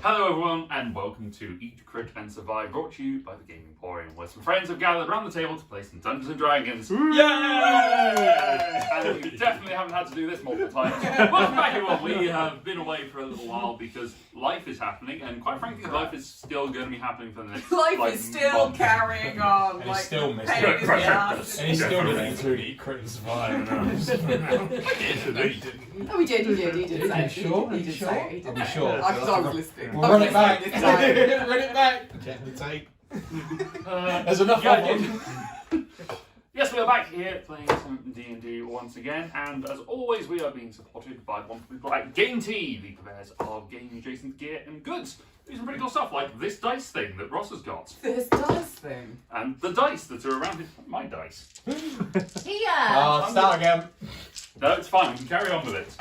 Hello everyone and welcome to Eat, Crit and Survive, brought to you by the Gaming Emporium, where some friends have gathered around the table to play some Dungeons and Dragons. Yay! And we definitely haven't had to do this multiple times. Welcome back everyone. We have been away for a little while because life is happening, and quite frankly life is still going to be happening for the next Life is still month. carrying on. And he's still missing pain in the ass. And he still didn't include Eat, Crit and Survive. No, he didn't. Oh, he did say Are you it. sure? He did say it. He Are did we say sure? it. I was listening. We'll run it back. This time. Run it back. Check the tape. There's enough Yeah, of them. Yes, we are back here playing some D&D once again, and as always we are being supported by wonderful people at Game Tea, the purveyors of gaming-adjacent gear and goods. Do some pretty cool stuff like this dice thing that Ross has got, This dice thing. and the dice that are around it. My dice. Yeah. Start again. No, it's fine, we can carry on with it.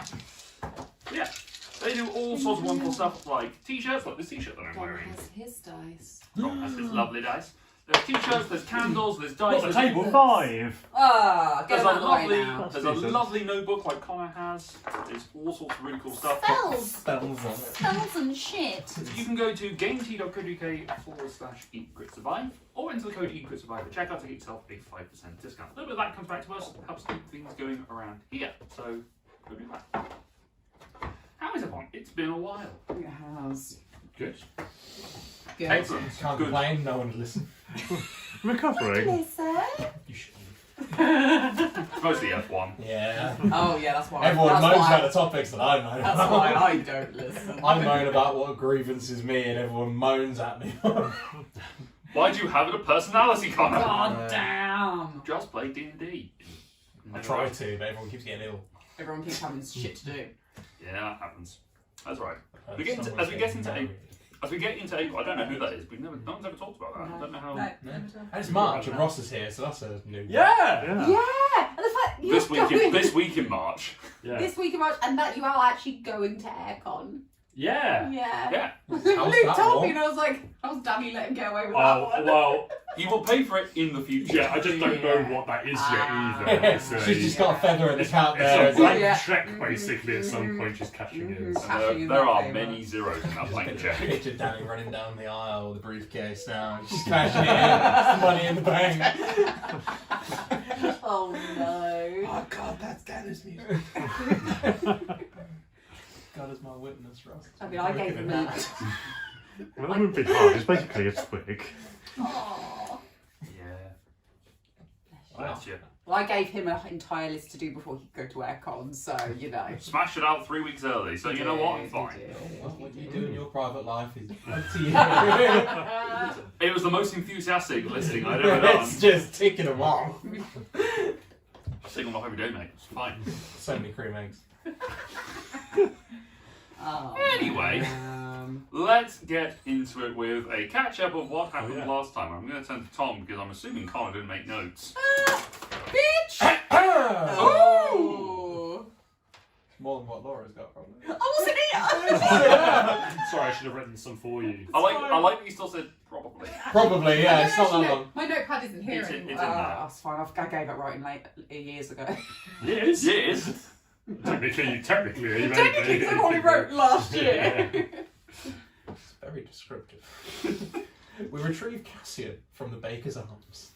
Yeah, they do all sorts of wonderful stuff like t-shirts, like this t-shirt that I'm Tom wearing. has his dice. Tom has his lovely dice. There's t-shirts, there's candles, there's dice. What, the there's- table 5? Ah, get There's him a out of the way lovely, now. there's a lovely notebook like Connor has. There's all sorts of really cool stuff. Spells and shit. You can go to gamet.co.uk/eatcritsurvive or enter the code eatcritsurvive at checkout to get yourself a 5% discount. A little bit of that comes back to us, helps keep things going around here. So go do that. How is everyone? It's been a while. It has. Good. Good. Excellent. Can't Good. complain, no one would listen. Recovering. Listen. You should. It's mostly F1. Yeah. Oh yeah, that's why. Everyone that's moans why, about the topics that I moan That's about. why I don't listen. I moan about what grievances me and everyone moans at me. Why do you have a personality, Connor? God damn. Just play D&D. I try to, but everyone keeps getting ill. Everyone keeps having shit to do. Yeah, that happens. That's right. As We get into- as we get into As we get into April, I don't know who that is. No one's ever talked about that. I don't know how. No. And it's March and Ross is here, so that's a new. Yeah! Yeah. And the fact you're This week in March. Yeah. This week in March, and that you are actually going to aircon. Yeah. Yeah. Yeah. Luke that told warm? me, and I was like, how's Danny let him get away with that Oh, one? well, You will pay for it in the future. yeah, I just don't know what that is yet either. It's a, She's just got a feather in the cap it's there. a It's blank Yeah. check, basically, at some point she's cashing in. Mhm. So. Cashing in There that are favour. many zeros in that blank check. Picture Danny running down the aisle with a briefcase now. She's cashing it in. Money in the bank. Oh no. Oh God, that's Danny's music. God is my witness, Ross. I mean, I gave him that. Well, that wouldn't be hard. It's basically a twig. Aww. Yeah. Wow. That's you. Well, I gave him an entire list to do before he'd go to aircon, so you know. Smash it out 3 weeks early, so you know what? I'm fine. Well, what you do in your private life is up to you. It was the most enthusiastic listing I'd ever done. It's just ticking them off. Sing off every day, mate. It's fine. So many cream eggs. Oh, Anyway. Let's get into it with a catch up of what happened last time. I'm going to turn to Tom because I'm assuming Connor didn't make notes. bitch! Oh! More than what Laura's got, probably. I wasn't here! Sorry, I should have written some for you. I like that you still said probably. Probably, yeah. It's not that Actually, long. my notepad isn't here It's in anymore. there. That's fine. I gave up writing years ago. Yes. Yes. Technically, you Technically, because I only wrote last year. It's very descriptive. We retrieve Cassian from the Baker's arms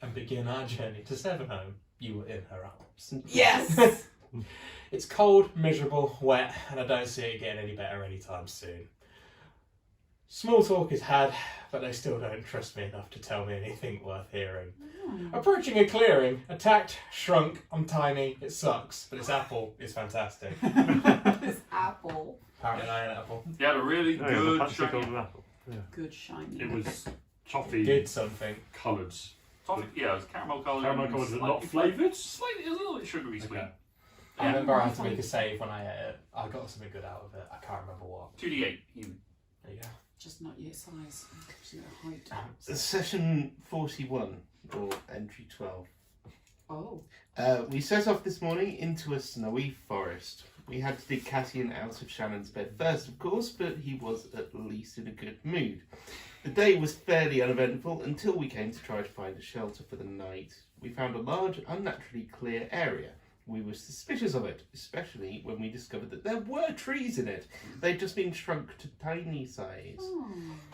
and begin our journey to Sevenhome. You were in her arms. Yes! It's cold, miserable, wet, and I don't see it getting any better anytime soon. Small talk is had, but they still don't trust me enough to tell me anything worth hearing. Approaching a clearing, attacked, shrunk, I'm tiny, it sucks, but this apple is fantastic. This apple. Apparently I ain't an apple. You had a really Yeah, good fancy shiny golden apple. Yeah. Good shiny. It was toffee Did something. coloured. toffee. Yeah, it was caramel coloured. Caramel and coloured, but slightly not flavoured. Slightly, a little bit sugary sweet. Okay. I remember I had to make a save when I ate it. I got something good out of it. I can't remember what. 2d8. There you go. Just not your size. Just your height. Session 41, or entry 12. Oh. We set off this morning into a snowy forest. We had to dig Cassian out of Shannon's bed first, of course, but he was at least in a good mood. The day was fairly uneventful until we came to try to find a shelter for the night. We found a large, unnaturally clear area We were suspicious of it, especially when we discovered that there were trees in it. They'd just been shrunk to tiny size.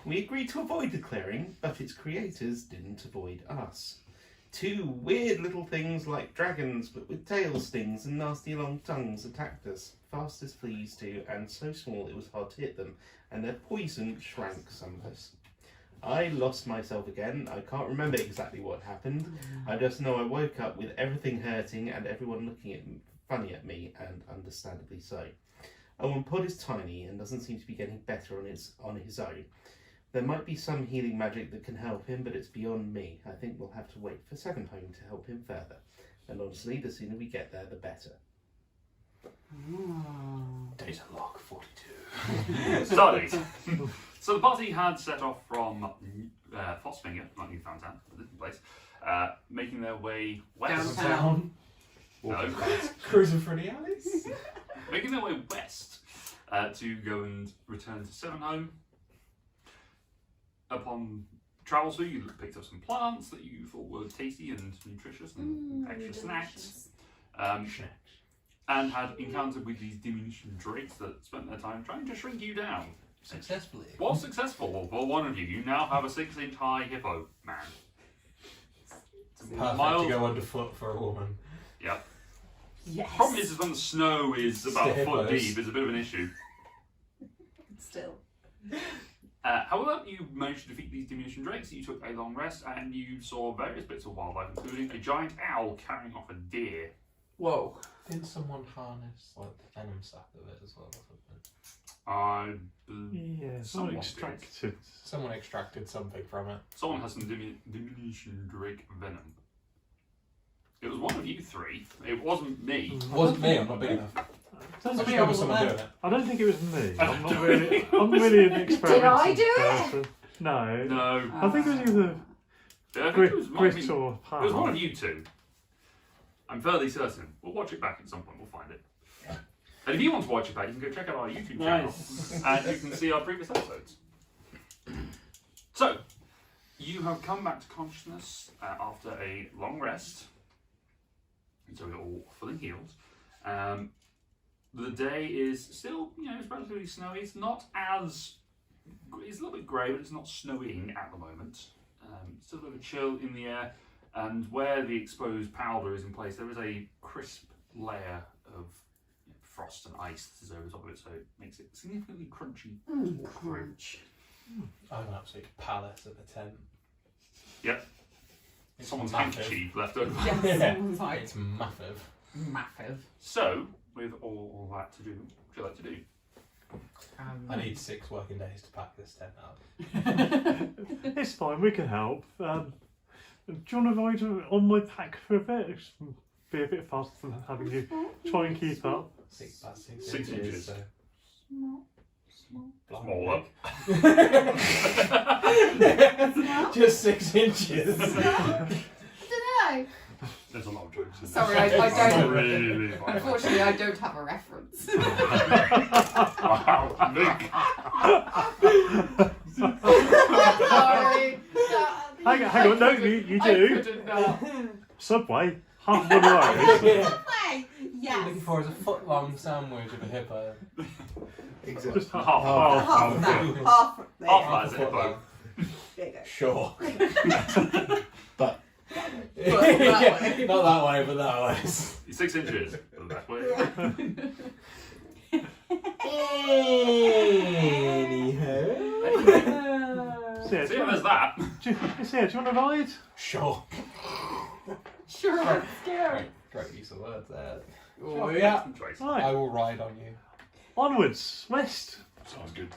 We agreed to avoid the clearing, but its creators didn't avoid us. Two weird little things like dragons, but with tail stings and nasty long tongues, attacked us, fast as fleas do, and so small it was hard to hit them, and their poison shrank some of us. I lost myself again. I can't remember exactly what happened. I just know I woke up with everything hurting and everyone looking at me, funny at me, and understandably so. Owen Pod is tiny and doesn't seem to be getting better on his own. There might be some healing magic that can help him, but it's beyond me. I think we'll have to wait for Seven Home to help him further. And honestly, the sooner we get there, the better. Data log 42. Stardate. So the party had set off from Fossfinger, not Newfoundland, a different place, making their way west. Downtown. No. Cruising through the alleys. Making their way west to go and return to Seven Home. Upon travel through, you picked up some plants that you thought were tasty and nutritious and extra snacks. And had encountered with these diminution drakes that spent their time trying to shrink you down. Successfully. Was successful for one of you. You now have a 6-inch high hippo man. Perfect Mild- to go underfoot for a woman. Yeah. Yes. Problem is when the snow is about a foot Hippos. deep, it's a bit of an issue. Still. However, you managed to defeat these diminution drakes, you took a long rest, and you saw various bits of wildlife, including a giant owl carrying off a deer. Whoa. Didn't someone harness like the venom sac of it as well or something? Yeah, Someone not extracted. Someone extracted something from it. Someone has some diminution drake venom. It was one of you three. It wasn't me. It wasn't me, I'm not big enough. Don't I think- remember someone doing it. I don't think it was me. I'm not really an experimental I do it? person. No. No. I think it was either I think it was, might Grit be- or it was one of Palm. you two. I'm fairly certain. We'll watch it back at some point, we'll find it. And if you want to watch it back, you can go check out our YouTube channel. Nice. And you can see our previous episodes. So, you have come back to consciousness after a long rest. So you're all fully healed. The day is still, it's relatively snowy. It's not as, it's a little bit grey, but it's not snowing at the moment. Still a bit of a chill in the air. And where the exposed powder is in place, there is a crisp layer of frost and ice that is over the top of it, so it makes it significantly crunchy. to walk through. Crunch. I'm an absolute palace at the tent. Yep. It's Someone's massive. handkerchief left over. Yes, Yeah. someone's like, It's massive. massive. So, with all that to do, what would you like to do? I need 6 working days to pack this tent up. It's fine, we can help. Do you want to ride on my pack for a bit? Just be a bit faster than having you try and keep up. 6 by 6, 6 inches. inches. So. Smaller. Just 6 inches. I There's a lot of jokes in Sorry, there. I It's don't. really funny. Unfortunately, I don't have a reference. Wow, Luke. Sorry. Hang on, no, you I do. couldn't not. Subway, half one road. Way. What I'm looking Yes. for is a foot-long sandwich of a hippo. Exactly. Just half. Half. half. Half of that. yeah. Half. There. Half Half that's a a foot hippo. long. There you go. Sure. But that way. Not that way, but that way. 6 inches. The best way. Anyhow. So, yeah, So yeah, there's that. do you want to ride? Sure. Sure, it's scary. Great use of words there. Oh, yeah. Choice. I Right, will ride on you. onwards, west. Sounds good.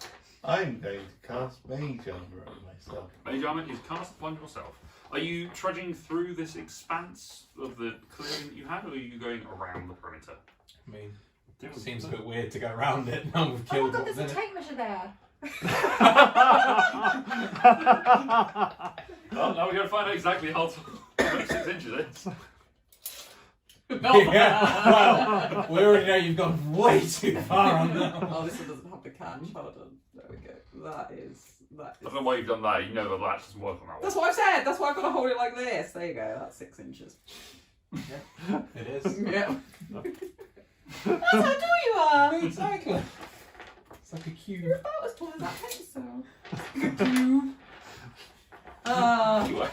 I'm going to cast Mage Armor on myself. Mage Armor is cast upon yourself. Are you trudging through this expanse of the clearing that you had, or are you going around the perimeter? I mean, it seems a bit weird to go around it now we've Oh my killed god, what's there's in a it. tape measure there. Well, now we're going to find out exactly how to 6 inches, eh? Yeah, well, we already know you've gone way too far on that one. Oh, this one doesn't have the catch. Hold on. There we go. That is. I don't know why you've done that. You know the latch doesn't work on that one. That's what I've said. That's why I've got to hold it like this. There you go. That's 6 inches. It is. Yeah. That's how tall you are. Exactly. It's like a cube. You're about as tall as that pencil. Anyway.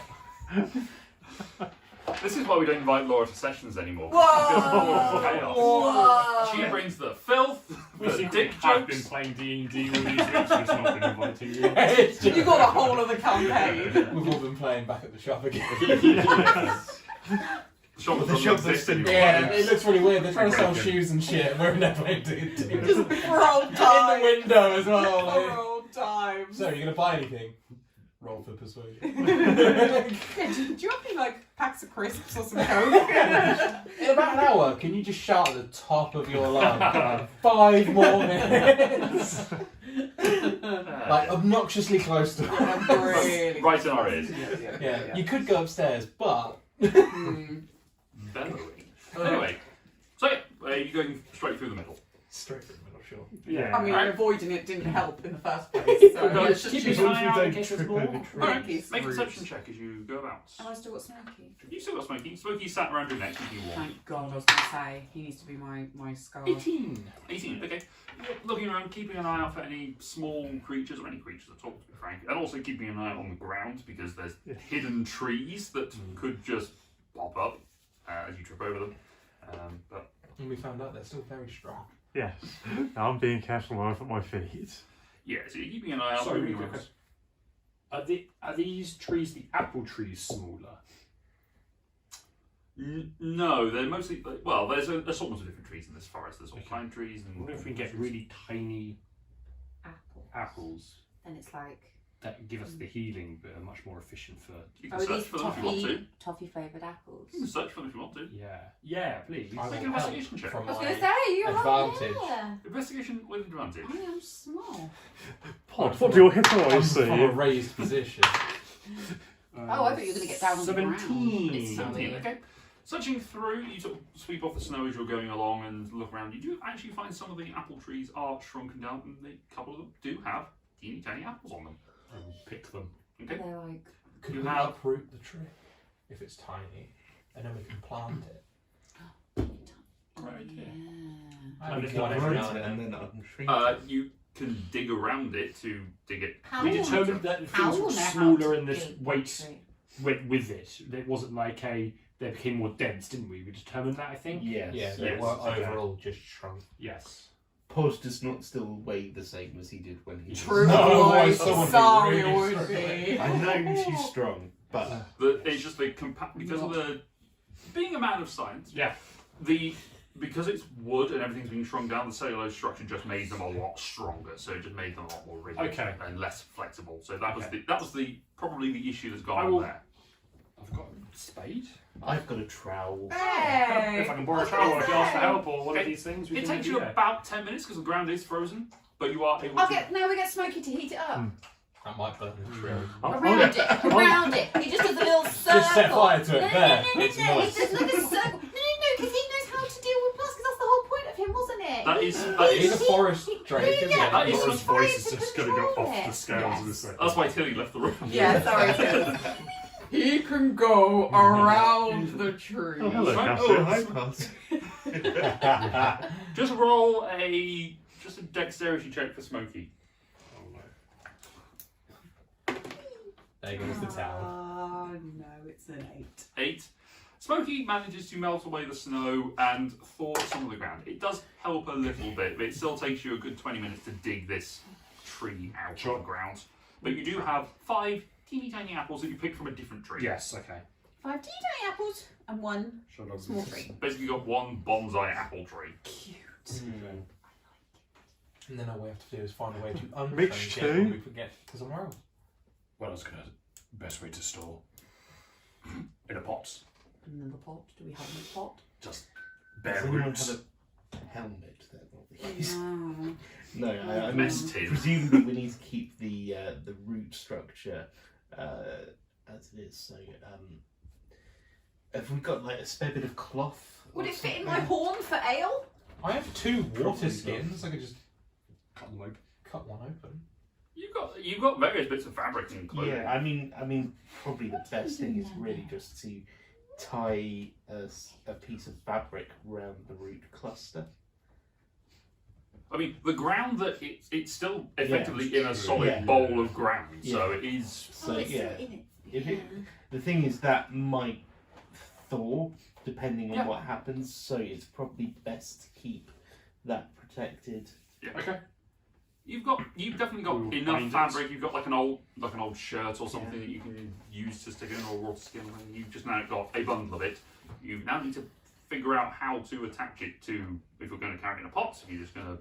This is why we don't invite Laura to sessions anymore. Whoa! Chaos. Whoa! She brings the filth, We the seem dick to have been jokes. playing D&D all these weeks, we've just not been inviting you. It's just- You got the whole of the campaign. We've all been playing back at the shop again. The shop The doesn't shop exist doesn't- anymore. Yeah, it looks really weird. They're trying to sell shoes and shit, and we're in there playing D&D. For old In the times. window as well. For Like. old times. So, are you going to buy anything? Roll for persuasion. Yeah, do you have any like packs of crisps or some coke? In about an hour, can you just shout at the top of your lungs? 5 more minutes. Like obnoxiously close to it. Really. Right in our ears. Yeah, you could go upstairs, but Mm. Bellowing. Anyway, so yeah, are you going straight through the middle? straight through the middle, sure. Yeah. I mean, Right. avoiding it didn't help in the first place. So. No, Just keep Just an once eye we out in don't case there's trip more. over trees. Alright. Make a Roots. perception check as you go about. Have I still got Smokey? You still got Smokey. Smokey sat around your neck keeping you warm. Thank God, I was going to say, he needs to be my scar. 18, okay. You're looking around, keeping an eye out for any small creatures, or any creatures at all, to be frank. And also keeping an eye out on the ground, because there's hidden trees that could just pop up as you trip over them. But And we found out they're still very strong. Yes. Now I'm being careful when I put my feet. yeah, so you're keeping an eye out. Sorry, moving really quick around. question. Are these trees, the apple trees, smaller? No, they're mostly, well, there's assortment of different trees in this forest. There's all Okay. pine trees I and... wonder if we can get really tiny Apple. apples Then it's like. that give us the healing, but are much more efficient for. You Oh, can are search these for them if you want to. toffee flavoured apples? You can search for them if you want to. Yeah, please. I Make will an investigation check. help I was from going to my say, you're advantage. right. Investigation with advantage. I am small. Pod, what do your hit I'm eyes from a see? raised position. Oh, I thought you were going to get down on the ground. 17. 17, okay. Searching through, you sort of sweep off the snow as you're going along and look around. You do actually find some of the apple trees are shrunken down, and a couple of them do have teeny tiny apples on them. Pick them. Okay. They're like. Could You we have- uproot the tree if it's tiny, and then we can plant it? Right, Yeah. I And it's one not every rooted now and and then. then untreat it. You can dig around it to dig it. How We will- determined that the How things will were know how smaller to and this dig weight the tree? went with it. It wasn't like they became more dense, didn't we? We determined that, I think. Yes. Yeah, they Yes, were okay. overall just shrunk. Yes. Podge does not still weigh the same as he did when he was... True No, boy, someone sorry really would strong. be. I know she's strong, but... It's just because of the being a man of science. Yeah. Because it's wood and everything's been shrunk down, the cellulose structure just made them a lot stronger. So it just made them a lot more rigid Okay. and less flexible. So that was Okay. probably the issue that's I gone will- on there. I've got a spade. I've got a trowel. Hey! If I can borrow a What trowel, can I I can ask for say? help or one of Okay. these things. We It can takes do you that. about 10 minutes because the ground is frozen, but you are able I'll to. get Smokey to heat it up. That might burn the tree. Around it. He just does a little circle. Just set fire to it. No, There, no, it's He moist. does like a circle. No, because he knows how to deal with plants. Because that's the whole point of him, wasn't it? That is He's a forest drake, isn't Yeah, that he? is- Laura's trying voice is to just going to go control off the it. scales Yes. in a second. that's why Tilly left the room. Yeah, sorry, Tim. He can go around the tree. Oh, hello, Right. Oh, Cassius. hi, Pod. Just roll a dexterity check for Smokey. Oh, no. There goes the town. Oh, no, it's an 8. 8. Smokey manages to melt away the snow and thaw some of the ground. It does help a little bit, but it still takes you a good 20 minutes to dig this tree out Sure. of the ground. But you do have 5 teeny tiny apples that you picked from a different tree. Yes, okay. 5 teeny apples and 1 Shall I small tree. Basically got one bonsai apple tree. Cute. And then all we have to do is find a way to Mitch unfriend it too. when we forget to somewhere else. Well, I was going to. Best way to store in a pot. Another pot. Do we have a pot? Just Does bare anyone roots. have a helmet then? No. No, I mean, Mess tin. presumably we need to keep the root structure as it is. So, have we got like a spare bit of cloth? or Would it fit in something? my horn for ale? I have 2 water Probably skins. I could just Cut them open. cut one open. You've got various bits of fabric and clothing. Yeah, I mean, probably the best thing is really just to tie a piece of fabric round the root cluster. I mean, the ground that it's still effectively in a solid Yeah. bowl of ground, so Yeah. it is. So it's yeah, still in it. if it, the thing is that might thaw depending on Yeah. what happens. So it's probably best to keep that protected. Yeah. Okay. You've definitely got Ooh, enough binders. fabric. You've got like an old shirt or something that you can use to stick in, or a raw skin. And you've just now got a bundle of it. You now need to figure out how to attach it to. If you're going to carry it in a pot, if you're just going to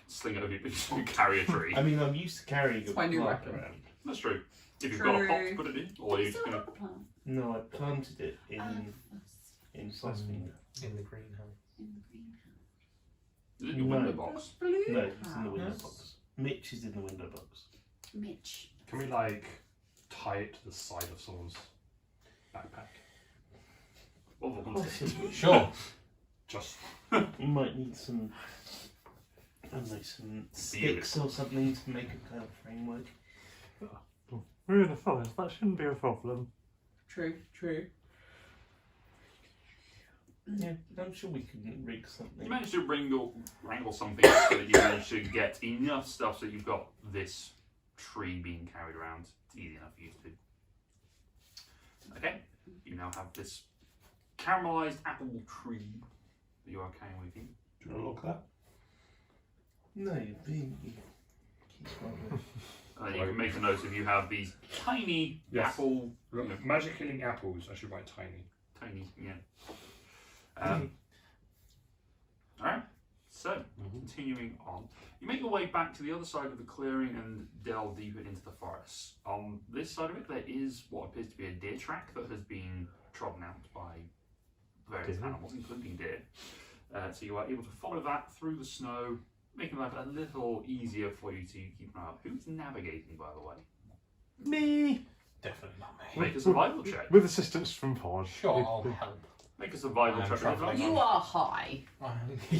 sling it over, you just carry a tree. I mean, I'm used to carrying It's a my new plant weapon. around. That's true. If you've got a pot to True. put it in, Do or you you're just still going have the plant? No, I planted it in Sosfinger. In the greenhouse. In the greenhouse. to in your No. window box. Blue No, it's in the window house. box. Mitch is in the window box. Mitch. Can we like tie it to the side of someone's backpack? Well, we'll consider it. Sure. Just You might need some, I don't know, some sticks or something to make a kind of framework. We're in a forest, that shouldn't be a problem. True, true. Yeah, I'm sure we can rig something. You managed to wrangle something so that you managed to get enough stuff so you've got this tree being carried around. It's easy enough for you to do. Okay, you now have this caramelized apple tree that you are carrying with you. do you want to look at No, you're being. You keep on. You can make a note if you have these tiny Yes. apple, that? Magic healing apples. I should write tiny. yeah. Alright, so continuing on. You make your way back to the other side of the clearing and delve deeper into the forest. On this side of it, there is what appears to be a deer track that has been trodden out by various Deer? animals, including deer. So you are able to follow that through the snow, making life a little easier for you to keep an eye out. Who's navigating, by the way? Me! Definitely not me. Make a survival check. With assistance from Pod. Sure, I'll help. Make a survival I'm check. travelling. You are high.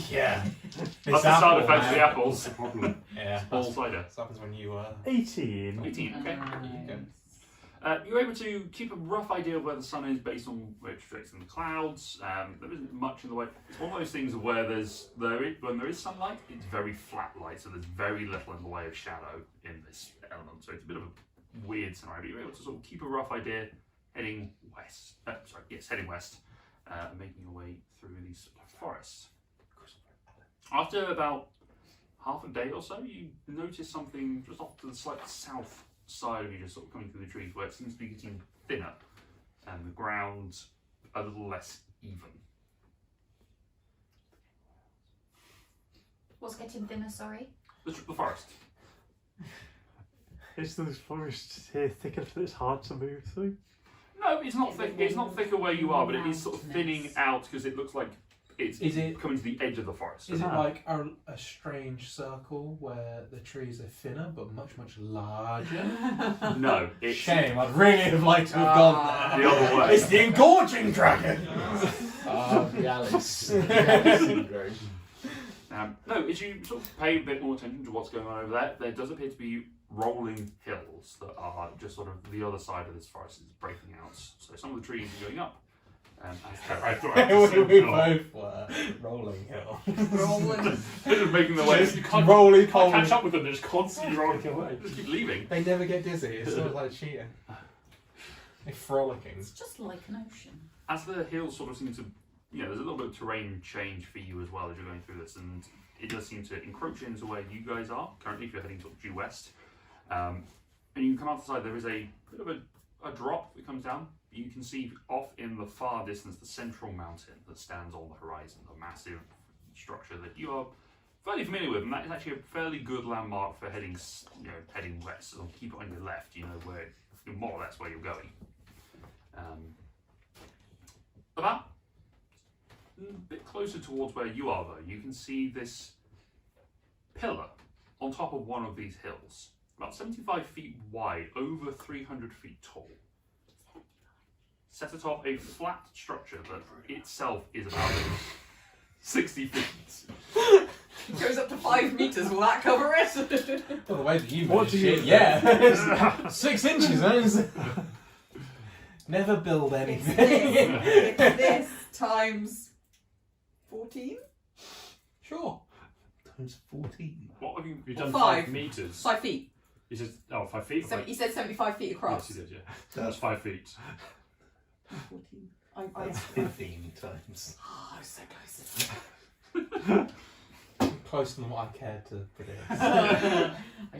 Yeah. That's the side effect of the apples. What's the problem? Yeah. All cider. This happens when you 18. 18, okay. Nice. You're able to keep a rough idea of where the sun is based on where it's fixed in the clouds. There isn't much in the way. It's one of those things where when there is sunlight, it's very flat light, so there's very little in the way of shadow in this element. So it's a bit of a weird scenario, but you're able to sort of keep a rough idea heading west. Heading west, and making your way through these forests. After about half a day or so, you notice something just off to the slight south side of you, just sort of coming through the trees, where it seems to be getting thinner and the ground a little less even. What's getting thinner, sorry? The forest. Is this forest here thick enough that it's hard to move through? No, it's not thick. It's not thicker where you are, but it is sort of thinning out because it looks like it's Is it- coming to the edge of the forest. Is it like a strange circle where the trees are thinner but much, much larger? No, it's Shame, I'd really have liked to have gone the there. other way. It's the engorging dragon! The Alice. The Alice syndrome. No, as you sort of pay a bit more attention to what's going on over there, there does appear to be rolling hills that are just sort of the other side of this forest is breaking out. So some of the trees are going up. I thought I was we the both were. Rolling hill. Rolling. They're just making their way. You can't Rolling can't hill. catch up with them. They're just constantly rolling away. Just keep leaving. They never get dizzy, it's sort of like cheating. They're frolicking. It's just like an ocean. As the hills sort of seem to, there's a little bit of terrain change for you as well as you're going through this, and it does seem to encroach into where you guys are currently if you're heading sort of due west. And you come out the side, there is a bit of a drop that comes down. You can see off in the far distance the central mountain that stands on the horizon, a massive structure that you are fairly familiar with, and that is actually a fairly good landmark for heading west. So keep it on your left, you know where more or less where you're going. About a bit closer towards where you are, though, you can see this pillar on top of one of these hills, about 75 feet wide, over 300 feet tall. Set atop a flat structure that itself is about 60 feet. Goes up to 5 meters. Will that cover it? Well, the way that you What manage do you it, yeah. 6 inches, man. Never build anything. It's this times 14? Sure. Times 14. What have you? You've done 5 meters. 5 feet. He says, 5 feet. He said 75 feet across. Yes, he did. Yeah. That's 5 feet. 14. That's 15 times. Oh, I was so close. Closer than what I cared to predict. I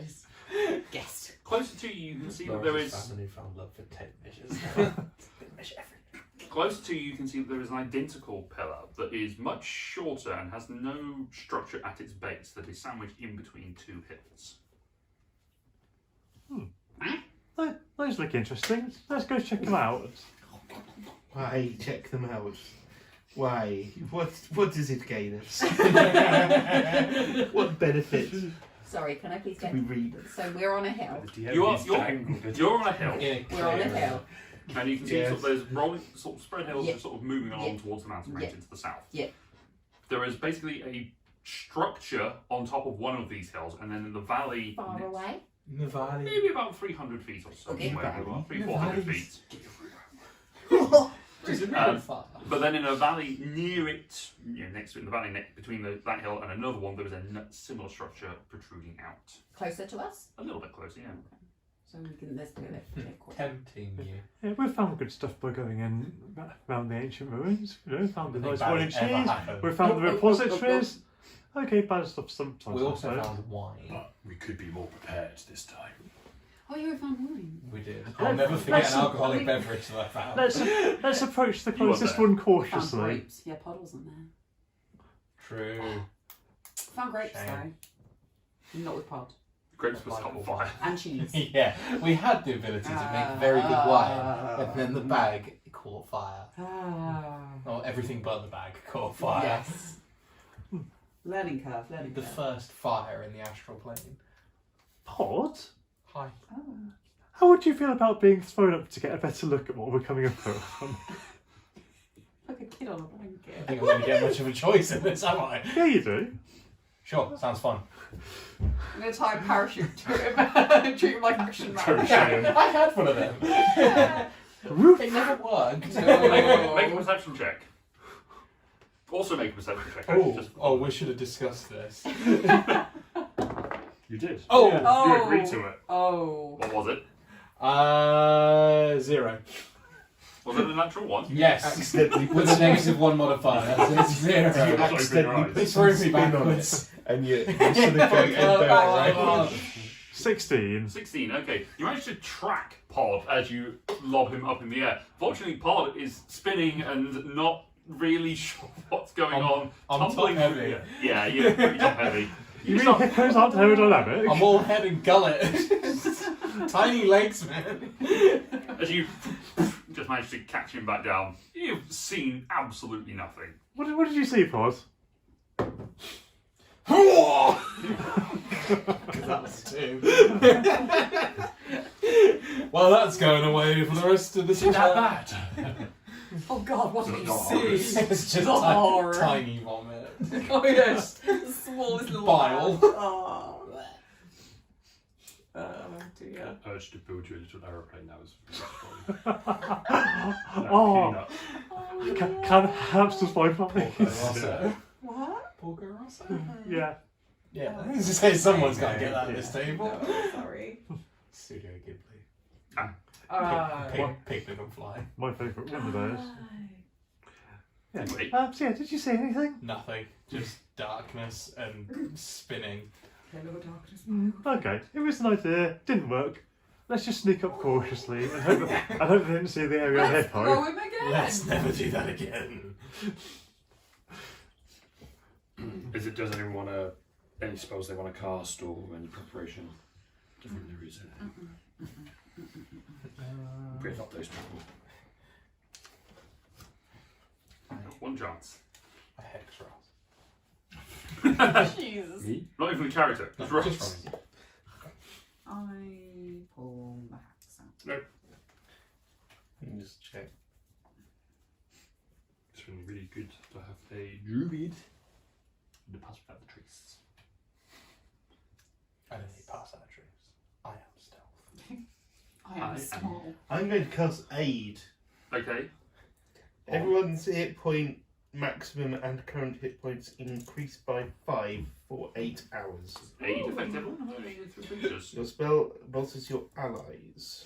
just guessed. Closer to you can see that there is. Found a newfound love for tape measures. Measure everything. Close to you can see that there is an identical pillar that is much shorter and has no structure at its base that is sandwiched in between two hills. Those look interesting. Let's go check them out. Why check them out? Why? What does it gain us? What benefit Sorry, can I please do get... we reap? So we're on a hill. You're on a hill, We're on a hill. and you can see sort of there's rolling, sort of spread hills Yeah. just sort of moving along Yeah. towards the mountain range Yeah. into the south. Yeah. There is basically a structure on top of one of these hills, and then in the valley, Far away. In the valley. maybe about 300 feet or so, Okay. from where you are, In the 400 valleys. feet. Is it Um, really far? But then in a valley near it, next to it, in the valley between that hill and another one, there is a similar structure protruding out. Closer to us. A little bit closer, yeah. So we can... Let's do it. Tempting you. Yeah, we've found good stuff by going in around the ancient ruins. You know, found the Nothing nice bad wooden has ever cheese. happened. We found the Oh, oh, repositories. Okay, bad stuff sometimes. We also I suppose. found wine. But we could be more prepared this time. Oh, you found wine. We did. I'll never forget let's- an alcoholic beverage that I found. Let's approach the You were closest there. one Found cautiously. grapes. Yeah, Pod wasn't there. True. Found grapes Shame. though. Not with Pod. Grapes was on fire. And cheese. Yeah, we had the ability to make very good wine, and then the bag caught fire. Or everything but the bag caught fire. Yes. Learning curve, learning The curve. first fire in the astral plane. Pod? Hi. How would you feel about being thrown up to get a better look at what we're coming up with? Like a kid on a I blanket. think I'm going to get much of a choice in this, am I? Yeah, you do. Sure, sounds fun. I'm going to tie a parachute to him. Treat him like Action Man. I had one of them. Woof. It never worked. Make a perception check. Also make a perception check. actually, just- We should have discussed this. You did. Oh! Yeah, Oh. you agreed to it. Oh. What was it? 0. Was it a natural one? Yes. Accidentally With a -1 modifier. So it's 0. You accidentally eyes. put Throw me spin on it, backwards. and you sort of go right. 16. 16, okay. You managed to track Pod as you lob him up in the air. Fortunately, Pod is spinning and not really sure what's going on. I'm Tumbling top through heavy. the air. Yeah, you're pretty top heavy. You mean start- hippos aren't aerodynamic? I'm all head and gullet. Tiny legs, man. As you just manage to catch him back down, you've seen absolutely nothing. What did you see, Pod? That's 2. Well, that's going away for the rest of the Isn't that bad? Oh God, what did you No. see? It's just Horror. tiny vomit. Oh yes, the smallest little Bile. man. Oh. Dear. Urge to build you a little aeroplane now is Oh, can hamsters fly flies? What? Porco Rosso? Yeah. Yeah, I was just say someone's got to get that at this table. No, sorry. Studio Ghibli. Piglet and Fly. My favourite one of those. Anyway, So yeah, did you see anything? Nothing. Just darkness and spinning. Hello, darkness. Okay, it was an idea. Didn't work. Let's just sneak up cautiously and hope they didn't see the area Let's hippo. throw him again. Let's never do that again. Does anyone want to, any spells they want to cast or any preparation? Different there is. Bring up those people. one chance. A hex Jesus. Me? Not even a character, just roll. rolls. Just rolling. I pull my hacks out. You can just check. It's really, really good to have a druid. The pass without the trees. I don't need pass out trees. I am stealth. I am small. I'm going to cast Aid Okay. Everyone's hit point maximum and current hit points increase by 5 for 8 hours. Aid effective. Aid through creatures. Your spell bolsters your allies.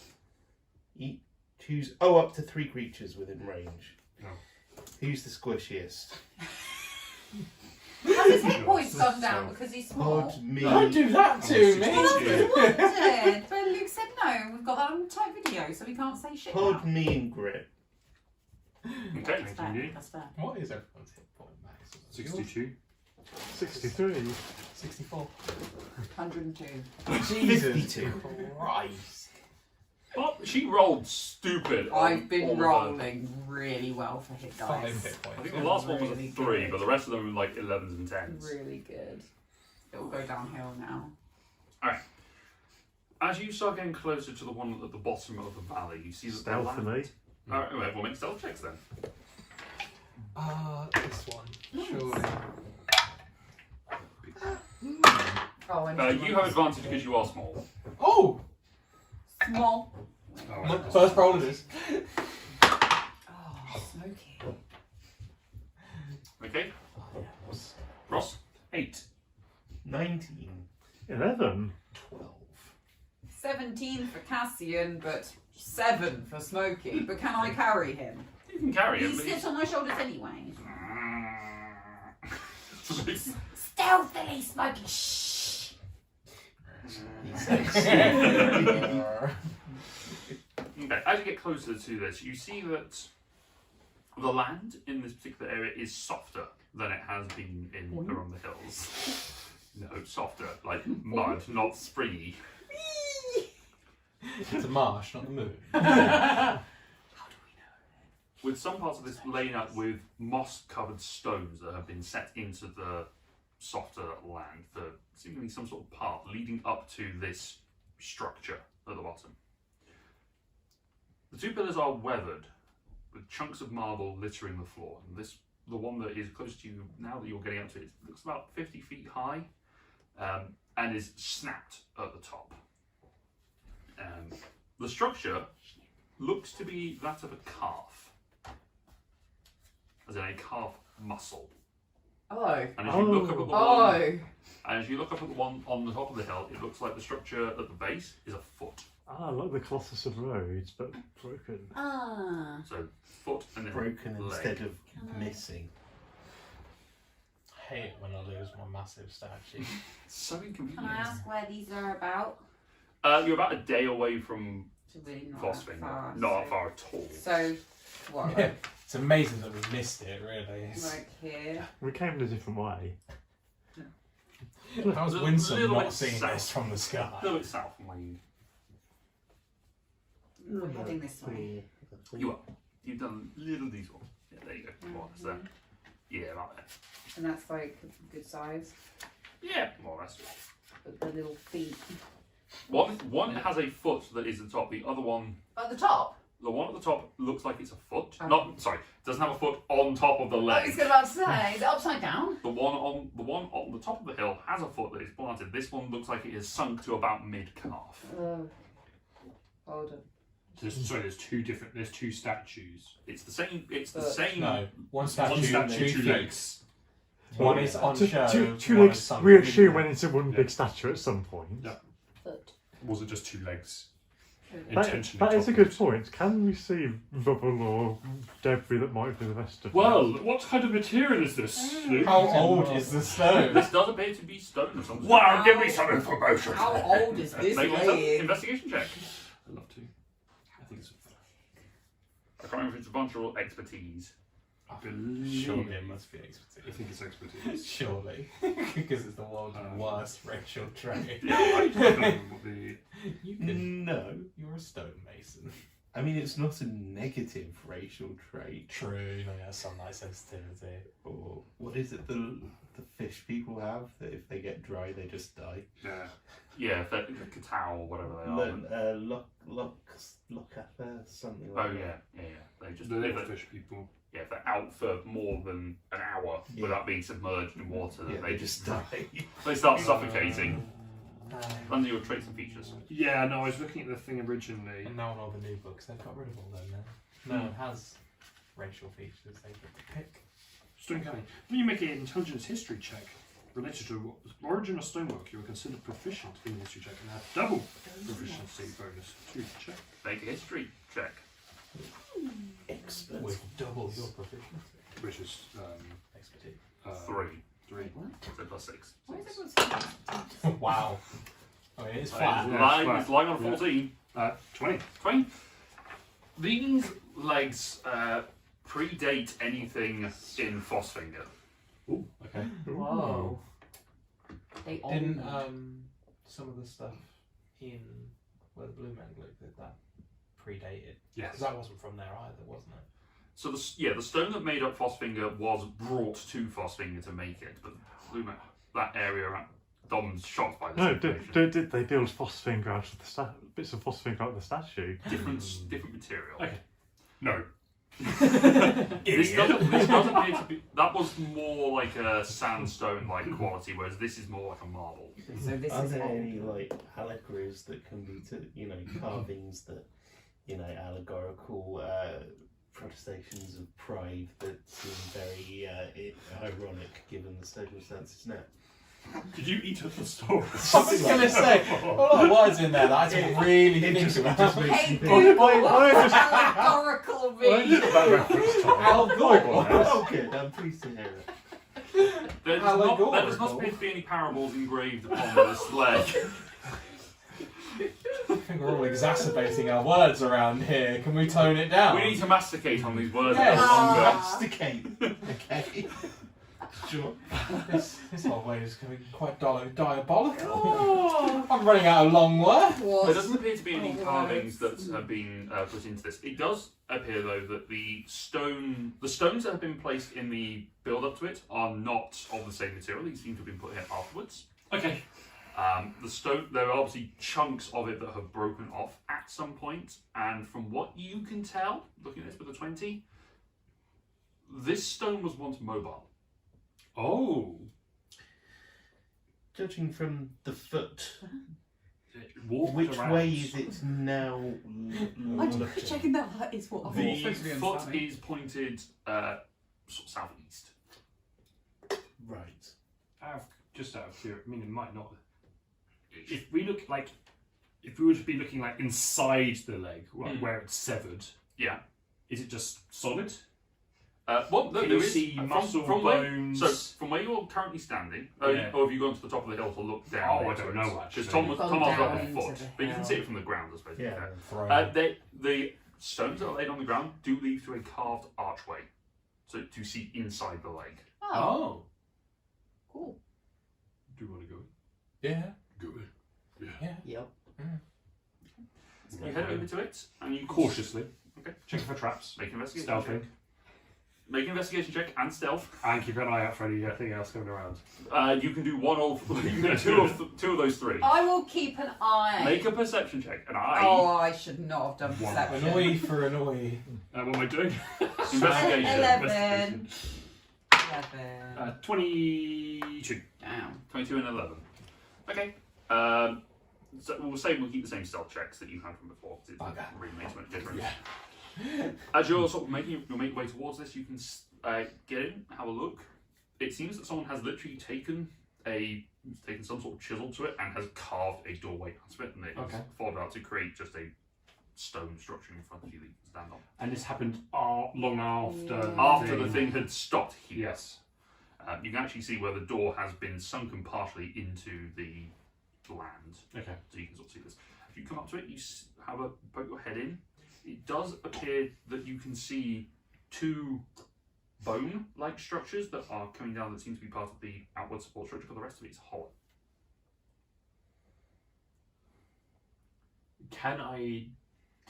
Choose up to 3 creatures within range. Oh. Who's the squishiest? Has his hit points gone down because he's small? Pod me. Don't do that to me! Well, that's what I wanted. But Luke said no. We've got that on type video, so we can't say shit. Pod now. me and Grit. Okay. That's fair. That's fair. What is everyone's hit point max? 62. 63. 64. 102. Jesus 52. Christ. Well, she rolled stupid. on I've been all of them. rolling really well for hit 5 dice. hit points. I think the last one was a Really 3, good. but the rest of them were like 11s and 10s. Really good. It will go downhill now. As you start getting closer to the one at the bottom of the valley, you see that the land... Stealthily. Alright, we'll make stealth checks then. This one. Surely. Oh, and You have advantage because you are small. Oh! small. Oh, First roll it is. Oh, smoky. Okay, Ross? 8. 19. 11. 12. 17 for Cassian, but 7 for Smokey. But can I carry him? You can carry him. He but sits on my shoulders anyway. he's- Stealthily, Smokey. Shh. Okay, as you get closer to this, you see that the land in this particular area is softer than it has been in around the hills. No, softer, like mud, not springy. It's a marsh, not the moon. With some parts of this laid out with moss-covered stones that have been set into the softer land for seemingly some sort of path leading up to this structure at the bottom. The 2 pillars are weathered, with chunks of marble littering the floor. And the one that is close to you now that you're getting up to it, looks about 50 feet high, and is snapped at the top. The structure looks to be that of a calf, as in a calf muscle. Oh. And as you look up at the one, Oh. and as you look up at the one on the top of the hill, it looks like the structure at the base is a foot. Ah, like the Colossus of Rhodes, but broken. Ah. So foot and then Broken leg. instead of missing. I hate it when I lose my massive statue. So inconvenient. Can I ask where these are about? You're about a day away from So really not Phosphine. that far. Not that far at all. So, what? Yeah, it's amazing that we missed it, really. It's- Like here. We came in a different way. How's Little- Winsome little not bit seeing south. this from the A sky? little bit south from where We're heading this way. you are. You've done little these ones. Yeah, there you go. More or less there. Yeah, about there. And that's like good size. Yeah, more or less. But the little feet. One has a foot that is the top. The other one, At the top? the one at the top, looks like it's a foot. Oh. Doesn't have a foot on top of the I leg. was about to say, is it upside down? The one on the top of the hill has a foot that is planted. This one looks like it is sunk to about mid calf. Hold on. There's two statues. It's the same. It's the But- same. No, one statue, One statue, 2 2 feet. legs. One is on Two show. two one legs is sunk. reassume when it's in one Yeah. big statue at some point. Yeah. Foot. Was it just 2 legs? That Intentionally is a chopped good it. point. Can we see rubble or debris that might be the rest of Well, what kind of material is this? Luke? How old is the stone? This does appear to be stone of some sort. Wow, give me some information. How old is this Make an lady? investigation check. I'd love to. I think it's. I can't remember if it's advantage or expertise. I believe. Surely it must be I expertise. think it's expertise. Surely. Because it's the world's worst racial trait. Yeah, I don't know what the. You can, No. you're a stonemason. I mean, it's not a negative racial trait. True, no, yeah, sunlight sensitivity. Or what is it the fish people have that if they get dry they just die? Yeah. Yeah, the Katao or whatever they are. Lockapper, something Oh like yeah, that. yeah, yeah. They just The if little they- fish people. yeah, if they're out for more than an hour Yeah. without being submerged in water, Yeah, they just die. they start suffocating Uh, under your traits and features. Yeah, no, I was looking at the thing originally. and now on all the new books, they've got rid of all them now. No one has racial features they get to pick. Stone carving. When you make an intelligence history check related to origin of stonework, you are considered proficient in the history check and have double proficiency bonus to the check. Make a history check. Expert. With double your proficiency. Which is Expertise. 3. 3. So plus 6. Why is everyone so Wow. I mean, it's That flat. is- Yeah, Lying, flat. it's lying on Yeah. 14. 20. 20. These legs predate anything in Frostfinger. Ooh, okay. Whoa. They all Didn't some of the stuff in where the Blue Man Glue did that predated? Yes. Because that wasn't from there either, wasn't it? So the stone that made up Frostfinger was brought to Frostfinger to make it, but that area around Dom's shocked by this No, information. did they build Frostfinger out of the bits of Frostfinger out of the statue? different material. Okay. No. This doesn't appear to be. That was more like a sandstone like quality, whereas this is more like a marble. So this Are is there all. any like allegories that can be to carvings that allegorical protestations of pride that seem very ironic given the circumstances now? Did you eat at the store? I was going to say, a lot of words in there that I didn't really think about. Hey, I Google, just- allegorical me. That reference, Tom. Al Gore. Oh, good. I'm pleased to hear it. There does not appear to be any parables engraved upon this leg. I think we're all exacerbating our words around here. Can we tone it down? We need to masticate on these words a Yes. bit longer. Masticate. Okay. Sure. This whole way is going to be quite diabolical. I'm running out of long words. There doesn't appear to be any Oh, carvings that have been put into this. It does appear, though, that the stones that have been placed in the build-up to it are not of the same material. These seem to have been put here afterwards. Okay. The stone, there are obviously chunks of it that have broken off at some point, and from what you can tell, looking at this with a 20, this stone was once mobile. Oh. Judging from the foot, It walked which around. way is it now? I'm just checking that is what I The was supposed to be foot understanding. is pointed sort of southeast. Right. Just out of curiosity, I mean, it might not. If we look like, if we were to be looking like inside the leg, like where it's severed, Yeah. is it just solid? Well, no, Can there you is see from muscle, where, bones? so from where you're currently standing, Yeah. or have you gone to the top of the hill to look down? Oh, I don't know, actually. Because Tom Gone was down up a into foot, the but you can hill. see it from the ground, I suppose. Yeah. The stones that are laid on the ground do lead to a carved archway, so to see inside the leg. Oh, cool. Do you want to go? Yeah. Go in. Yep. You head over to it, and you Cautiously. Okay. Checking for traps. Make an investigation Stealthing. check. Make an investigation check and stealth. And keep an eye out for anything else coming around. You can do one of you can do two of those three. I will keep an eye. Make a perception check, and Oh, I should not have done One. perception. Annoy for annoy. What am I doing? investigation. 11. 22. Damn. 22 and 11. Okay. So we'll keep the same stealth checks that you had from before, because it doesn't really make much difference. As you're sort of making your way towards this, you can get in, have a look. It seems that someone has literally taken some sort of chisel to it and has carved a doorway out of it, and it's followed out to create just a stone structure in front of you that you can stand on. And this happened long after. After the thing had stopped here. Yes. You can actually see where the door has been sunken partially into the land. Okay. So you can sort of see this. If you come up to it, you have a poke your head in. It does appear that you can see two bone-like structures that are coming down that seem to be part of the outward support structure, but the rest of it is hollow. Can I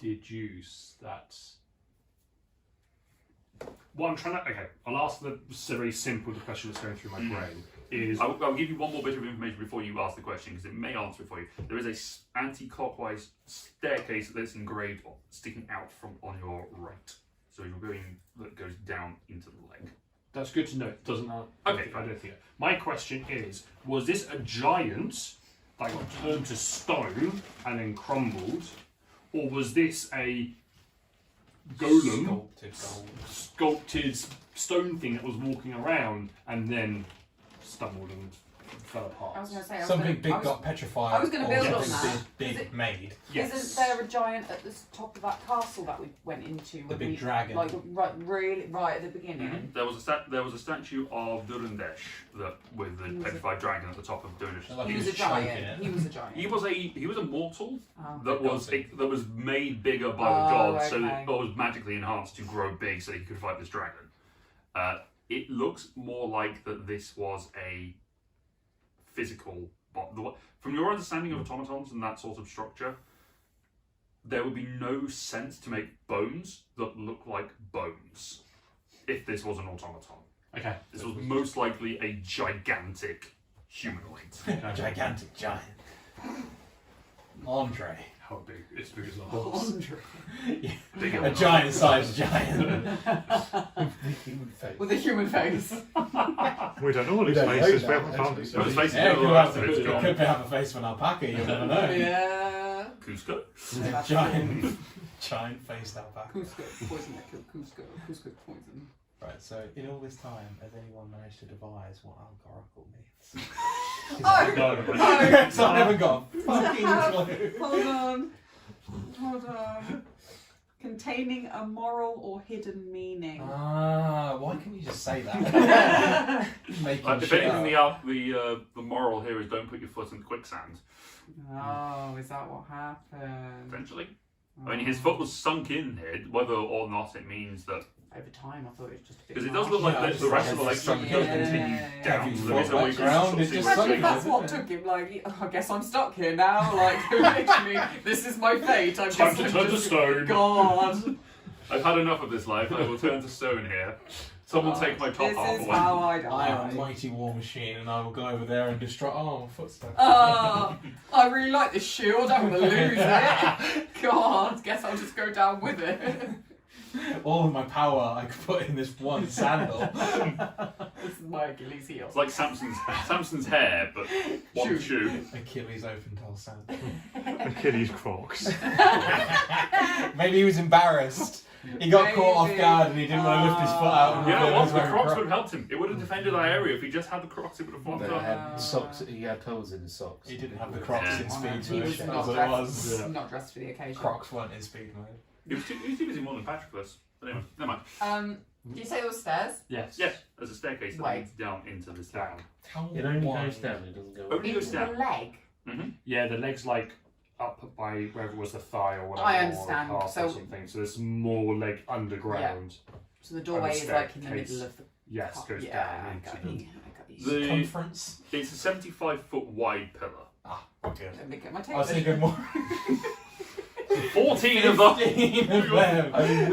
deduce that? What I'm trying to. Okay, I'll ask the very simple question that's going through my brain. Is I'll give you one more bit of information before you ask the question, because it may answer it for you. There is a anti-clockwise staircase that's engraved sticking out from on your right. So you're going that goes down into the leg. that's good to know. It doesn't. Okay, I don't think. My question is: was this a giant that got turned to stone and then crumbled, or was this a golem, Sculpted gold. sculpted stone thing that was walking around and then stumbled and fell apart. I was going to say, Something big I was, got petrified. I was gonna or build on something that. Big Is it- made. Yes. Isn't there a giant at the top of that castle that we went into? The when big we, dragon. Like right at the beginning. There was a statue of Durundesh that with the petrified dragon at the top of Durundesh. Like He was a choking giant. it. He was a giant. He was a mortal Oh. that was made bigger by the Oh, gods, so okay. that it was magically enhanced to grow big, so he could fight this dragon. It looks more like that this was a physical. From your understanding of automatons and that sort of structure, there would be no sense to make bones that look like bones if this was an automaton. Okay. This was most likely a gigantic humanoid. Gigantic giant. Andre. How big? It's big as a horse. Bigger A than giant-sized giant. Human face. With a human face. We don't know what his don't face know is. that, We haven't found it. Well, his face is Yeah, all could the rest of have, it's it gone. could have a face of an alpaca, you never know. Yeah. Cusco? Giant-faced alpaca. Cusco. Poison that killed Cusco. Cusco poison. Right, so in all this time, has anyone managed to devise what alcohol means? Oh! No. So I haven't got a fucking clue. Hold on. Containing a moral or hidden meaning. Why can't you just say that? Making If shit anything, up. the moral here is don't put your foot in quicksand. Oh, is that what happened? Eventually, I mean, his foot was sunk in here. Whether or not it means that, Over time, I thought it was just a bit. because it does look like Yeah, the rest of the leg it's structure sunk does in. continue Yeah. down. Heavy So there is a foot way to background, sort of it see just where Imagine sunk if in. that's what took him. Like, I guess I'm stuck here now. Like, literally, this is my fate. I'm Time just, to I'm turn to just- stone. God. I've had enough of this life. I will turn to stone here. Someone take my top This half is away. how I I am a die. mighty war machine, and I will go over there and destroy. Oh, my foot's stuck. Oh, I really like this shield. I'm gonna lose it. God, guess I'll just go down with it. All of my power I could put in this one sandal. This is my Achilles heel. It's like Samson's hair, but one shoe. Achilles open toe sandal. Achilles Crocs. Maybe he was embarrassed. He got caught off Maybe. guard and he didn't want to lift his foot out. And You know realize what? The where Crocs it would have helped him. It would have defended that area. If he just had the Crocs, it would have flopped But up. had socks. He had holes in his socks. He didn't have the Crocs Yeah. in speed He was mode. not As it dressed, was. not dressed for the occasion. Crocs weren't in speed mode. He was too busy more than Patrick was. But anyway, never mind. Do you say there were stairs? Yes. Yes, there's a staircase that Wait. leads down into this town. It only goes down. It doesn't go up. Only goes Into down. the leg. Yeah, the leg's like up by wherever was the thigh or whatever. I understand. Or calf So- or something. So there's more leg underground. So the doorway is like in the staircase. middle of the. Yes, goes yeah, down I into got the. you. I got you. The Circumference. it's a 75-foot wide pillar. Ah, okay. Let me get my tape. I was thinking more. 14 of them. 15 of them. I mean,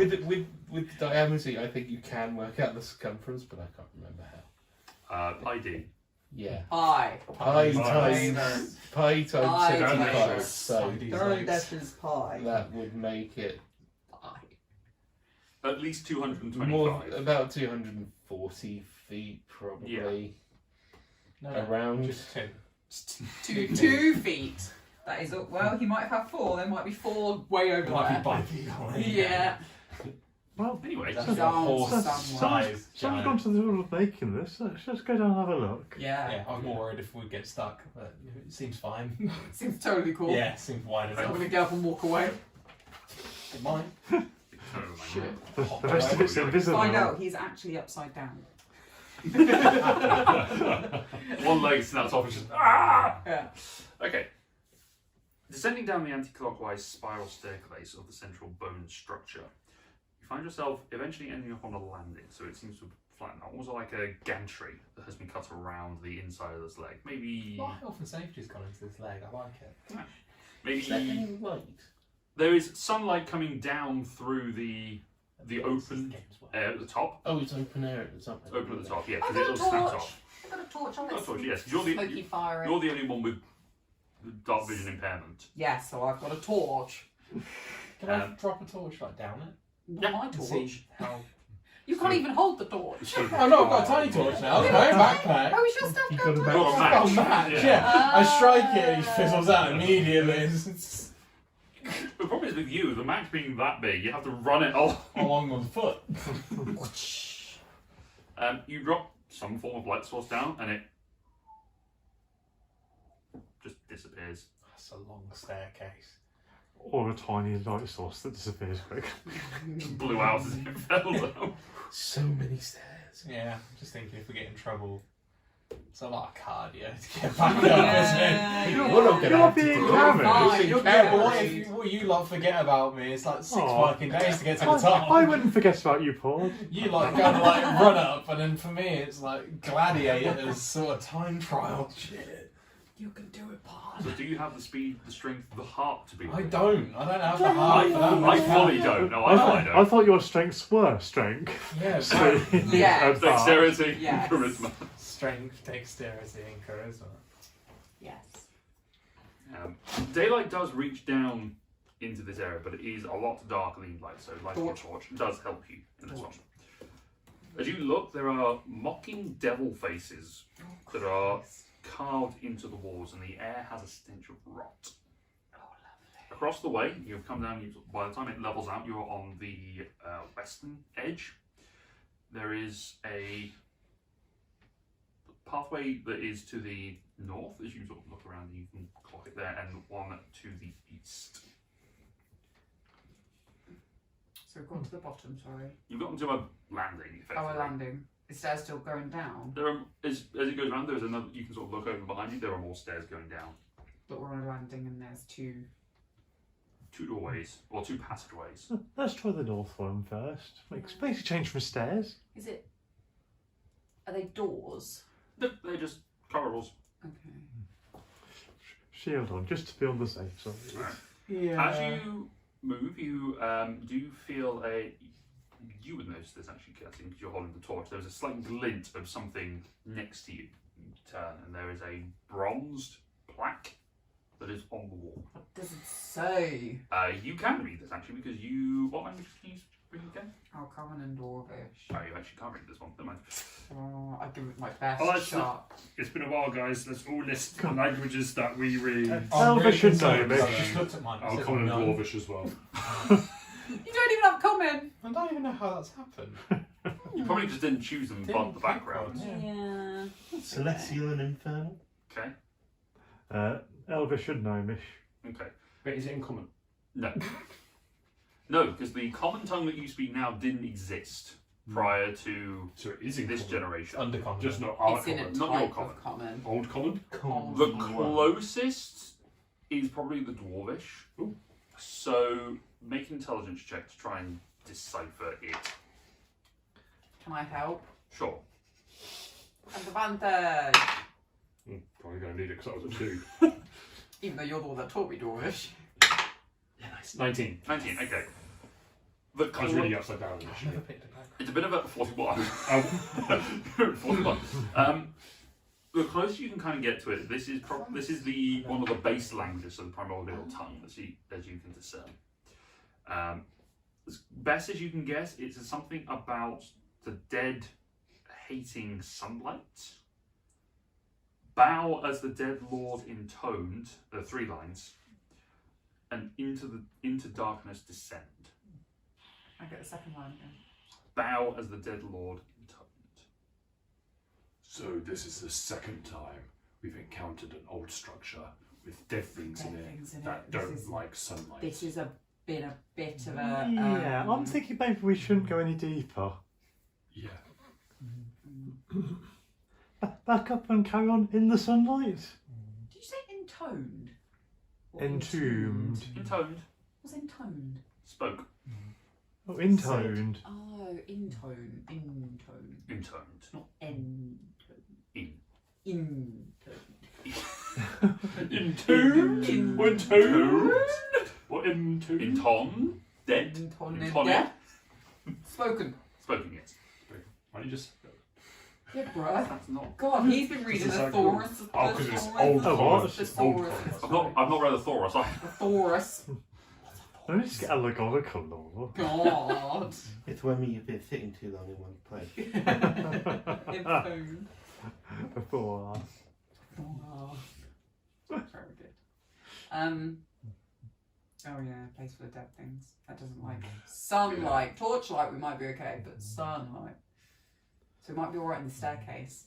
with the diameter, I think you can work out the circumference, but I can't remember how. ID. Yeah. Pi. Pi Pi. times Pi times times 75. X. So Durandesh's pi. that would make it Pi. At least 225. more about 240 feet, probably No, around. just 2. 2 feet. That is, well, he might have 4. There might be 4 way over Might there. be bipedal. Yeah. Well, Anyway, That's Some- a horse some- size someone's gone giant. to the trouble of making this. Let's just go down and have a look. Yeah. Yeah, I'm more worried if we get stuck, but it seems fine. Seems totally cool. Yeah, seems wide So I'm enough. gonna get up and walk away. It might. Shit. The rest of it's invisible. Find out he's actually upside down. One leg snaps off and just ah! Yeah. Okay. Descending down the anti-clockwise spiral staircase of the central bone structure, you find yourself eventually ending up on a landing, so it seems to flatten out, almost like a gantry that has been cut around the inside of this leg. Maybe, What health and safety's gone into this leg? I like it. Is that maybe any light? there is sunlight coming down through the open Games work. air at the top. Oh, it's open air at the top. Open at the top, yeah, I've because got it a all snaps torch. off. I've got a torch on Got a this. torch, yes, 'cause you're Smoky fire. you're the only one with dark vision impairment. Yeah, so I've got a torch. Can I drop a torch like down it? Not Yeah, my And torch. see how. You can't even hold the torch. Oh no, I've got a tiny torch now. It's my backpack. Oh, is your stuff You got got a torch? Got a match. Oh, match, Yeah. yeah. I strike it and it fizzles out immediately. The problem is is with you, the map being that big, you have to run it all. Along with foot. You drop some form of light source down, and it just disappears. That's a long staircase. Or a tiny light source that disappears quick. Just blew out as it fell down. So many stairs. Yeah, just thinking if we get in trouble, it's a lot of cardio to get back up, isn't it? Yeah, We're not yeah. gonna have to being do carried. it. You're Yeah, but carried. what if what you lot forget about me? It's like 6 Aw. working days to get to the top. I wouldn't forget about you, Paul. You like go and like run up, and then for me it's like gladiators sort of time trial shit. You can do it, Pod. So do you have the speed, the strength, the heart to be? I don't have the heart for that. I fully don't. No, I I don't. thought your strengths were strength. Yeah, Speed Yeah. and heart. Dexterity, Yes. charisma. strength, dexterity, and charisma. Yes. Daylight does reach down into this area, but it is a lot darker than light, so lighting a torch does help you in this one. As you look, there are mocking devil faces that are carved into the walls, and the air has a stench of rot. Across the way, you've come down, by the time it levels out, you're on the western edge. There is a pathway that is to the north, as you sort of look around, you can clock it there, and one to the east. So we've gone to the bottom, sorry. You've gotten to a landing, effectively. Oh, a landing. Is stairs still going down? There are, as it goes around, there's another, you can sort of look over behind you, there are more stairs going down. But we're on a landing and there's two. Two doorways, or two passageways. Let's try the north one first. Makes a change from stairs. Is it? Are they doors? They're just corridors. Okay. Shield on, just to be on the safe side. Right. Yeah. As you move, you do feel you would notice this actually, Kirsty, because you're holding the torch. There's a slight glint of something next to you. You turn, and there is a bronzed plaque that is on the wall. What does it say? You can read this actually, because you. What language can you read again? Oh, Common and Dwarvish. Oh, you actually can't read this one. Never mind. Oh, I give it my best Oh, that's shot. It's been a while, guys. Let's all list the languages that we read. Elvish and concerned, Gnomish. I just looked at mine. Oh, Said Common and none. Dwarvish as well. You don't even have Common! I don't even know how that's happened. You probably just didn't choose them by the background. Yeah. Yeah. Celestial and infernal. Okay. Elvish and Gnomish. Okay. Wait, is it in common? No. No, because the common tongue that you speak now didn't exist prior to So it is in this common. generation. Undercommon. Just not our It's in a common. Not your type common. of common. Old common? Common. The closest is probably the Dwarvish. Ooh. So make an intelligence check to try and decipher it. Can I help? Sure. Advantage! Probably going to need it because I was at 2. Even though you're the one that taught me Dwarvish. Yeah, nice. 19. 19, okay. The I was clo- reading upside down I've initially. never picked a background. It's a bit of a 41. Oh, 41. The closer you can kind of get to it, this is the one of the base languages of the primordial tongue, as you can discern. As best as you can guess, it's something about the dead hating sunlight. Bow as the dead lord intoned, the 3 lines, and into darkness descend. I get the second line again. Bow as the dead lord intoned. so this is the second time we've encountered an old structure with dead things in Dead it things in that it. This don't is- like sunlight. This has been a bit of a. Yeah, I'm thinking maybe we shouldn't go any deeper. Yeah. Back up and carry on in the sunlight. Did you say intoned? Or Entombed. Intoned. What's intoned? Spoke. Oh, intoned. Oh, intone. Intone. Intoned. Not entoned. In. Intone. Entombed? Entombed? What entombed? Inton. Dead. Intoned. Intoned. Yeah. Spoken. Spoken, yes. Why don't you just... Yeah, bruh. That's not. God, he's been reading This the is Thoris. Oh, because it's Thesaurus. old Oh, common. what? Thesaurus. I've not read the Thoros. The Thoris. Let me just get allegorical law. God. It's when you've been sitting too long in one place. Intoned. Before. Oh. Very good. Oh yeah, place full of dead things. That doesn't like sunlight. Torchlight we might be okay, but sunlight. So it might be alright in the staircase.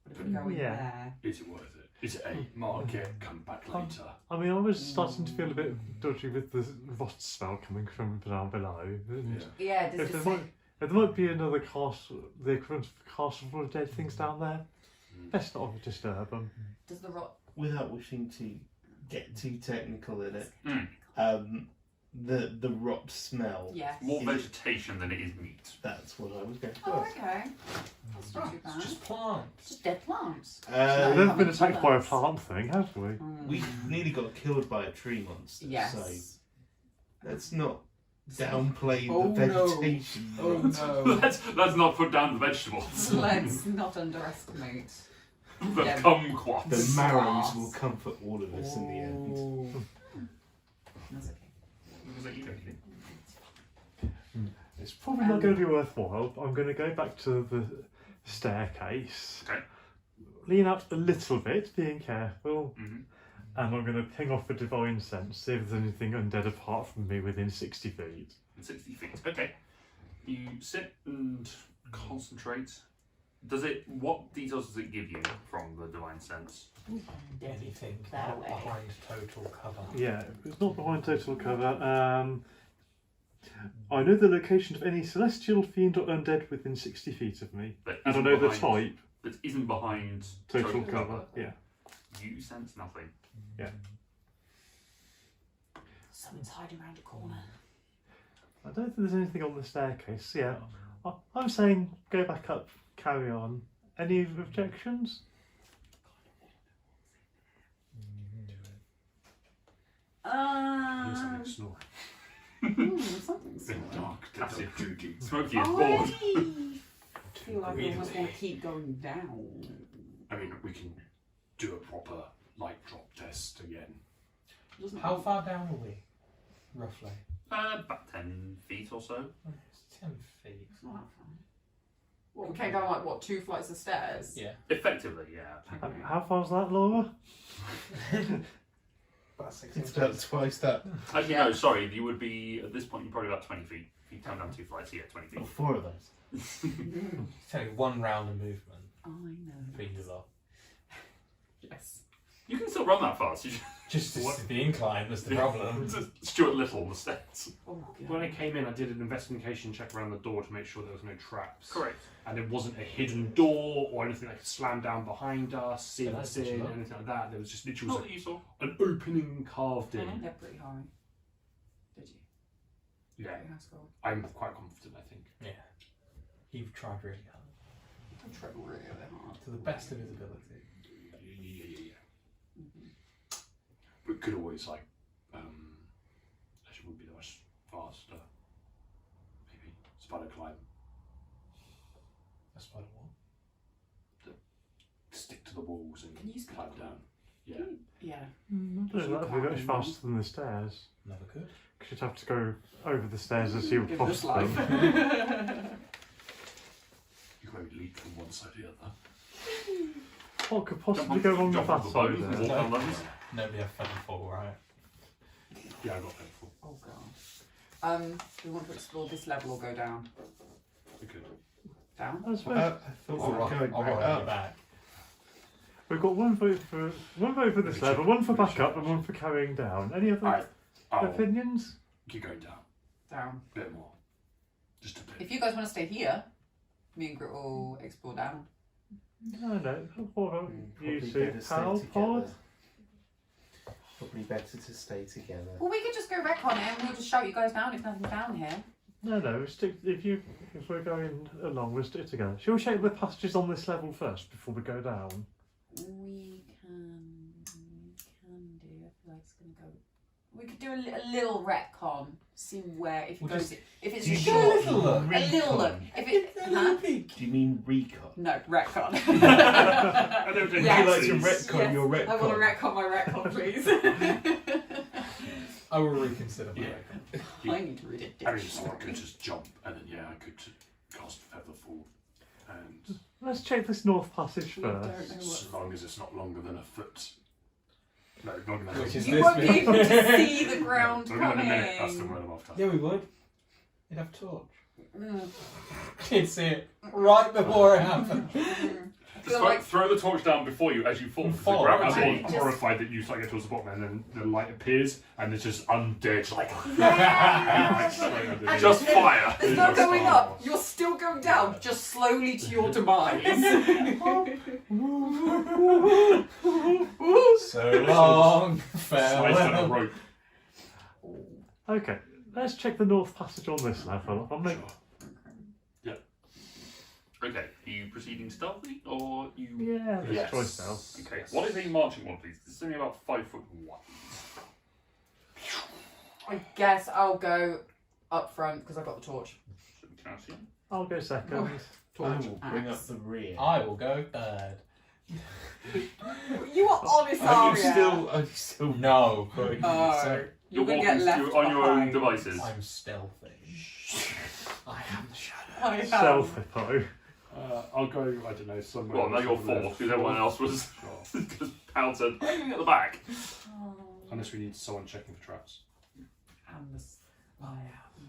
But if we go in Yeah. there, Is it worth it? Is it a market? Come back later. I mean, I was starting to feel a bit dodgy with the rot smell coming from down below. And yeah, does If it there, say? if there might be another castle, the equivalent of a castle full of dead things down there, best not disturb them. Does the rot? Without wishing to get too technical in it, Mm. the rot smell. Yes. More vegetation than it is meat. That's what I was going Oh, for. okay. That's not too bad. It's just plants. Just dead plants. We've Uh, never been attacked by a Yes. plant thing, have we? we nearly got killed by a tree monster. Yes. So let's not downplay Oh, the no. vegetation. Oh rot. no. Let's not put down the vegetables. Let's not underestimate. The Yeah. kumquats. The marrows Grass. will comfort all of us in the end. Ooh. That's okay. It's probably not going to be worthwhile. I'm going to go back to the staircase, Okay. lean out a little bit, being careful, Mhm. and I'm going to ping off a divine sense, see if there's anything undead apart from me within 60 feet. 60 feet. Okay. You sit and concentrate. What details does it give you from the divine sense? Anything That not way. behind total cover. Yeah, it's not behind total cover. I know the location of any celestial, fiend, or undead within 60 feet of me. That And I isn't know the behind- type, That isn't behind total cover. Yeah. You sense nothing. Someone's hiding around a corner. I don't think there's anything on the staircase. Yeah, I'm saying go back up, carry on. Any objections? Here's something snoring. Something's In dark, Cassie. drinking. Smokey is I bored. feel like I almost want to keep going down. I mean, we can do a proper light drop test again. Doesn't How far down are we, roughly? About 10 feet or so. It's 10 feet. It's not that far. What, we came down like, what, 2 flights of stairs? Yeah. Effectively, yeah. How far's that, Laura? About 6 It's inches. about twice that. Actually, no, sorry. You would be, at this point, you're probably about 20 feet. If you come down 2 flights, yeah, 20 feet. Oh, 4 of those. It's only one round of movement. I know. Feed a lot. Yes. You can still run that fast. You Just What? the incline was the problem. just Stuart Little, the steps. Oh, When I God. came in, I did an investigation check around the door to make sure there was no traps. Correct. And there wasn't a hidden door or anything that could slam down behind us, seal Yeah, us that's in, what you anything like that. There was just literally Not that you saw. an opening carved in. They're pretty high. Did you? Yeah, Pretty high score. I'm quite confident, I think. Yeah. You've tried really hard. I tried really hard. To the best of his ability. We could always, like, actually would be the much faster. Maybe spider climb, A spider wall. stick to the walls Can you and spider climb climb? down. Yeah. Yeah. I don't know, that'd be much faster than the stairs. Never could. Because you'd have to go over the stairs as you would Give cross this them. life. You can maybe leap from one side to the other. What could possibly go wrong with jump that off the boat side and there? walk on those. Nobody have feather fall, right? Yeah, I got that before. Oh, God. Do we want to explore this level or go down? We could. Down? I suppose I thought we I'll were rock going back you up. back. we've got one vote for this level, one for backup, and one for carrying down. Any other Alright, I'll opinions? keep going down. Down. A bit more. Just a bit. If you guys want to stay here, me and Grit will explore down. No. What about you Probably two? better stay Pal together. pod? Probably better to stay together. Well, we could just go wreck on it and we'll just shout you guys down if nothing's down here. No. Stick. If we're going along, we'll stick together. Shall we check the passages on this level first before we go down? We can do. I feel like it's gonna go. We could do a little retcon. See where if it We'll goes. just- If it's Do you a mean short, little look. a little look. If it, huh? Do you mean recon? No, retcon. I don't think Yes. Would you like to Nazis. retcon your retcon? I want to retcon my retcon, please. I will reconsider my Yeah. record. I need to read it. I mean, so I could just jump, and then I could cast Featherfall, and Let's check this north passage We don't know first. what- as long as it's not longer than a foot. No, not going to Which is You this won't be bit. able to see the ground We're going to minute. That's the coming. word I'm after. Yeah, we would. You'd have a torch. Mm. You'd see it right before it happened. I Just feel like throw the torch down before you as you fall. Fall. The gravity. I'm horrified that you start getting towards the bottom and then the light appears and it's just undead. Like, Just fire. there's no going up. You're still going down, just slowly to your demise. So long, Slides down a farewell. rope. Okay, let's check the North Passage on this level. I'll make. Okay, are you proceeding stealthy or you? Yeah, this Yes. choice now. Okay. What is a marching one, please? This is only about 5 foot wide. I guess I'll go up front because I've got the torch. So Cassian. I'll go second. I Torch will bring up axe. the rear. I will go third. You are honest, Are you Arya. still No. Oh, you're gonna get walking left on your own behind. devices. I'm stealthy. I am the shadow. I am. Self hippo. I'll go, I don't know, somewhere. Well, now you're somewhere fourth because everyone else was Sure. just pouted at the back. Oh, Unless we need someone checking for traps. I'm the I am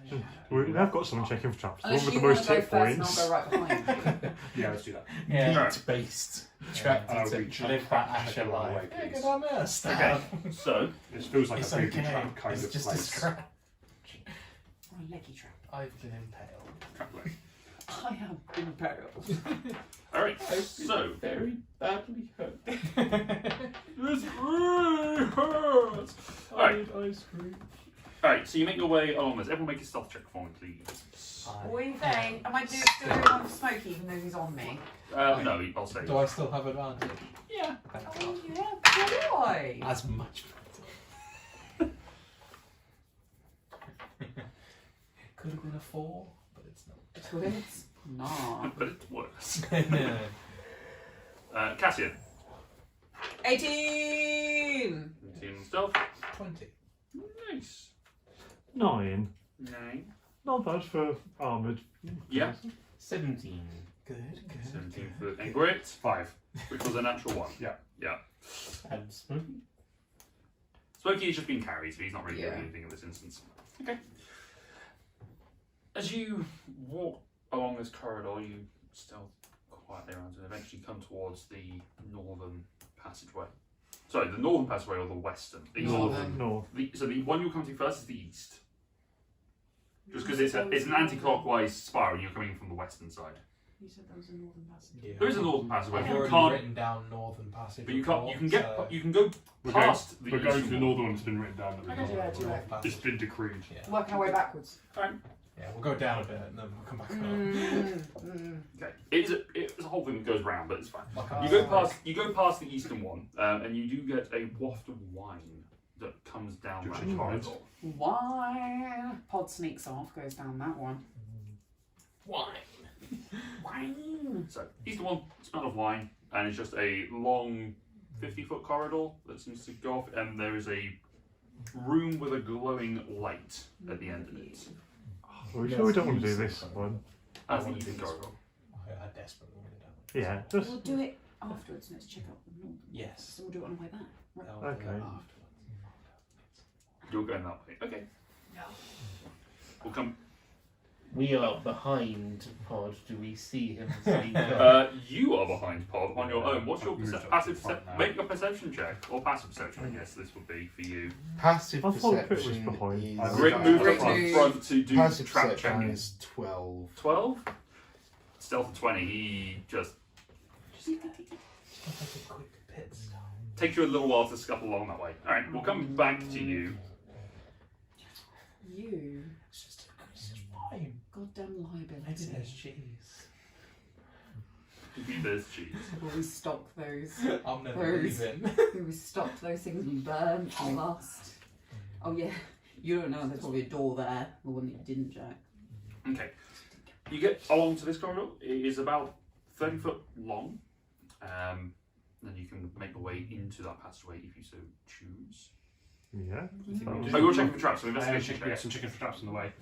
the shadow. We have got someone checking for traps. The one Unless with you the want most to go hit first and points. I'll go right behind you. Yeah, let's do that. Yeah. meat-based. Trapped I'll into reach live up, that check ash it along the alive. way, Yeah, please. good on us. Okay, so It feels like It's a booby okay. trap kind It's of just place. a scratch. Or a leggy trap. I've been impaled. traveling. I am impaled. All right, so Very badly hurt. this really hurts. All right, Ice cream. all right. So you make your way along this. Everyone make a stealth check for me, please. What are you saying? Am I still doing one for Smokey even though he's on me? No, I'll say. Do I still have advantage? Yeah. Thank Oh, God. yeah, do I? That's much better. Could have been a 4, but it's not. So it's not. But it's worse. Cassian. 18! Team stealth. 20. Nice. 9. 9. Not bad for armoured. Yeah. 17. Good, good. 17 for and grit, 5. which was a natural 1. Yeah. Yeah. And Smokey. Smokey has just been carried, so he's not really doing Yeah. anything in this instance. Okay. As you walk along this corridor, you stealth quietly around and eventually come towards the northern passageway. Sorry, the northern passageway or the western? The Northern. North. So the one you're coming to first is the east. Just because it's an anti-clockwise spiral and you're coming from the western side. You said there was a northern passage. Yeah. There is a northern passageway, I've but you already can't. written down Northern Passage. But you can't. You can report, get. so- You can go We're going, past we're the going to eastern the wall. northern one that's been written down. That I can do that, do that. It's been decreed. Yeah. Working our way backwards. Yeah, we'll go down a bit and then we'll come back up. Okay, it's a whole thing that goes round, but it's fine. Like You go past the eastern one, and you do get a waft of wine that comes down Good that shit. corridor. Wine. Pod sneaks off, goes down that one. Wine. Wine. So eastern one, smell of wine, and it's just a long 50-foot corridor that seems to go off, and there is a room with a glowing light at the end of it. Are we sure we don't want to do this one? That's the eastern corridor. I desperately want to do Yeah, just. We'll do it afterwards. Let's check out the northern. it. Yes. So we'll do it on the way back. Right. I'll do that Okay. afterwards. You're going that way. Okay. We'll come. We are behind Pod. Do we see him? See You are behind Pod on your own. What's your Moved up to passive? the front now. Make a perception check or passive perception. I guess this would be for you. Passive I thought Pit was perception behind. is... Great move Great up move. front to do Passive trap perception checking. is 12. 12. Stealth of 20. He just Just like a quick pit stop. takes you a little while to scuffle along that way. All right, we'll come back to you. You. It's just wine. Goddamn liability. Maybe there's cheese. Maybe there's cheese. Will we stock those? I'm never Rose. leaving. Will we stock those things you burned and lost? Oh yeah. You don't know. There's probably a door there. The one that you didn't jack. Okay. You get along to this corridor. It is about 30 foot long. Then you can make your way into that passageway if you so choose. Yeah. Oh, you're checking for traps, so I am investigation checking, check. some chicken for traps on the way.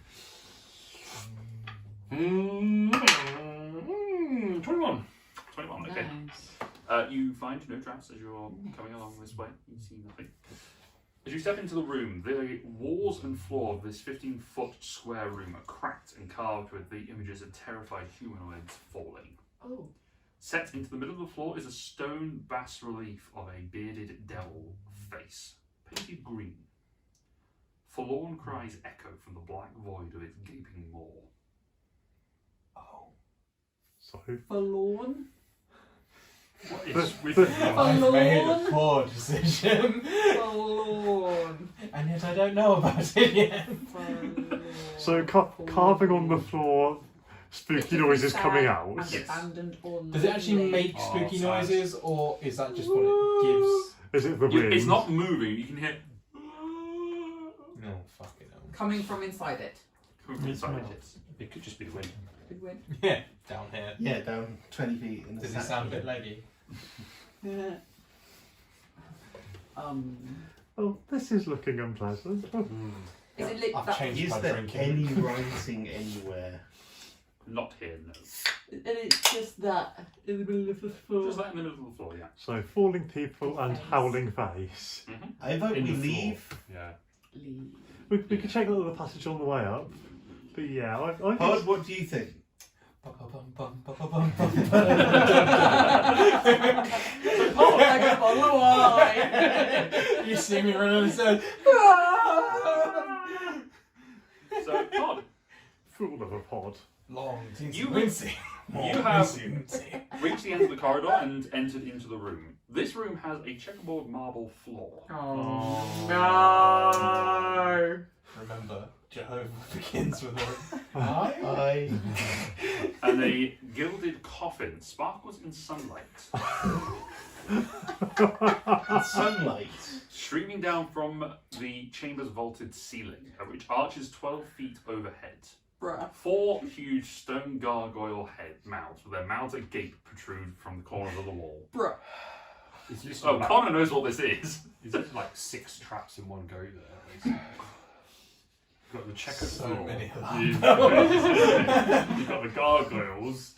21. 21, okay. Nice. You find no traps as you're coming along this way. You see nothing. As you step into the room, the walls and floor of this 15-foot square room are cracked and carved with the images of terrified humanoids falling. Oh. Set into the middle of the floor is a stone bas-relief of a bearded devil face, painted green. Forlorn cries echo from the black void of its gaping maw. Oh. So, Forlorn? What is with I've made a Forlorn? poor decision. Forlorn. And yet I don't know about it yet. so carving on the floor, spooky noises coming out. And Yes. abandoned or Does it actually lonely. make Oh, spooky sad. noises, or is that just what it gives? Is it the wind? It's not moving. You can hear No, fucking hell. Coming from inside it? coming from inside It's it. It could just be the wind. Good win. Yeah, down here. Yeah, down 20 feet. In the Does it sound a bit leggy? Oh, this is looking unpleasant. Is it lit? I've That, changed Is my there drinking. any writing anywhere? Not here, no. and it's just that in the middle of the floor. Just that in the middle of the floor, yeah. So falling people and Face. howling face. I vote In we the floor. leave. Yeah. Leave. We could check out the passage on the way up. But yeah, I Pod, guess what do you think? Oh, like a bottle of wine. You see me running and say, So, Todd, fool of a pod. long, You- wincing. you have reached the end of the corridor and entered into the room. This room has a checkerboard marble floor. Oh, no. Remember, Jehovah begins with a I. And a gilded coffin sparkles in sunlight, Sunlight. streaming down from the chamber's vaulted ceiling, which arches 12 feet overhead. Bruh. 4 huge stone gargoyle head mouths, with their mouths agape, protrude from the corners of the wall. Bruh. It's just Oh, like, Connor knows what this is. is it like 6 traps in one go there? At least? You've got the checkered So floor. many of You've got the gargoyles.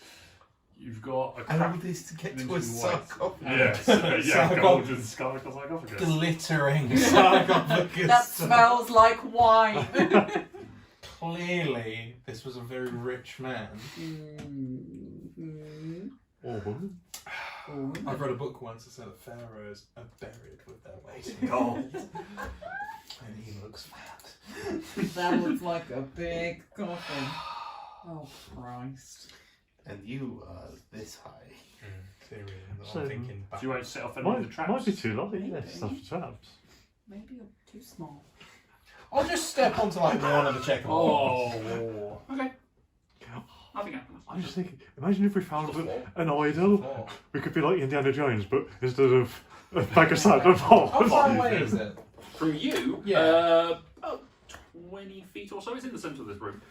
You've got a And all crap. this to get to a Lynching white. sarcophagus. Yes, yeah, Sarcophagus. golden sarcophagus. glittering sarcophagus. That smells like wine. Clearly, this was a very rich man. Or woman. I've read a book once that said that pharaohs are buried with their weight in gold. And he looks fat. That looks like a big coffin. Oh, Christ. And you are this high. Theory, So, I'm thinking back. Do you want to set off any of the traps? Might be too light. Maybe. Yes, stuff traps. Maybe you're too small. I'll just step onto like one of the checkerboards. Oh. Okay. Nothing happens. I'm just thinking, imagine if we found Just walk. an idol. Oh. We could be like Indiana Jones, but instead of a bag of sand and How pot. far away is it? From you, Yeah. about 20 feet or so. It's in the centre of this room.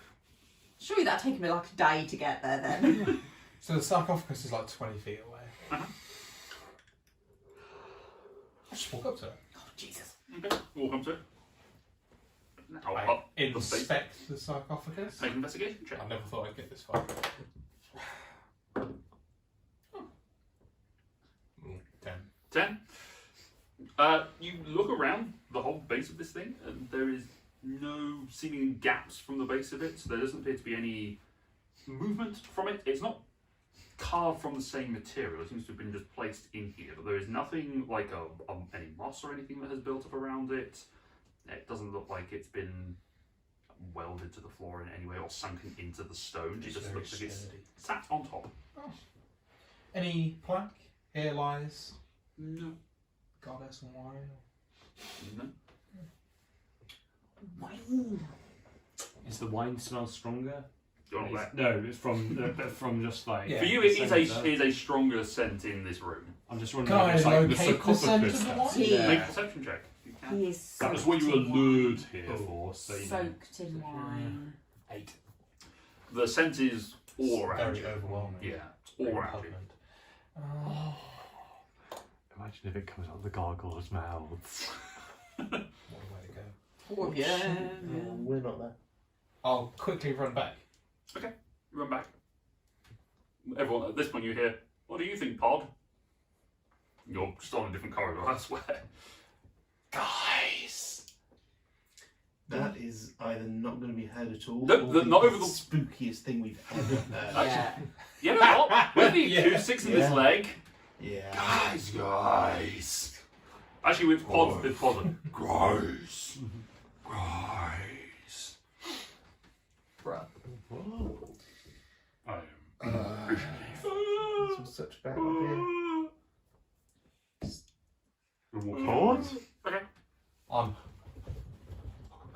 Surely that'd take me like a day to get there then. So the sarcophagus is like 20 feet away. Uh-huh. I'll just walk up to it. Oh, Jesus. Okay, walk up to it. Now, I up the space. inspect the sarcophagus. Make an investigation check. I never thought I'd get this far. 10. 10. You look around the whole base of this thing, and there is no seeming gaps from the base of it, so there doesn't appear to be any movement from it. It's not carved from the same material, it seems to have been just placed in here, but there is nothing like any moss or anything that has built up around it. It doesn't look like it's been welded to the floor in any way or sunken into the stone. It It's just very looks like it's sturdy. sat on top. Any plaque? Here lies No. goddess and wine. No. Is the wine smell stronger? You're not there. No, it's from just like. Yeah. For you, it centre. is a stronger scent in this room. I'm just wondering. Can I if it's like locate the scent sarcophagus of the that's wine? in Yeah. there. Make a perception check. You can. He is That was what you were soaked in lured wine. here for. So you know. Soaked in wine. 8. The scent is all around Very you. overwhelming. Yeah, it's all Very around you. repugnant. Imagine if it comes out of the gargoyles' mouths. What a way to go. Oh, yeah. We're not there. I'll quickly run back. You run back. Everyone, at this point, you hear, "What do you think, Pod?" You're just on a different corridor, I swear. Guys! That is either not going to be heard at all, No, or not the over the- spookiest thing we've ever heard. Yeah. You know what? With the Yeah. acoustics in this Yeah. leg, Yeah. guys. Actually, it's pod. It's pod. Guys. Guys. Bruh. I am. This was such a bad idea. What? Okay. I'm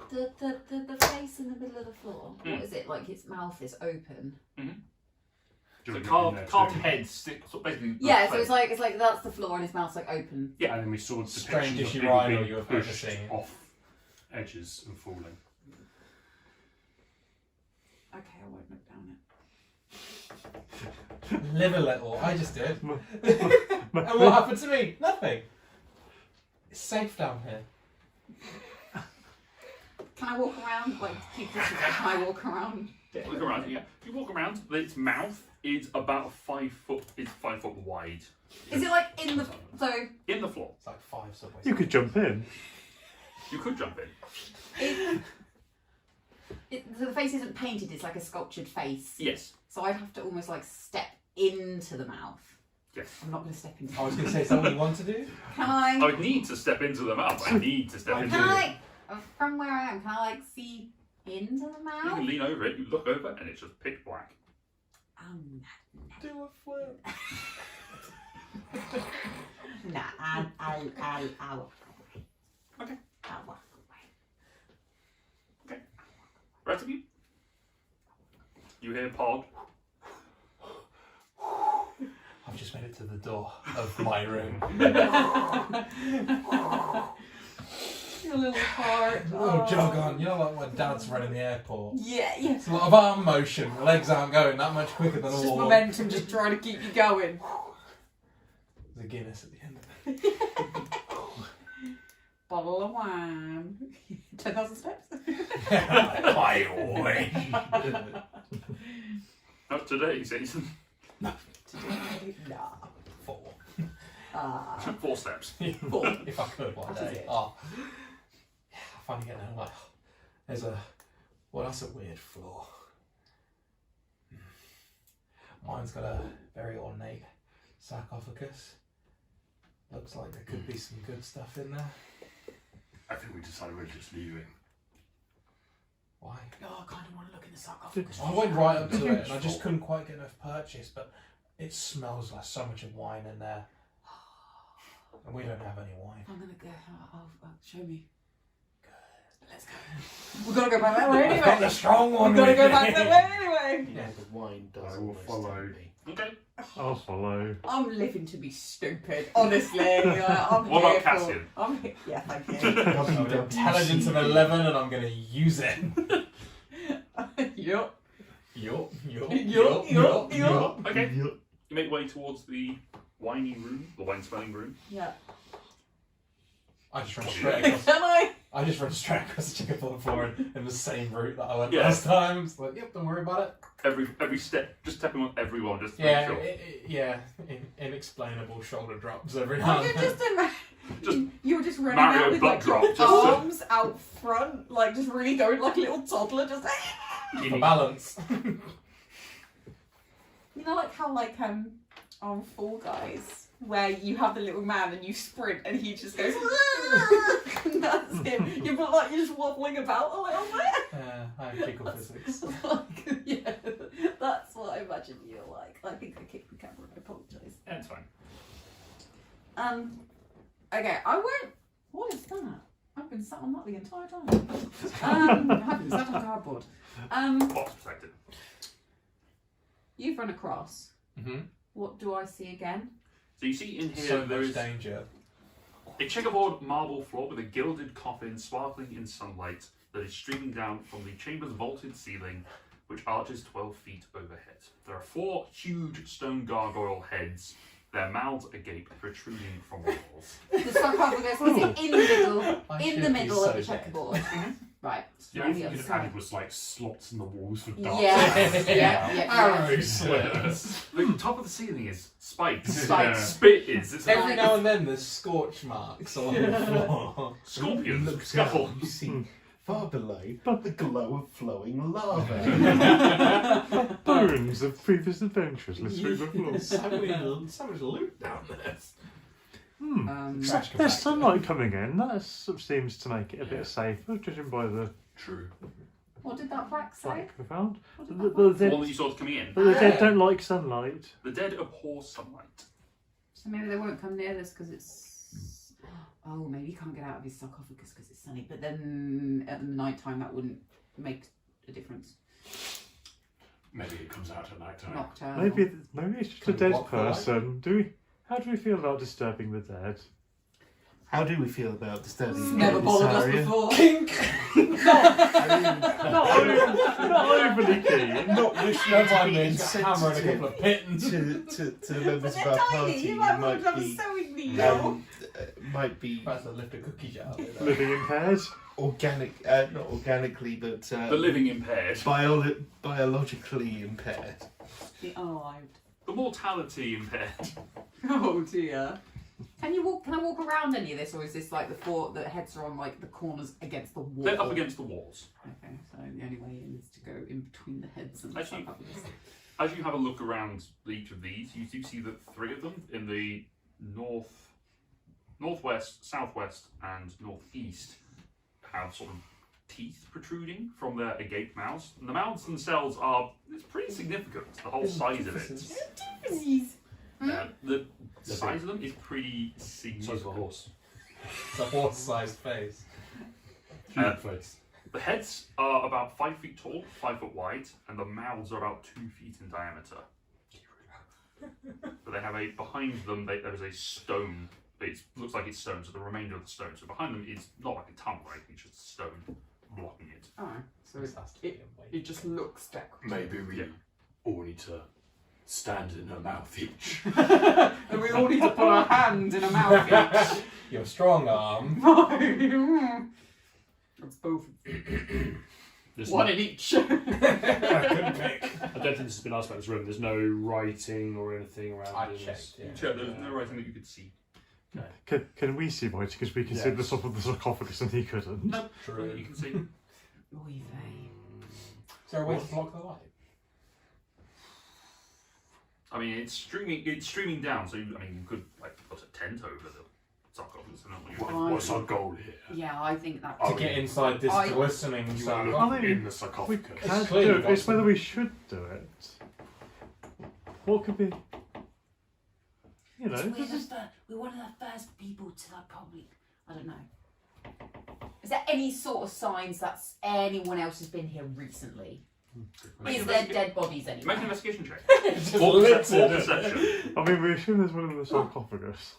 The face in the middle of the floor. Mm. What is it? Like its mouth is open. So carved head stick. So basically. the Yeah, so face. it's like that's the floor and his mouth's like open. Yeah. And then we saw depictions of Strangest people rhino being you have ever pushed seen. off edges and falling. Okay, I won't look down it. live a little. I just did. And what happened to me? Nothing. It's safe down here. Can I walk around? Like, keep this can I walk around? Look around. Yeah. If you walk around, its mouth is about 5 foot. It's 5 foot wide. Is it like in the so? In the floor. It's like 5 subways. You could jump in. You could jump in. So the face isn't painted. It's like a sculptured face. Yes. So I'd have to almost like step into the mouth. Yes. I'm not going to step into. I was going to say something you want to do. Can I? I would need to step into the mouth. I need to step into Can it. I? From where I am, can I like see into the You mouth? can lean over it. You look over, and it's just pitch black. Do a flip. Nah, I'll walk away. Okay. I'll walk away. Rest of you. You hear Pod. I've just made it to the door of my room. Your little heart. Oh, jog on. You know, like when dad's running the airport. Yeah, yeah. It's a lot of arm motion. The legs aren't going that much quicker than a It's just wall. momentum, just trying to keep you going. There's a Guinness at the end of it. Bottle of wine. 10,000 steps. My way. Not today, Jason. Nah. 4. 4 steps. If I could one That is day. it. Oh. Yeah, I finally get there. I'm like, oh, there's a. Well, that's a weird floor. Mine's got a very ornate sarcophagus. Looks like there could be some good stuff in there. I think we decided we're just leaving. Why? No, I kind of want to look in the sarcophagus. I went right up to it and I just couldn't quite get enough purchase, but it smells like so much of wine in there. And we don't have any wine. I'm gonna go. I'll show me. Good. Let's go. We've got to go back that way I've got the anyway. strong one. We've got to with go me. back that way anyway. Yeah, the wine does I will almost follow. tempt me. Okay. I'll follow. I'm living to be stupid, honestly. I'm What about here for- Cassian? I'm here. Yeah, thank you. I'm an intelligence of 11 and I'm going to use it. Yup. Yup, yup, Yup, yup. Okay. You make way towards the winey room, the wine smelling room. Yeah. I just run straight across. Can I? I just run straight across the checkerboard floor in the same route that I went Yeah. last time. It's like, yep, don't worry about it. Every step, just stepping on everyone, just to Yeah, make sure. inexplainable shoulder drops every now I and could then. just imagine Just you were just running Mario out with butt like drop, your just to- arms out front, like just really going like a little toddler, just For balance. you know, like how like on Fall Guys, where you have the little man and you sprint and he just goes. And that's him. You're like you're just wobbling about a little bit. I have tickle physics. Like, yeah, that's what I imagine you're like. I think I kicked the camera. I apologise. Yeah, it's fine. Okay, I won't. What is that? I've been sat on that the entire time. I have been sat on cardboard. Box protected. You've run across. Mm-hmm. What do I see again? So you see in here So there much is danger. a checkerboard marble floor with a gilded coffin sparkling in sunlight that is streaming down from the chamber's vaulted ceiling, which arches 12 feet overhead. There are 4 huge stone gargoyle heads, their mouths agape, protruding from the walls. The sarcophagus is it in the middle? I In should the be middle so of the dead. checkerboard. Right. The on only the thing you other could have added side. was like slots in the walls for darts. Yeah. Arrow slits. The top of the ceiling is spikes. Spikes. Spit is. It's Every like now and then there's scorch marks along the floor. scorpions. Look Scuffle. down, you see far below the glow of flowing lava. Bones of previous adventures littering the floor. So much loot down there. There's Trash compactor. sunlight coming in. That sort of seems to make it a bit safer, judging by the True. What did that plaque say? flag we found. What The, did that the, The one the, that you saw coming in. the dead don't like sunlight. The dead abhor sunlight. So maybe they won't come near this because it's. Oh, maybe he can't get out of his sarcophagus because it's sunny. But then at the night time, that wouldn't make a difference. Maybe it comes out at night time. Nocturnal. Maybe it's just Can a we dead block the light? person. How do we feel about disturbing the dead? How do we feel about disturbing Never this bothered us area? before. Not overly keen. Not wishing Don't to mind be me, it's got a hammer and a couple of pitons. to the members of our party. You might be Perhaps I'll lift a cookie jar. Living impaired. organic, not organically, but The living impaired. biologically impaired. The unalived. The mortality impaired. Oh dear. Can I walk around any of this, or is this like the floor? The heads are on like the corners against the wall. They're up against the walls. Okay, so the only way in is to go in between the heads and Actually- stuff like this. As you have a look around each of these, you do see that 3 of them in the northwest, southwest, and northeast have sort of teeth protruding from their agape mouths. And the mouths themselves it's pretty significant, the whole size of it. The size of them is pretty So is the significant. horse. It's a horse-sized face. Human face. The heads are about 5 feet tall, 5 foot wide, and the mouths are about 2 feet in diameter. But they have behind them there is a stone. It looks like it's stone, so the remainder of the stone. So behind them is not like a tunnel, right? It's just stone blocking it. Oh, so This has to be a way. it just looks decorative. Maybe we all need to stand in her mouth each. And we all need to put our hand in a mouth each. Your strong arm. That's both. There's One no- in each. I couldn't pick. I don't think this has been asked about this room. There's no writing or anything around I this. checked, yeah. Check, there's no writing that you could see. Can we see writing because we can see the Yes. top of the sarcophagus and he couldn't? No, True. you can see. Oy vey. Is there a way to block the light? I mean, it's streaming down, so you could like put a tent over the sarcophagus. I don't know what you What's our goal here? Yeah, I think that. To get inside this I- glistening You want to sarcophagus. look I think in the sarcophagus. Can It's clearly do it. got It's whether some- we should do it. What could be? You know, We're one of the first people to like probably. I don't know. Is there any sort of signs that anyone else has been here recently? Make Is an there investiga- dead bodies Make an anywhere? investigation check. Just Or littered. perception. I mean, we assume there's one in the sarcophagus.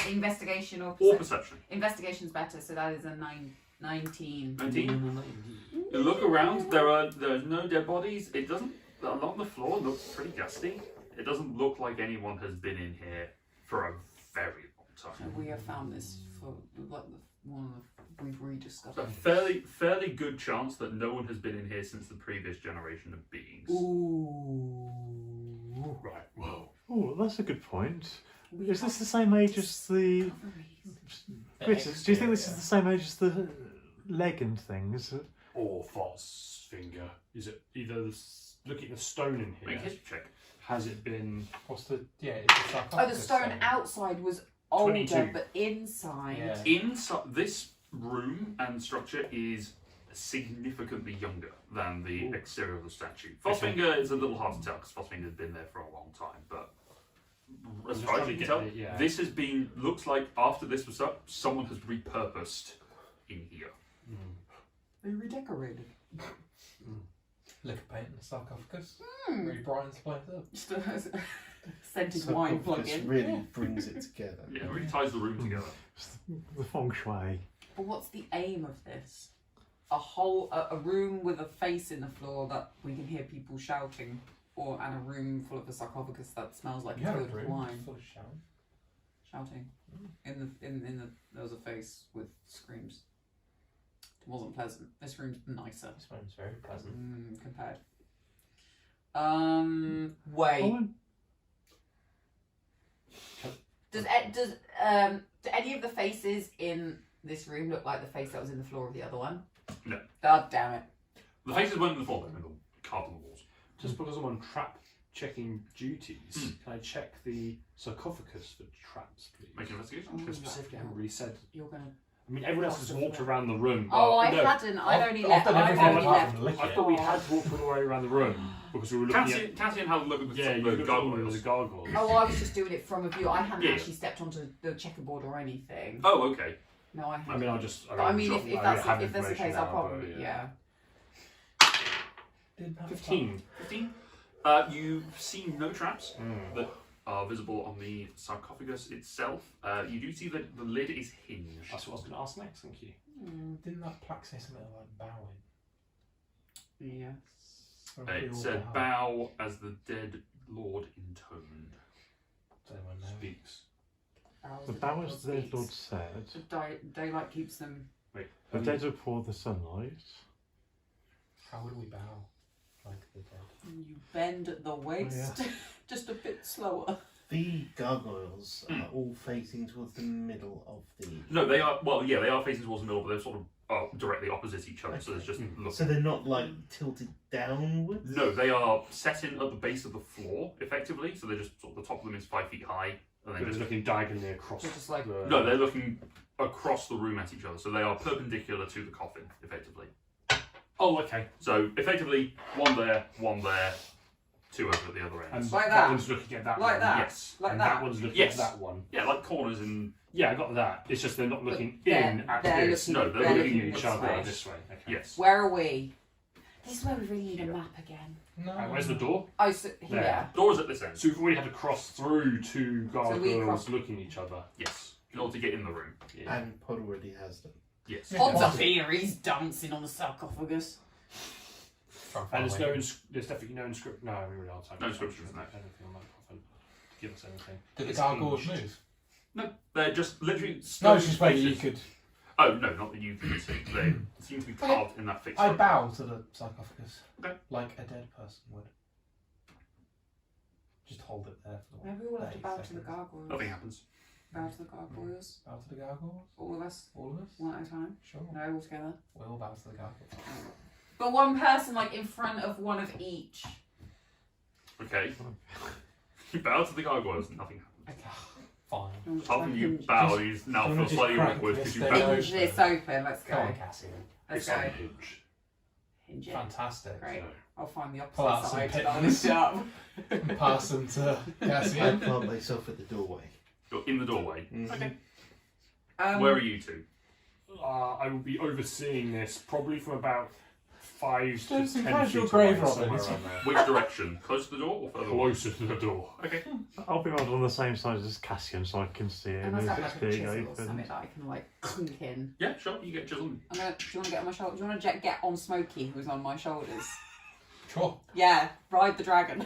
Investigation or Or perception? perception. Investigation's better, so that is a 19. 19. You look around. There's no dead bodies. It doesn't. Along the floor looks pretty dusty. It doesn't look like anyone has been in here for a very long So time. we have found this for like one of the we've rediscovered. A fairly good chance that no one has been in here since the previous generation of beings. Ooh. Right, well, Oh, that's a good point. We Is have this the same age as the? discoveries. Chris, do you think this is the same age as the leg and things? or false finger. Is it either looking at the stone in Make a here? history check. Has it been What's the it's the sarcophagus. Oh, the stone thing. outside was older, 22. but inside. Yeah. Inside this room and structure is significantly younger than the Ooh. exterior of the statue. Frostfinger is a little hard to tell because Frostfinger's been there for a long time, but as just far as trying you to can tell, get the- yeah. this has been looks like after this was up, someone has repurposed in here. They redecorated. Liquor paint in the sarcophagus. Hmm. Really brightens the place up. Just a scented wine plug Sarcophagus in. really brings it together. Yeah, it really ties the room together. The feng shui. But what's the aim of this? A room with a face in the floor that we can hear people shouting, and a room full of a sarcophagus that smells like You it's have a filled with room wine. full of shouting. Shouting. In the there was a face with screams. wasn't pleasant. This room's nicer This one's very pleasant. compared. Wait. Oh, Do any of the faces in this room look like the face that was in the floor of the other one? No. God damn it. The faces weren't in the floor, they were in the carved on the walls. Just because I'm on trap checking duties, can I check the sarcophagus for traps, please? Make an investigation. Oh, Because specifically, I haven't really said. You're gonna. I mean, everyone else has walked around the room. Oh, I no, hadn't. I'd only I've left. done I'd everything only apart left. from lick I it. thought we had walked all the way around the room because we were looking at. Cassian had a look at the, Yeah, you the looked at all gargoyles. the gargoyles. Oh, I was just doing it from a view. I hadn't Yeah. actually stepped onto the checkerboard or anything. Oh, okay. No, I hadn't. I mean, I'll just. But I mean, drop- if I that's have if that's the information case, I'll now, probably but, yeah. Didn't have 15. 15. You've seen no traps that are visible on the sarcophagus itself. You do see that the lid is hinged. That's what I was going to ask next. Thank you. Didn't that plaque say something like bowing? Yes. Or have we It all said bowed? bow as the dead lord intoned. Does anyone know? Speaks. the bowers the dead lord said, Daylight keeps them. Wait. the dead are before the sunlight. How would we bow like the dead? You bend at the waist, just a bit slower. The gargoyles are all facing towards the middle of the. No, they are. Well, yeah, they are facing towards the middle, but they're sort of directly opposite each other. So there's just look. So they're not like tilted downwards. No, they are set in at the base of the floor, effectively. So they're just sort of the top of them is 5 feet high, and then They're just looking diagonally across. They're just like- the... no, they're looking across the room at each other. So they are perpendicular to the coffin, effectively. Oh, okay. So effectively, one there, two over at the other end. And Like that that? one's looking at that Like one. that? Yes. Like and that. one's looking Yes. at that one. Yeah, like corners in. Yeah, I got that. It's just they're not looking they're- in at they're this. looking- No, they're They're looking looking at this each other way. this way. Okay. Yes. Where are we? This is where we really need a map again. No. Where's the door? Oh, so There. yeah. Doors at this end. So we've already had to cross through two we gargoyles cross- looking at each other. Yes. In order to get in the room. Yeah. And Pod already has them. Yes. Odds up here, he's dancing on the sarcophagus. And there's there's definitely no inscription. No, we really are typing. No inscriptions, no. Anything on that coffin to give us anything. Did the It's gargoyles hinged. move? No, they're just literally. No, stone it's just whether you faces. could. Oh no, not that you can see. They seem to be carved in that fixed. I room. bow to the sarcophagus. Okay. Like a dead person would. Just hold it there for the Maybe we'll have to 30 bow to the seconds. gargoyles. Nothing happens. Bow to the gargoyles. Bow to the gargoyles? All of us, All of us? one at a time. Sure. No, all together. We all bow to the gargoyles. But one person, like in front of one of each. Okay. You bow to the gargoyles. Nothing happens. Okay. Fine. Apart from you bow, you now do you feel wanna slightly just crack awkward this because you thing bow. open? Hinge this open. Let's go. Come on, Cassian. Let's It's go. on hinge. Hinge it. Fantastic. Great. I'll find the Pull out opposite some side pit and I'll lift it up. And pass them to I Cassian. plant myself at the doorway. You're in the doorway. Okay. Where are you two? I will be overseeing this probably from about 5 to Just 10 some casual feet grave away, somewhere robbers. around there. Which direction? Close to the door or further away? Closer to the door. Okay. I'll be on the same side as Cassian so I can see it And I as have it's like a being chisel or opened. something that I can like clink in. Yeah, sure. You get chiseled. Do you want to get on my shoulder? Do you want to get on Smokey, who's on my shoulders? Sure. Yeah, ride the dragon.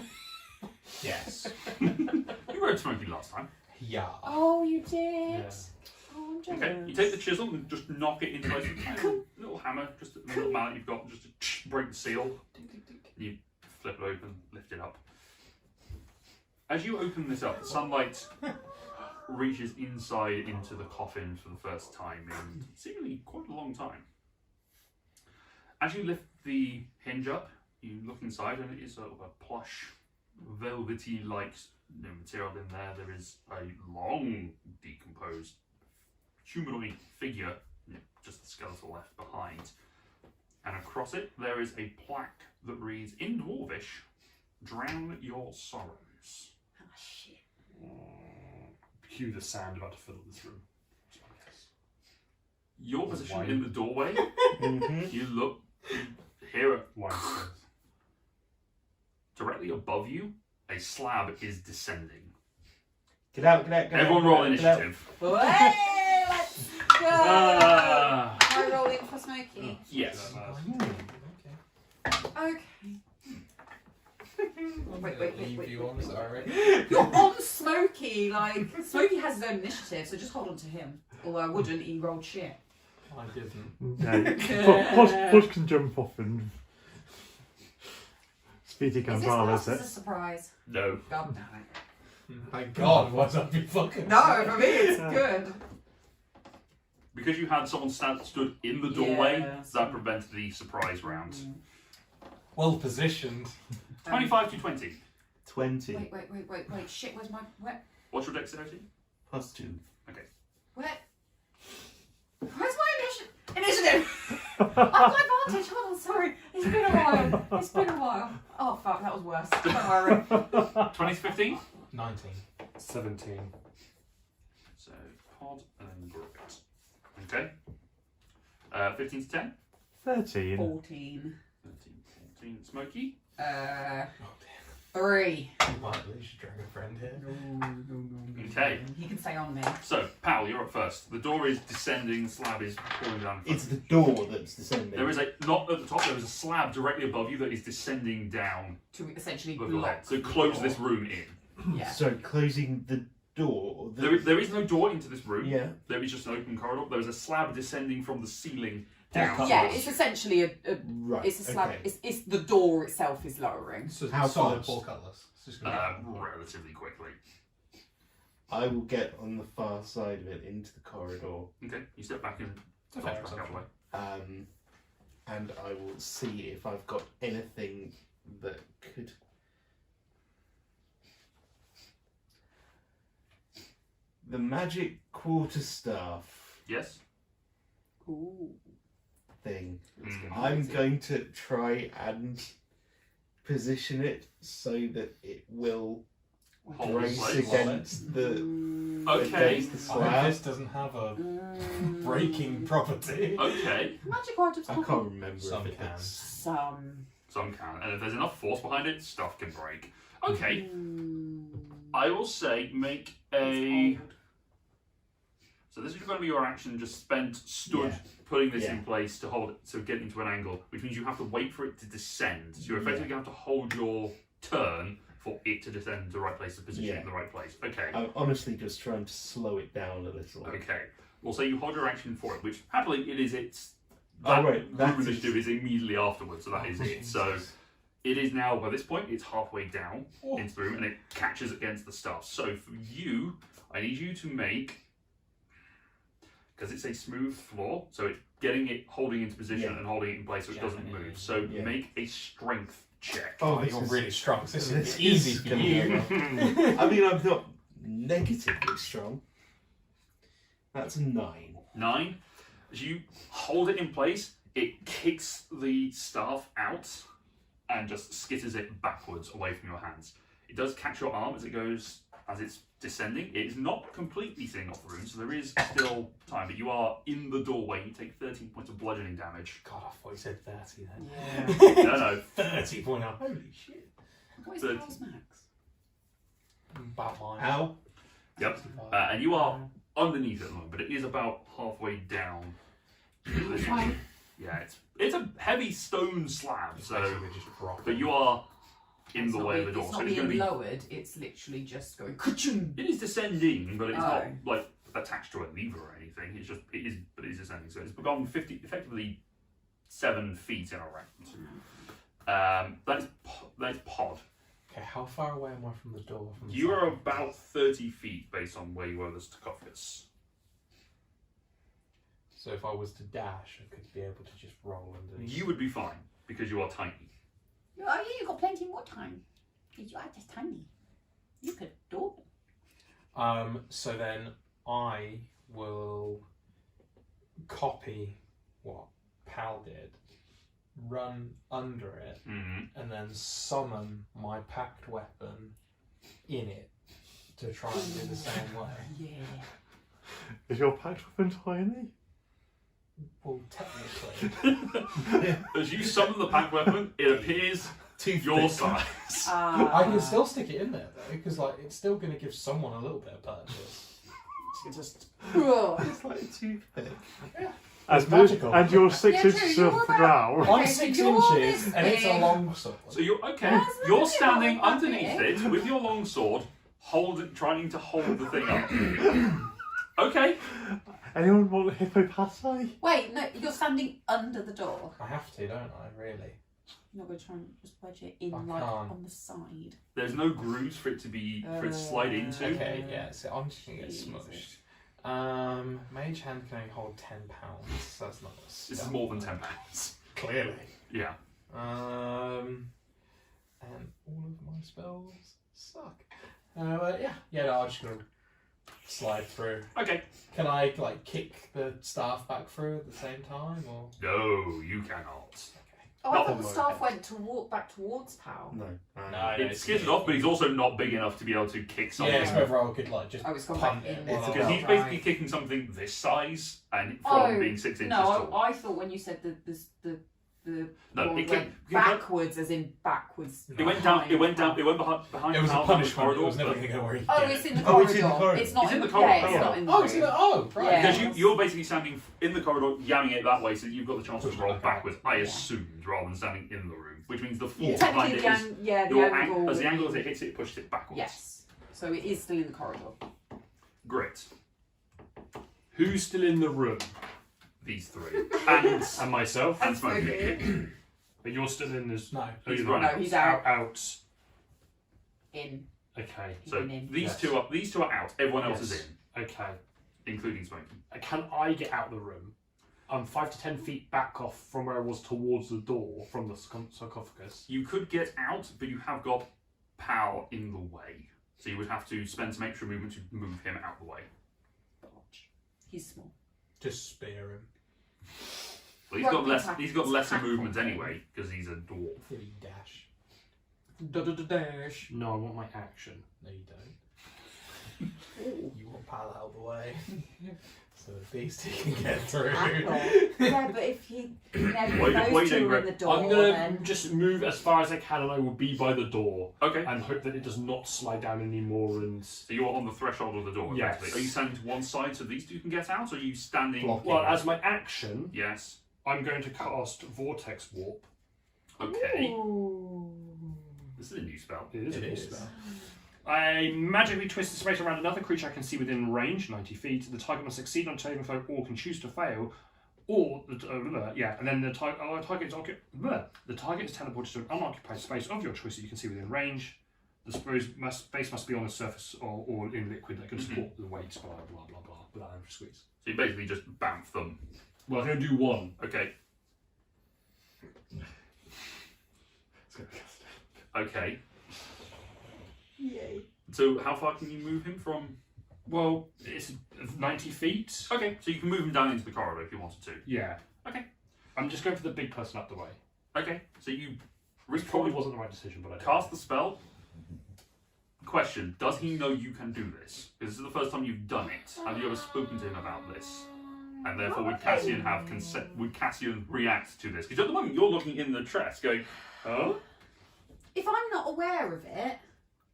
Yes. You rode Smokey last time. Yeah. Oh, you did. Yeah. Oh, I'm jealous. Okay. You take the chisel and just knock it into a little hammer, just a little mallet you've got, just to break the seal. You flip it open, lift it up. As you open this up, the sunlight reaches inside into the coffin for the first time in seemingly quite a long time. As you lift the hinge up, you look inside and it is sort of a plush, velvety-like material in there. There is a long, decomposed humanoid figure, just the skeletal left behind. And across it, there is a plaque that reads, in Dwarvish, drown your sorrows. Oh, shit. Cue the sound about to fill up this room. Your position Wine. in the doorway, Mm-hmm. you look, you hear it Wine space. directly above you, a slab is descending. Get out, get out, get out. Everyone roll get out. initiative. Hey, let's go! Ah. Am I rolling for Smokey? Yes. Okay. Wait. You on, sorry. You're on Smokey, like, Smokey has his own initiative, so just hold on to him. Although I wouldn't, he rolled shit. I didn't. No. Pod can jump off and Speedy Is this Gonzalez classed as a it. surprise? No. God damn it. Thank God, why don't be fucking... No, for me it's good. Because you had someone stood in the doorway, Yes. that prevented the surprise round. Well positioned. 25 to 20. 20 Wait. Shit, where's my... What's your dexterity? plus 2. Where's my initiative? I've got advantage. Hold on, sorry. It's been a while. Oh, fuck, that was worse. Don't worry. 20 to 15? 19. 17. So, Pod and then Grit. Okay. 15 to 10? 13. 14. 13, 14. Smokey? 3. You might lose your dragon friend here. No. Okay. He can stay on me. So, Pal, you're up first. The door is descending, slab is falling down. It's the door that's descending. There is not at the top, there is a slab directly above you that is descending down To essentially above your block. head. So close this room in. Yeah. So closing the door. There is no door into this room. Yeah. There is just an open corridor. There is a slab descending from the ceiling down. Yeah, it's essentially a Right. it's a slab. Okay. It's the door itself is lowering. So How solid fast? portcullis. It's just gonna Relatively quickly. I will get on the far side of it into the corridor. Okay, you step back and a back fair out of the way. And I will see if I've got anything that could. The magic quarterstaff Yes. Ooh. thing. Mhm. I'm going to try and position it so that it will Hold in brace place. against the Okay. against the I slab. mean, this doesn't have a breaking property. Okay. Magic items I can't can't remember Some if can. it's Some. Some can. And if there's enough force behind it, stuff can break. Okay. Mm. I will say make a. So this is going to be your action. Just stood, Yeah. putting this Yeah. in place to hold it, to get into an angle, which means you have to wait for it to descend. So you're effectively going to have to hold your turn for it to descend to the right place, to position it in the right place. Okay. I'm honestly just trying to slow it down a little. Okay. Well, so you hold your action for it, which happily it is its. Oh, That wait, that's room it. initiative is immediately afterwards, so that is it. So it is now, by this point, it's halfway down into the room and it catches against the stuff. So for you, I need you to make, because it's a smooth floor, so it's getting it, holding into position Yeah. and holding it in place so it doesn't move. So Yeah. make a strength check. Oh, You're really strong. This this is easy for gonna you. go well. I mean, I'm not negatively strong. That's a 9. 9. As you hold it in place, it kicks the staff out and just skitters it backwards away from your hands. It does catch your arm as it's descending. It is not completely sitting off the room, so there is still time, but you are in the doorway. You take 13 points of bludgeoning damage. God, I thought you said 30 then. Yeah. No. 30 point out. Holy shit. What is So- Carl's max? About mine. Ow. Yep. And you are underneath it at the moment, but it is about halfway down. Right. Yeah, it's a heavy stone slab, so Basically just dropping. but you are in It's the not way of the being- door, It's so not it's going being to be. lowered. It's literally just going. Ka-chung! It is descending, but it's not Oh. like attached to a lever or anything. It's just it is descending. So it's gone effectively 7 feet in a round. That is pod. Okay, how far away am I from the door? From the You are side? about 30 feet based on where you are, the sarcophagus. So if I was to dash, I could be able to just roll underneath. You would be fine because you are tiny. Oh, yeah, you've got plenty more time. Because you are just tiny. You could do it. So then I will copy what Pal did, run under it, Mm-hmm. and then summon my packed weapon in it to try and do the same way. Yeah. Is your packed weapon tiny? Well, technically. As you summon the pack weapon, it appears your size. I can still stick it in there though, because like it's still going to give someone a little bit of purchase. It's just It's like a toothpick. It's magical. And you're 6 Yeah, true, inches you're off the about- ground. I'm Okay, so 6 you're inches this and it's a big. long sword. So you're okay. That's not You're really standing what I'm underneath thinking. it with your long sword, trying to hold the thing up. Okay. Anyone want a hippo pate? Wait, no, you're standing under the door. I have to, don't I? Really? You're not going to try and just wedge it in, I like, can't. on the side. There's no grooves for it to slide into. Okay, yeah. So I'm just gonna get Jesus. smushed. Mage hand can only hold 10 pounds. So that's not. This is more than £10. Clearly. Yeah. And all of my spells suck. Yeah. Yeah. No, I'm just gonna slide through. Okay. Can I like kick the staff back through at the same time, or? No, you cannot. Oh, I Not thought the on staff my went back towards Pal. No. No, It skids it off, but he's also not big enough to be able to kick something. Yeah, it's whether I could like just Oh, it's gone punt back it. in. while It's I'm Because up. he's basically kicking something this size and from being 6 inches No, tall. I thought when you said the No, ball it went can- backwards, as in backwards. It went down. It went down. It went behind. It was a Pal down the punishment. It corridor, was never but- going to go where he Oh, could it's get in the it. corridor. it's in the corridor. It's not It's in in the the corridor, It's yeah. not in the Oh, it's in the. Oh, right. Yeah. Because you're basically standing in the corridor, yamming it that way, so you've got the chance to roll backwards. I assumed, rather than standing in the room, which means the force behind Technically, it is the your angle. as the angle as it hits it, it pushes it backwards. Yes. So it is still in the corridor. Great. Who's still in the room? These three and And myself. and Smokey. But you're still in this. No. Oh, He's you're right. not. No, he's out. Out. In. Okay. So In. these Yes. two are out. Everyone else Yes. is in, Okay. including Smokey. Can I get out of the room? I'm 5 to 10 feet back off from where I was towards the door from the sarcophagus. You could get out, but you have got Pal in the way, so you would have to spend some extra movement to move him out the way. He's small. Just spear him. Well, he's Well, got less. attack- He's got lesser attack movement on him. anyway because he's a dwarf. Free dash. Dash. No, I want my action. No, you don't. You want Pal out of the way. So the beastie can get through. Yeah, but if he never Why those you two doing, are in the door, I'm gonna then just move as far as I can, and I will be by the door Okay. and hope that it does not slide down anymore. And So you're on the threshold of the door. Yes. Effectively. Are you standing to one side so these two can get out, or are you standing? Blocking. well, as my action, Yes. I'm going to cast Vortex Warp. Okay. Ooh. This is a new spell. It is It a new is. spell. I magically twist the space around another creature I can see within range, 90 feet. The target must succeed on a saving throw or can choose to fail. Or, and then the target is teleported to an unoccupied space of your choice that you can see within range. The space must be on the surface or in liquid that can support the weight, blah, blah, blah, blah, without having to squeeze. So you basically just bamf them. Well, I'm going to do one. Okay. Okay. Yay. So how far can you move him from? Well, it's 90 feet. Okay. So you can move him down into the corridor if you wanted to. Yeah. Okay. I'm just going for the big person up the way. Okay. So you Which probably wasn't the right decision, but I cast the spell. Question: does he know you can do this? Because this is the first time you've done it. Have you ever spoken to him about this? And therefore, would Cassian have consent? Would Cassian react to this? Because at the moment, you're looking in the chest, going, "Oh, If I'm not aware of it,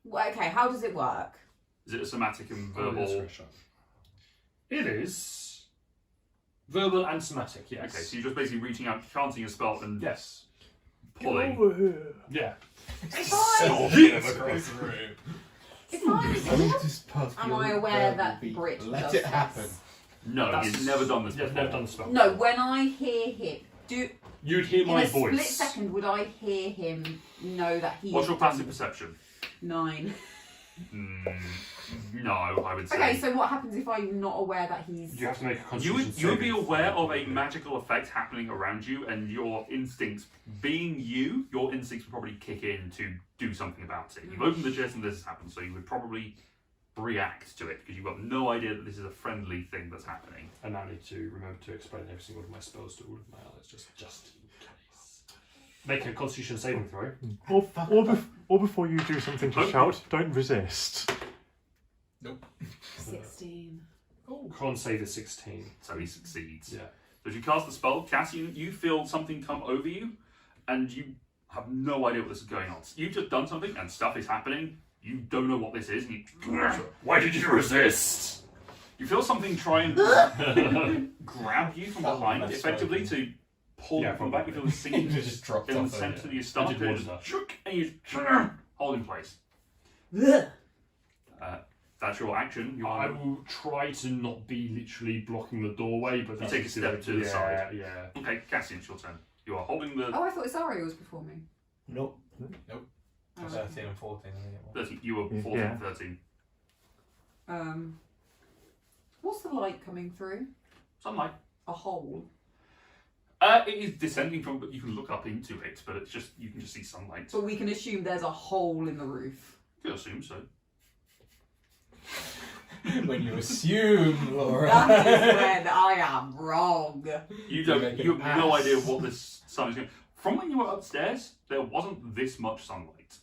well, okay, how does it work? is it a somatic and Oh, verbal?" yes, very sharp. It is verbal and somatic. Yes. Okay, so you're just basically reaching out, chanting a spell, and Yes. pulling. Over here. Yeah. If I, across the room. if I, Just pass am your I aware verbal that beat. Brit Let does it happen. this? No, That's- he's never done this You've before. never done the spell. No, when I hear him, You'd hear in my a voice. split second, would I hear him know that he's What's your done passive perception? 9? No, I would say. Okay, so what happens if I'm not aware that he's... You have to make a You constitution would be saving aware throw. of a magical effect happening around you, and your instincts, being you, your instincts would probably kick in to do something about it. You've opened the chest and this has happened, so you would probably react to it because you've got no idea that this is a friendly thing that's happening. And now I need to remember to explain every single one of my spells to all of my allies, just in case. Make a constitution saving throw. Or before you do something to Okay. shout, don't resist. 16. Con save is 16. So he succeeds. Yeah. So as you cast the spell, Cassian, you feel something come over you, and you have no idea what this is going on. You've just done something, and stuff is happening. You don't know what this is, and you... Why did you resist? You feel something try and grab you from behind, That's effectively, to pull Yeah, you from back. You feel the singing You just dropped in the off. centre of your I stomach, did and wonder. you hold in place. that's your action. You I want will try to not be literally blocking the doorway, but that's take a step to the yeah, side. Yeah. Okay, Cassian, it's your turn. You are holding the. Oh, I thought Isaria was before me. Nope. Oh, 13 and 14, I think it was. 13, you were 14, Yeah. 13. What's the light coming through? Sunlight. A hole. It is descending from, but you can look up into it, but it's just you can just see sunlight. But we can assume there's a hole in the roof. You assume so. When you assume, Laura. That is when I am wrong. You You're don't. making You a have no pass. idea what this sun is going. From when you were upstairs, there wasn't this much sunlight.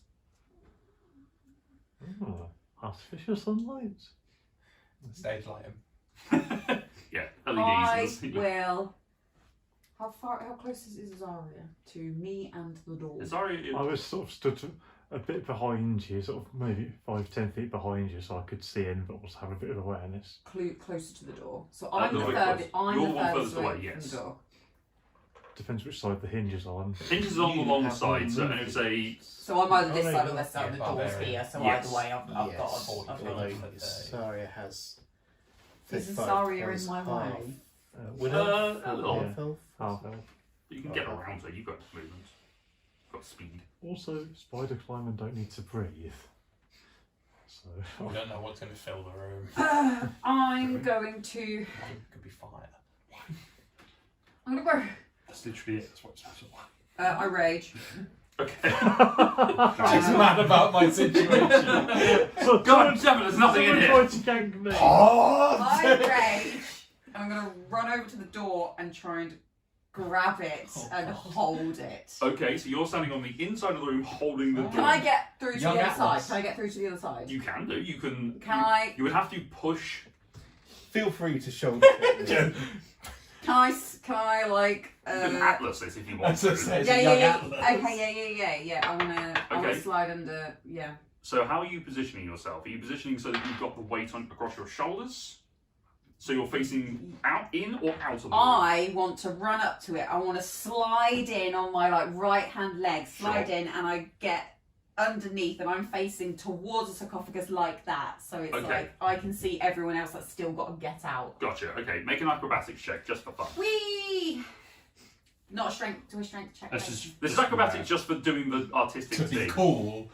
Oh, artificial sunlight. Stage lighting. Yeah, I LEDs. will. How close is Azaria to me and the door? Sorry, I was sort of stood a bit behind you, sort of maybe 5-10 feet behind you, so I could see in, but also have a bit of awareness. Closer to the door. So I'm the very furthest. close. I'm You're the the one furthest furthest away away, from yes. the door. Depends which side the hinge is on. hinge is on the You long have side, one so and movement. it's a. So I'm either this Oh, side no, or this side. yeah, The door's barbarian. here. So Yes. either way, I've got Yes, a although 40. Saria has. Is 35 Azaria plus in my half. way? Would a little. half elf? Half elf. You can get around, so you've got movement, you've got speed. Also, spider climbers don't need to breathe. So, We don't know what's going to fill the room. I'm going to. It could be fire. I'm gonna go. That's literally it. That's what it's supposed to like. I rage. Okay. She's mad about my situation. so God damn it, there's nothing in someone here. tried to gank me. I rage. I'm gonna run over to the door and try and grab it and hold it. Okay, so you're standing on the inside of the room holding the door. Can I get through to Young the other side? Atlas. Can I get through to the other side? You can do. You can. Can I? You would have to push. Feel free to shoulder it. Can I like? You can atlas this if you want That's what it to. says. Yeah, Young yeah. Atlas. Okay, yeah. I wanna Okay. slide under. Yeah. So how are you positioning yourself? Are you positioning so that you've got the weight on across your shoulders? So you're facing out, in, or out of the room? I want to run up to it. I want to slide in on my like right hand leg, slide Sure. in, and I get underneath, and I'm facing towards the sarcophagus like that. So it's Okay. like I can see everyone else that's still got to get out. Gotcha. Okay, make an acrobatics check just for fun. Whee! Not a strength. Do a strength check. That's later? just. This is acrobatics just for doing the artistic To be thing. cool,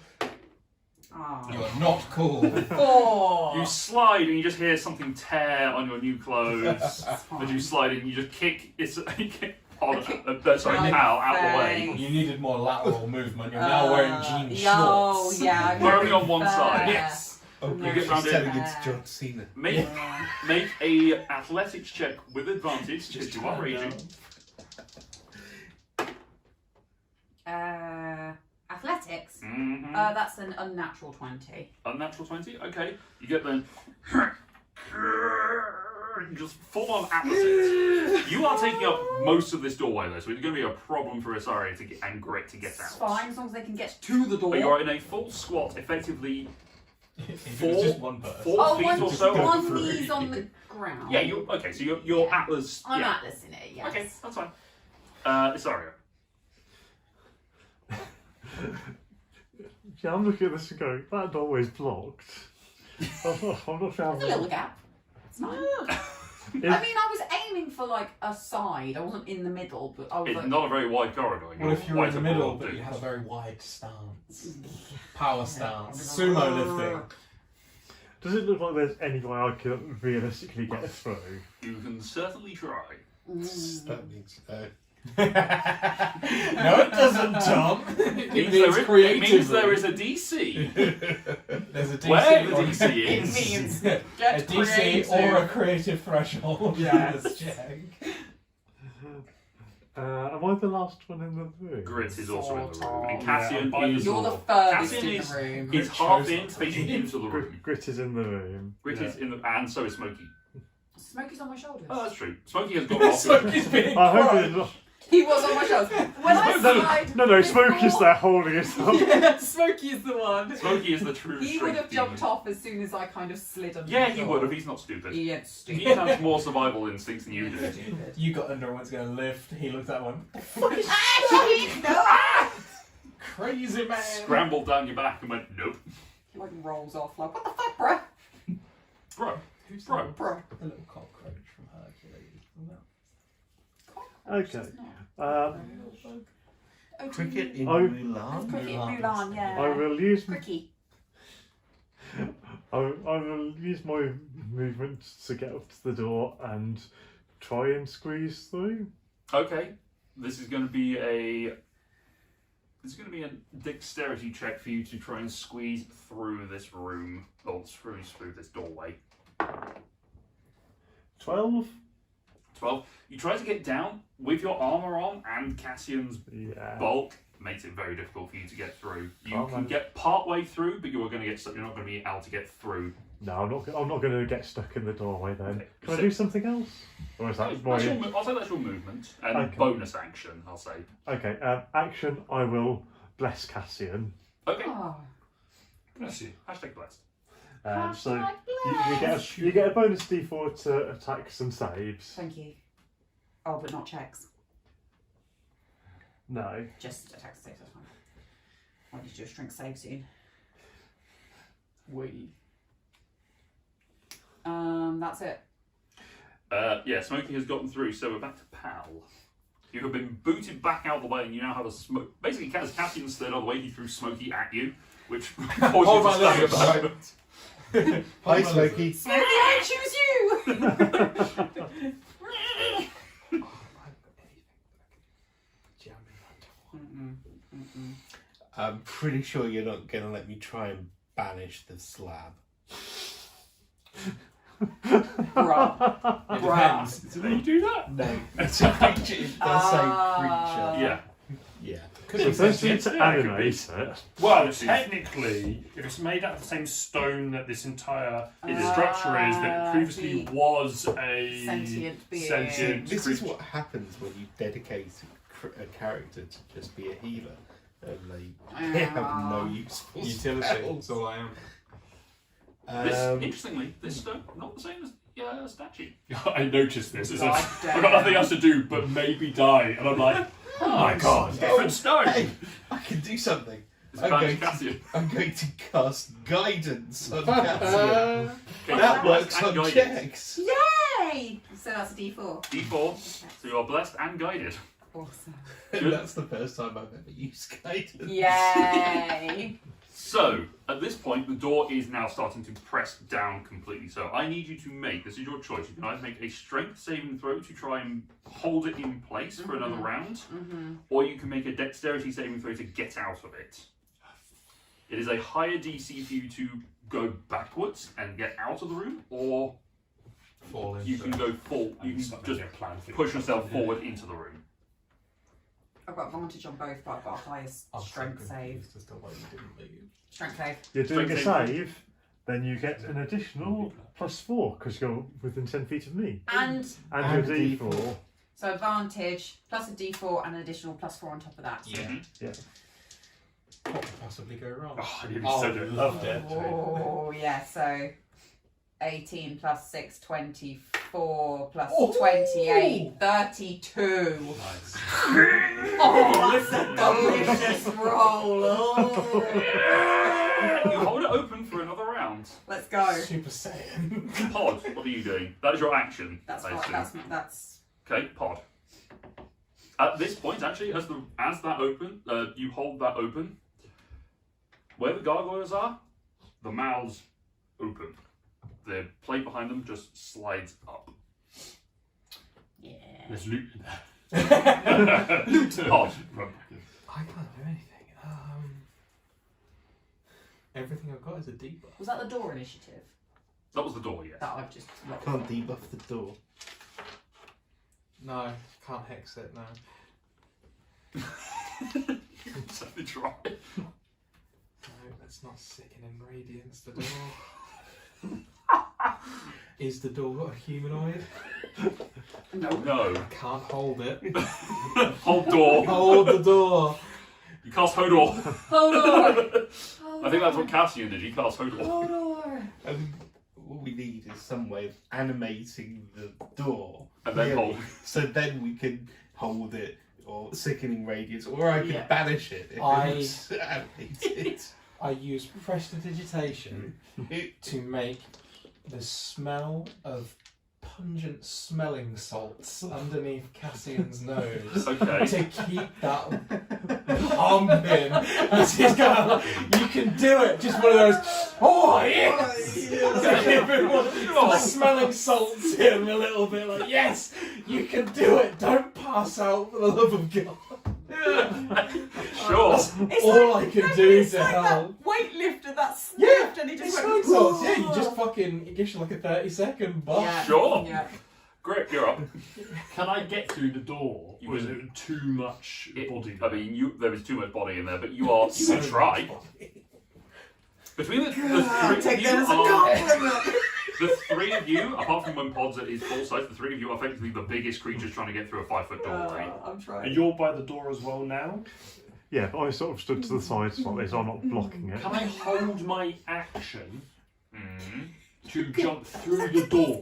Ah. you're not cool. 4. You slide and you just hear something tear on your new clothes. That's As fine. you slide in, you just kick. It's you kick on, kick sorry, my Hal out the way. face. You needed more lateral movement. You're now wearing jean Oh shorts. yeah. I'm We're only very on one fair. side. Yes. Oh, You get round she's it. telling it to John Cena. Make Yeah. make a athletics check with advantage because you are turn raging. Athletics. Mm-hmm. That's an unnatural 20. Unnatural 20. Okay, you get the. You just full on atlas it. You are taking up most of this doorway though, so it's going to be a problem for Isaria to get and Grit to get It's out. fine as long as they can get to the door. But you are in a full squat, effectively If it was just one person. 4 Oh, feet one, or so. one knee's on the ground. Yeah, you okay? So your Yeah. atlas. I'm yeah. Atlas in it, yes. Okay, that's fine. Isaria. Yeah, I'm looking at this and going, that doorway's blocked. I'm not sure how. There's a little gap. It's fine. I mean, I was aiming for like a side. I wasn't in the middle, but I was It's like. not a very wide corridor. What if you were in the Quite a middle, broad but you dude. had a very wide stance? Power stance. Sumo lifting. Does it look like there's any way I could realistically get through? You can certainly try. That means No, it doesn't, Tom. It means It creatively. means there is a DC. There's a DC. Where the or- DC It is. means a get DC creative. or a creative threshold. Yes. Check. Am I the last one in the room? Grit is also in the Sort room, and of. Cassian Yeah, is. You're the furthest Cassian in is- the room. It's Grit half shows in, up. facing into the room. Grit is in the room. Grit is in the, and so is Smokey. Smokey's on my shoulders. Oh, that's true. Smokey has got off. Smokey's being I hope crushed. it's not. He was on my shoulders. When I slide. No, Smokey's there holding it up. Yeah, Smokey is the one. Smokey is the true He strength would have jumped demon. off as soon as I kind of slid under Yeah, the he door. would have. He's not stupid. He is He stupid. has more survival instincts than you do. Stupid. You got under and what's going to lift. He looked at one. No! Crazy man. Scrambled down your back and went, nope. He like rolls off like, what the fuck, bruh? Bro. Who's Bro. Bro. the little cockroach from Hercules? Okay. It's not. Um, Cricket in Oh. Mulan. Cricket Mulan, yeah. I will use Cricky. I will use my movement to get up to the door and try and squeeze through. Okay. This is going to be a dexterity check for you to try and squeeze through this room, or through this doorway. 12? 12. You try to get down with your armor on, and Cassian's Yeah. bulk makes it very difficult for you to get through. You Oh, can man. get part way through, but you're not going to be able to get through. No, I'm not going to get stuck in the doorway then. Okay. Can I do something else? Or is that I'll my... say that's your movement and Okay. bonus action. I'll say. Okay, action, I will bless Cassian. Okay. Oh. Bless you. Hashtag blessed. So you get a bonus d4 to attacks and saves. Thank you. Oh, but not checks. No. Just attacks saves, that's fine. Why did you do a strength save soon? That's it. Yeah, Smokey has gotten through, so we're back to Pal. You have been booted back out of the way, and you now have a smoke. Basically, as Cassian slid out of the way, he threw Smokey at you, which caused you Hold to my stagger legs. backwards. Hi, Smokey. Smokey, I choose you! I'm pretty sure you're not going to let me try and banish the slab. Bruh. It depends. Did you do that? No, it's a creature. It does say creature. Yeah. Yeah. Could So be first you need sentient. to Yeah, it could be. animate it. Well, Which is- technically, if it's made out of the same stone that this entire Ah, structure is, that it previously the was a sentient being. sentient This is creature. what happens when you dedicate a character to just be a healer. And they have no useful Utility. spells. That's all I am. Interestingly, this stone not the same as a statue. I noticed this. It's God I've damn. got nothing else to do but maybe die, and I'm like, oh my god, different stone. Hey, I can do something. It's I'm banish going, Cassian. I'm going to cast guidance on Cassian. Okay, That blessed works and on guided. checks. Yay! So that's a D4. D4, so you are blessed and guided. Awesome. And that's the first time I've ever used guidance. Yay! So, at this point, the door is now starting to press down completely. So, I need you to make, this is your choice, you can either make a strength saving throw to try and hold it in place for another round, or you can make a dexterity saving throw to get out of it. It is a higher DC for you to go backwards and get out of the room, or Fall into you can go full, you can just push yourself forward into the room. I've got advantage on both, but I've got a highest strength save. As to why you didn't leave. Strength save. You're doing a Strength save, then you get an additional +4 because you're within 10 feet of me. And And your And d4. so advantage, plus a D4 and an additional +4 on top of that. Yeah. Yeah. What could possibly go wrong? Oh, I nearly said it. Loved it. Oh, yeah, so 18 plus 6, 24 plus Oh. 28, 32. Nice. Oh, that's a delicious roll. Oh. You hold it open for another round. Let's go. Super Saiyan. Pod, what are you doing? That is your action. That's I fine. assume. That's Okay, Pod. At this point, actually, as that open, you hold that open. Where the gargoyles are, the mouths open. The plate behind them just slides up. yeah. There's loot in there. Pod. I can't do anything. Everything I've got is a debuff. Was that the door initiative That was the door, yes. that I've just locked? Can't debuff the door. No, can't hex it, no. Certainly try. No, that's not sickening radiance, the door. Is the door a humanoid? No. I can't hold it. Hold door. Hold the door! You cast Hodor. Hold on. I think that's what Cassian did. He cast Hodor. Hold on. What we need is some way of animating the door. And then Really. hold. So then we can hold it, or sickening radiance, or I can Yeah. banish it if I- it's animated. I use prestidigitation to make the smell of pungent smelling salts underneath Cassian's nose Okay. to keep that pumping as he's going, you can do it. Just one of those, oh yes! The smelling salts him a little bit like, yes, you can do it. Don't pass out for the love of God. Sure. It's All like- I can no, do it's to like help. that weightlifter that Yeah, sniffed and he just It's went, smelling salts. Yeah, you "Oh." just fucking, it gives you like a 30-second buff. Yeah. Sure. Yeah. Grip, you're up. Can I get through the door? You Or is can- it too much body? I mean, there is too much body in there, but you can try. Between the three Take of that you as a are, compliment. the three of you, apart from when Pods is full size, the three of you are effectively the biggest creatures trying to get through a 5-foot doorway. I'm And trying. you're by the door as well now? Yeah, but I sort of stood to the side slightly, so I'm not blocking it. Can I hold my action Mm. to jump through the door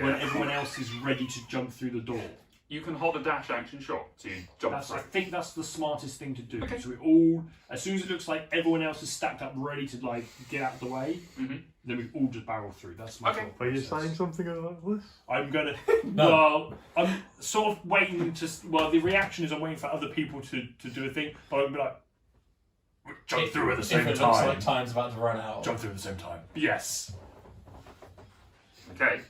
when Yeah. everyone else is ready to jump through the door? You can hold a dash action shot to jump I through. think that's the smartest thing to do. Okay. So we all, as soon as it looks like everyone else is stacked up, ready to like get out of the way, Mhm. then we all just barrel through. That's my Okay. thought Are you process. saying something about this? I'm gonna. No. Well, I'm sort of waiting to. Well, the reaction is I'm waiting for other people to do a thing, but I'm gonna be like, jump through at the same If it looks time. like time's about to run out. Jump through at the same time. Yes. Okay.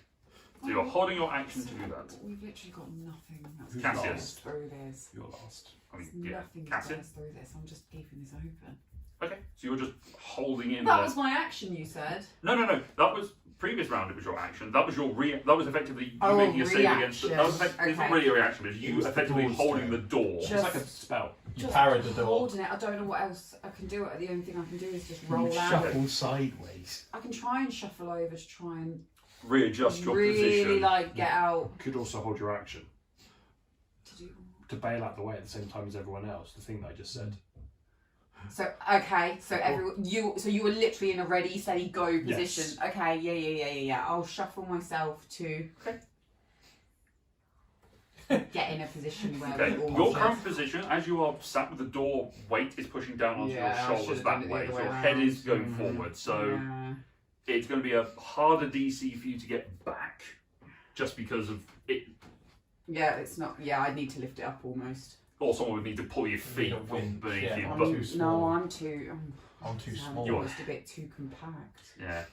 So you're holding your action to do that. We've literally got nothing that's Who's getting Cassius? us through this. You're last. I mean, There's yeah. nothing to Cassian? get us through this. I'm just keeping this open. Okay. So you're just holding in That there. was my action, you said. No. That was previous round. It was your action. That was your that was effectively you Oh, making a save against. reaction. That was effectively, it's not Okay. really a reaction, but It you was the effectively door's holding turn. the door. It's Just- like a spell. You parried the door. Holding it. I don't know what else I can do. The only thing I can do is just roll out. Shuffle sideways. I can try and shuffle over to try and Readjust your really position. like get out. You could also hold your action To do. to bail out the way at the same time as everyone else. The thing that I just said. So okay, so you were literally in a ready, steady, go position. Yes. Okay, yeah. I'll shuffle myself to get in a position where Okay, we all. your current position, as you are sat with the door, weight is pushing down onto Yeah, I your shoulders should've done that it the way. other So way your head is around. going forward. So Yeah. it's going to be a harder DC for you to get back, just because of it. Yeah, it's not. Yeah, I need to lift it up almost. Or someone would need to pull your feet need a winch, beneath yeah. you. I'm But too No, small. I'm too. I'm too I'm small. You're- almost a bit too compact. yeah,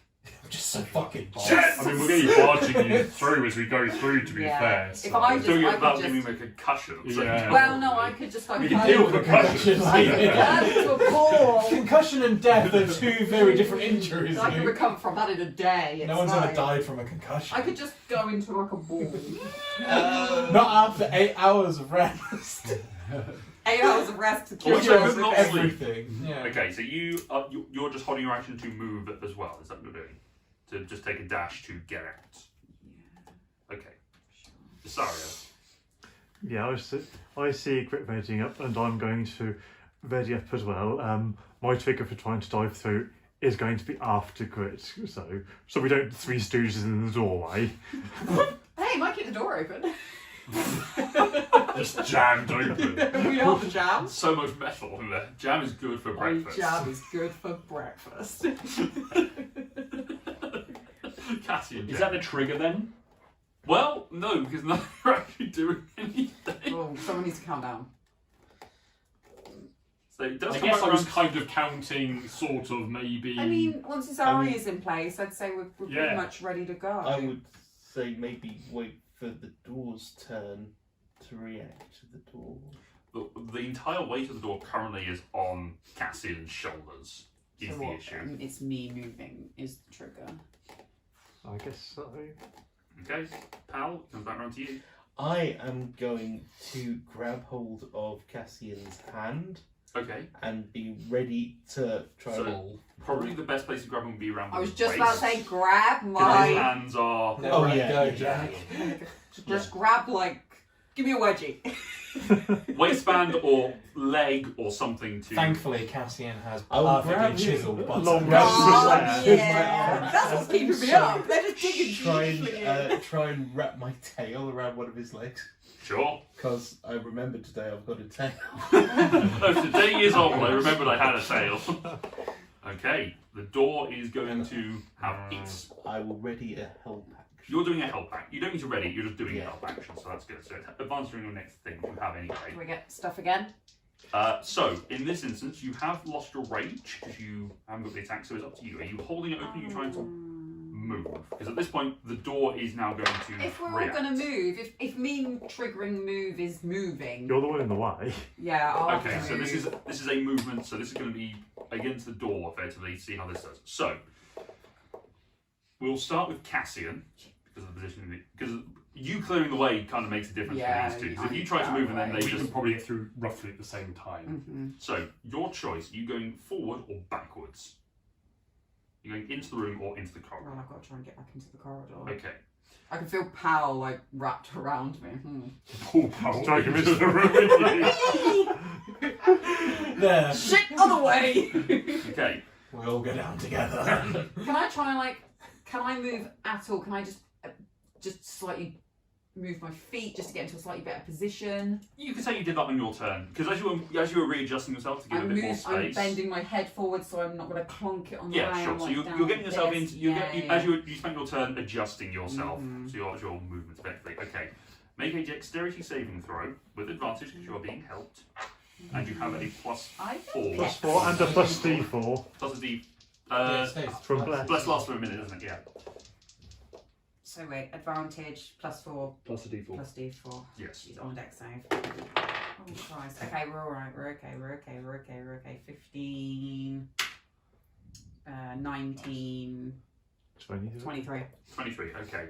I'm just so fucking I mean, we're going to be barging you through as we go through, to be Yeah. fair. If So. I doing I it without could giving just- him a concussion. So Yeah. Well, no, I could just go. You can deal with concussions. Turn into a ball. Concussion and death are two very different injuries. I can Luke. recover from that in a day. It's No one's fine. ever died from a concussion. I could just go into like a ball. Not after 8 hours of rest. 8 hours of rest to Well, kill which yours. one is not sleep? Everything. Yeah. Okay, so you're just holding your action to move as well. Is that what you're doing? To just take a dash to get out. Okay. Cesario. Yeah, I see Grit readying up, and I'm going to ready up as well. My trigger for trying to dive through is going to be after Grit, so we don't Three Stooges in the doorway. Hey, might keep the door open. Just jammed open. We are the jam. So much metal in there. Jam is good for breakfast. Jam is good for breakfast. Cassian Is jam. that the trigger then? Well, no, because none of you are actually doing anything. Oh, someone needs to count down. So it does I come guess back I was around. kind of counting, sort of, maybe. I mean, once his army is in place, I'd say we're Yeah. pretty much ready to go. I would say maybe wait for the door's turn to react to the door. The entire weight of the door currently is on Cassian's shoulders. Is So the what, issue. it's me moving is the trigger. I guess so. Okay, Pal, comes back around to you. I am going to grab hold of Cassian's hand Okay, and be ready to try So- and... probably the best place to grab him would be around. I was his just about to waist, say, grab 'cause his my. hands are. Never Oh, let yeah, go, yeah, Jack. Just grab, like, give me a wedgie. Waistband or leg or something to. Thankfully, Cassian has I will grab perfectly you. chiseled buttons. Long Oh, rest. yeah. That's what's keeping me up. They're just digging try deeply in. and try and wrap my tail around one of his legs Sure. because I remembered today I've got a tail. Oh, today is old. I remembered I had a tail. Okay, the door is going to have its. I will ready a help action. You're doing a help action. You don't need to ready. You're just doing a Yeah. help action, so that's good. So advance during your next thing you have anyway. Do we get stuff again? So in this instance, you have lost your rage because you haven't got the attack. So it's up to you. Are you holding it open? Are you trying to move? Because at this point, the door is now going to. If we're react. all going to move, if mean triggering move is moving, You're the one in the way. yeah, I'll Okay, have to so this move. is a movement. So this is going to be against the door, effectively. See how this does. So we'll start with Cassian because of the position. Because you clearing the way kind of makes a difference Yeah, for these two. 'Cause I if you try to move and then they We just can probably get through roughly at the same time. Mhm. So your choice: are you going forward or backwards? You're going into the room or into the corridor. Well, I've got to try and get back into the corridor. Okay. I can feel Pal like wrapped around me. Pull power Try to into miss- the room with you. There. Shit, other way! Okay. We all go down together. Can I try and can I move at all? Can I just slightly move my feet just to get into a slightly better position? You could say you did that on your turn because as you were readjusting yourself to give a bit more I'm space. bending my head forward so I'm not going to clonk it on the Yeah, way. sure. I'm, So like, you're down getting yourself this. into Yeah. as you spent your turn adjusting yourself Mhm. to your movements effectively. Okay, make a dexterity saving throw with advantage because you are being helped, and you have a plus I 4. Plus 4 and a plus D4 Plus a D. Yeah, it stays. from Bless. Bless lasts for a minute, doesn't it? Yeah. So wait, advantage +4 Plus a d4. plus D4. Yes. She's on deck save. Oh Christ. Okay, we're alright. We're okay. 15, 19, 23. 23. 23. Okay.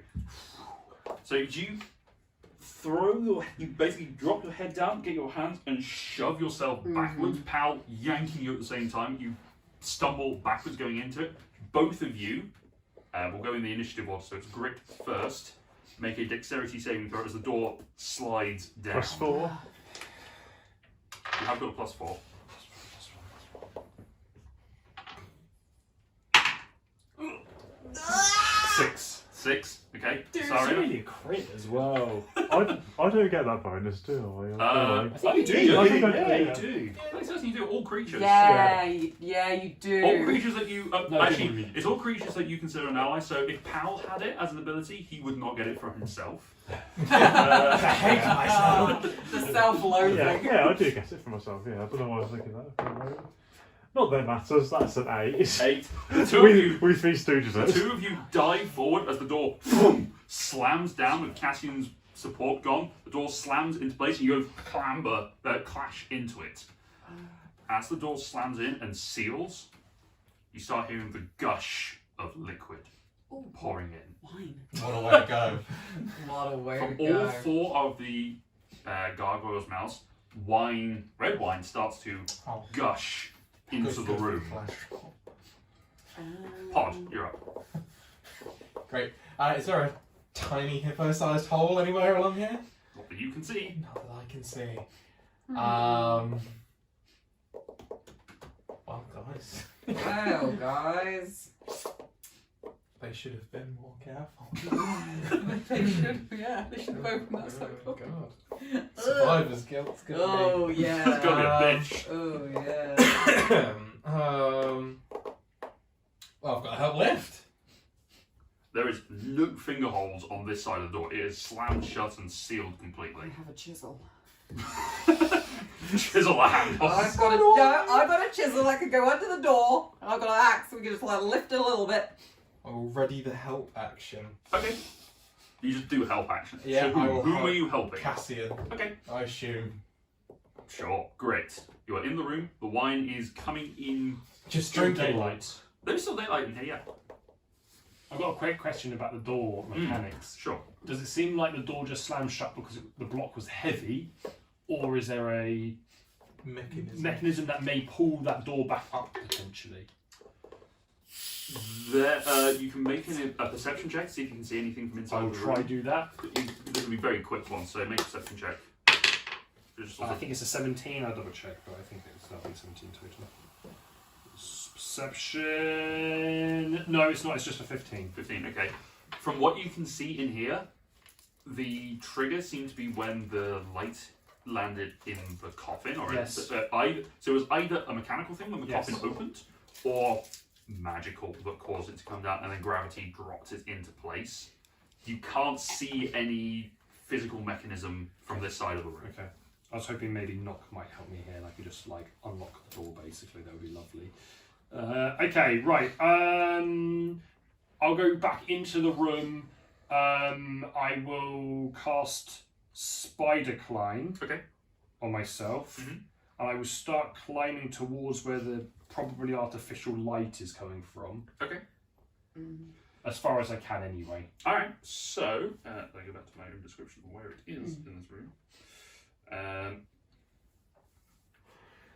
So you you basically drop your head down, get your hands, and shove yourself backwards. Pal yanking you at the same time. You stumble backwards going into it. Both of you will go in the initiative order. So it's Grit first. Make a dexterity saving throw as the door slides down. Plus 4. You have got a plus 4. Six. 6. Okay. It's Sorry. really a crit as well. I don't get that bonus, do I? Oh, you do. Yeah, I think I do, yeah, you yeah. do. Yeah, it says you do. All creatures. Yeah, you do. All creatures that you No, actually, really. it's all creatures that you consider an ally. So if Pal had it as an ability, he would not get it for himself. I hate myself. The self-loathing. Yeah, I do get it for myself, yeah. I don't know why I was thinking that. Not that it matters, that's an 8. 8. The two of you, We three stooges the it. two of you dive forward as the door slams down with Cassian's support gone. The door slams into place, and you clash into it. As the door slams in and seals, you start hearing the gush of liquid pouring in. Wine. What a way to go. What a way From to go. all 4 of the gargoyles' mouths, red wine starts to Oh. gush into the room. Pod, you're up. Great. Is there a tiny hippo-sized hole anywhere along here? Not that you can see. Not that I can see. Well, guys, Well, guys. they should have been more careful. They should have opened that so Oh, quick. God. Survivor's guilt's gonna Oh, It's yeah. gonna be a bitch. Oh, yeah. Well, I've got to help lift. There is no finger holes on this side of the door. It is slammed shut and sealed I completely. have a chisel. Chisel a handle. I've got a chisel that could go under the door. And I've got an axe, so we can just lift it a little bit. I will ready the help action. Okay. You just do help action. Yeah, So I will whom help are you helping? Cassian, Okay. I assume. Sure. Great. You are in the room. The wine is coming in. Just During drinking. daylight. There's still daylight in here, yeah. I've got a quick question about the door mechanics. Sure. Does it seem like the door just slammed shut because the block was heavy, or is there a mechanism that may pull that door back up potentially? There, you can make a perception check, see if you can see anything from inside I will the try room. do that. This will be a very quick one, so make a perception check. Just sort I of- think it's a 17. I'll double check, but I think it's that'll be 17 total. Perception. No, it's not. It's just a 15. 15, okay. From what you can see in here, the trigger seemed to be when the light landed in the coffin, or Yes. so it was either a mechanical thing when the Yes. coffin opened, or magical that caused it to come down, and then gravity dropped it into place. You can't see any physical mechanism from this side of the room. Okay. I was hoping maybe knock might help me here, and I could just like unlock the door. Basically, that would be lovely. Okay, right. I'll go back into the room. I will cast Spider Climb. Okay. On myself, Mhm. and I will start climbing towards where the probably artificial light is coming from. Okay. As far as I can, anyway. All right. So let me go back to my own description of where it is in this room.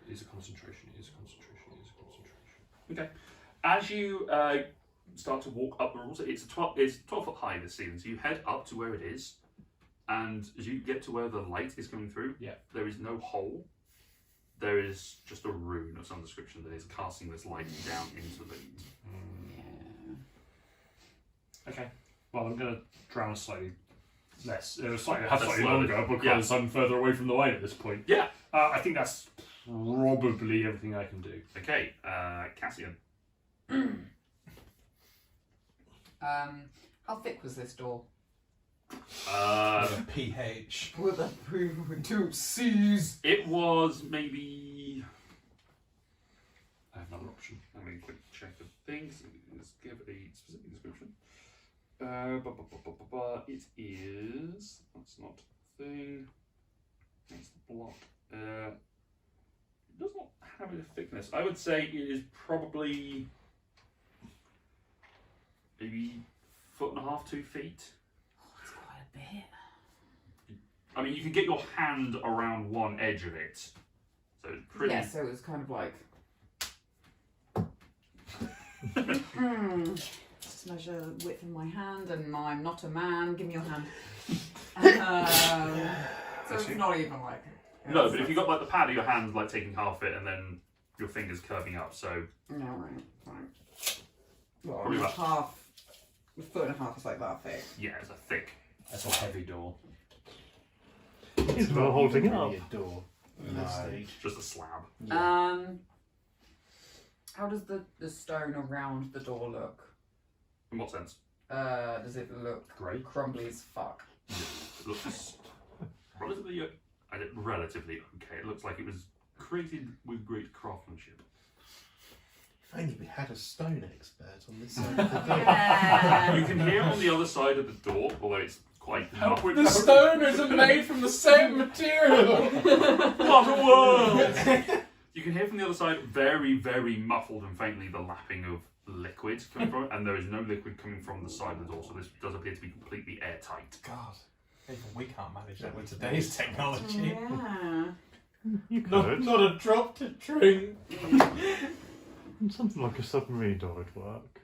It is a concentration. It is a concentration. It is a concentration. Okay. As you start to walk up the walls, it's 12 foot high, this ceiling. So you head up to where it is, and as you get to where the light is coming through, Yeah. there is no hole. There is just a rune of some description that is casting this light down into the. Okay. Well, I'm going to drown slightly less, slightly slowly. longer because I'm further away from the light at this point. Yeah. I think that's probably everything I can do. Okay, Cassian. How thick was this door? PH. With a with 2 C's. It was maybe. I have another option. Let me quick check the things. Let's give a specific description. It is. That's not the thing. That's the block. It does not have a thickness. I would say it is probably maybe 1.5 feet, 2 feet. That's quite a bit. I mean, you can get your hand around one edge of it, so it's pretty. Yeah, so it was kind of like. Just measure the width of my hand, and I'm not a man. Give me your hand. So it's not even like. No, but if you got like the pad of your hand, like taking half it, and then your fingers curving up, so. No, right. Well, Probably about- half. A foot and a half is like that thick. Yeah, it's a thick. That's a heavy door. He's not holding it up. Really a door at this stage. Just a slab. Yeah. How does the stone around the door look? In what sense? Does it look Great. crumbly as fuck? It looks relatively okay. It looks like it was created with great craftsmanship. If only we had a stone expert on this side of the door. Yeah. You can hear on the other side of the door, although it's quite muffled. The stoners are made from the same material. What a world! You can hear from the other side, very, very muffled and faintly, the lapping of liquid coming from it, and there is no liquid coming from the side of the door, so this does appear to be completely airtight. God, even we can't manage that with today's technology. Yeah. You could. Not a drop to drink. Something like a submarine door would work.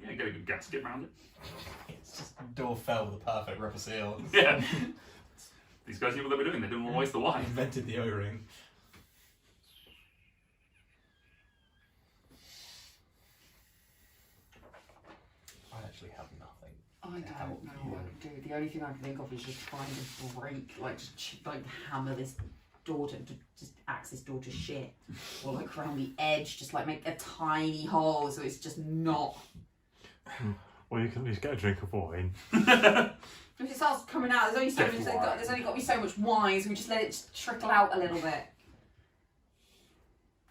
Yeah, get a good gasket around it. It's just the door fell with a perfect rubber seal. Yeah. These guys knew what they were doing, they didn't want to waste the I wine. invented the O-ring. I actually have nothing. I don't know what to do. The only thing I can think of is just trying to break, like, like hammer this door to just axe this door to shit, or like around the edge, just like make a tiny hole so it's just not. Or you can at least get a drink of wine. If it starts coming out, there's only so much. There's only got to be so much wine, so we just let it just trickle out a little bit.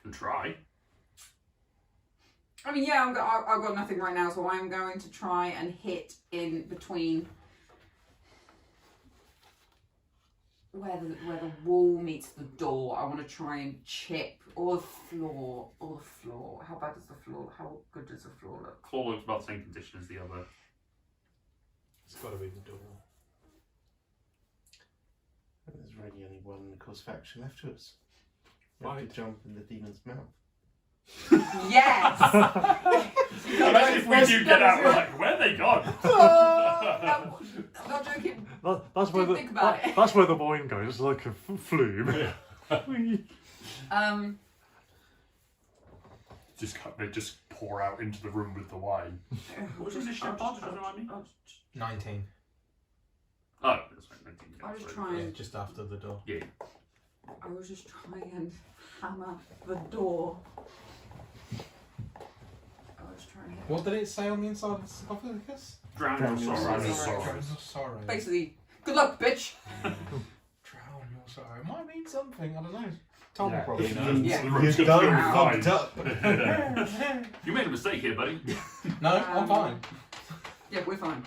And try. I mean, yeah, I've got nothing right now, so I'm going to try and hit in between where the wall meets the door. I want to try and chip, or the floor. How bad is the floor? How good does the floor look? Claw looks about the same condition as the other. It's got to be the door. There's really only one course of action left to us. We have Right. to jump in the demon's mouth. Yes. Imagine if we do get out, we're like, where they gone? No, I'm not joking. That's where Don't think about it. that's where the wine goes. It's like a flume. They just pour out into the room with the wine. What's your initiative? Doesn't remind me. 19. Oh, that's right. 19. I was Yeah, trying. just after the door. Yeah. I was just trying and hammer the door. What did it say on the inside of the sarcophagus? Drown Drown your your sorrows. sorrows. Drown your sorrow. Basically, good luck, bitch. Drown your sorrow. It might mean something. I don't know. Tom Yeah. probably If knows. Yeah. you're done Fine. fucked up. You made a mistake here, buddy. No, I'm fine. Yeah, we're fine.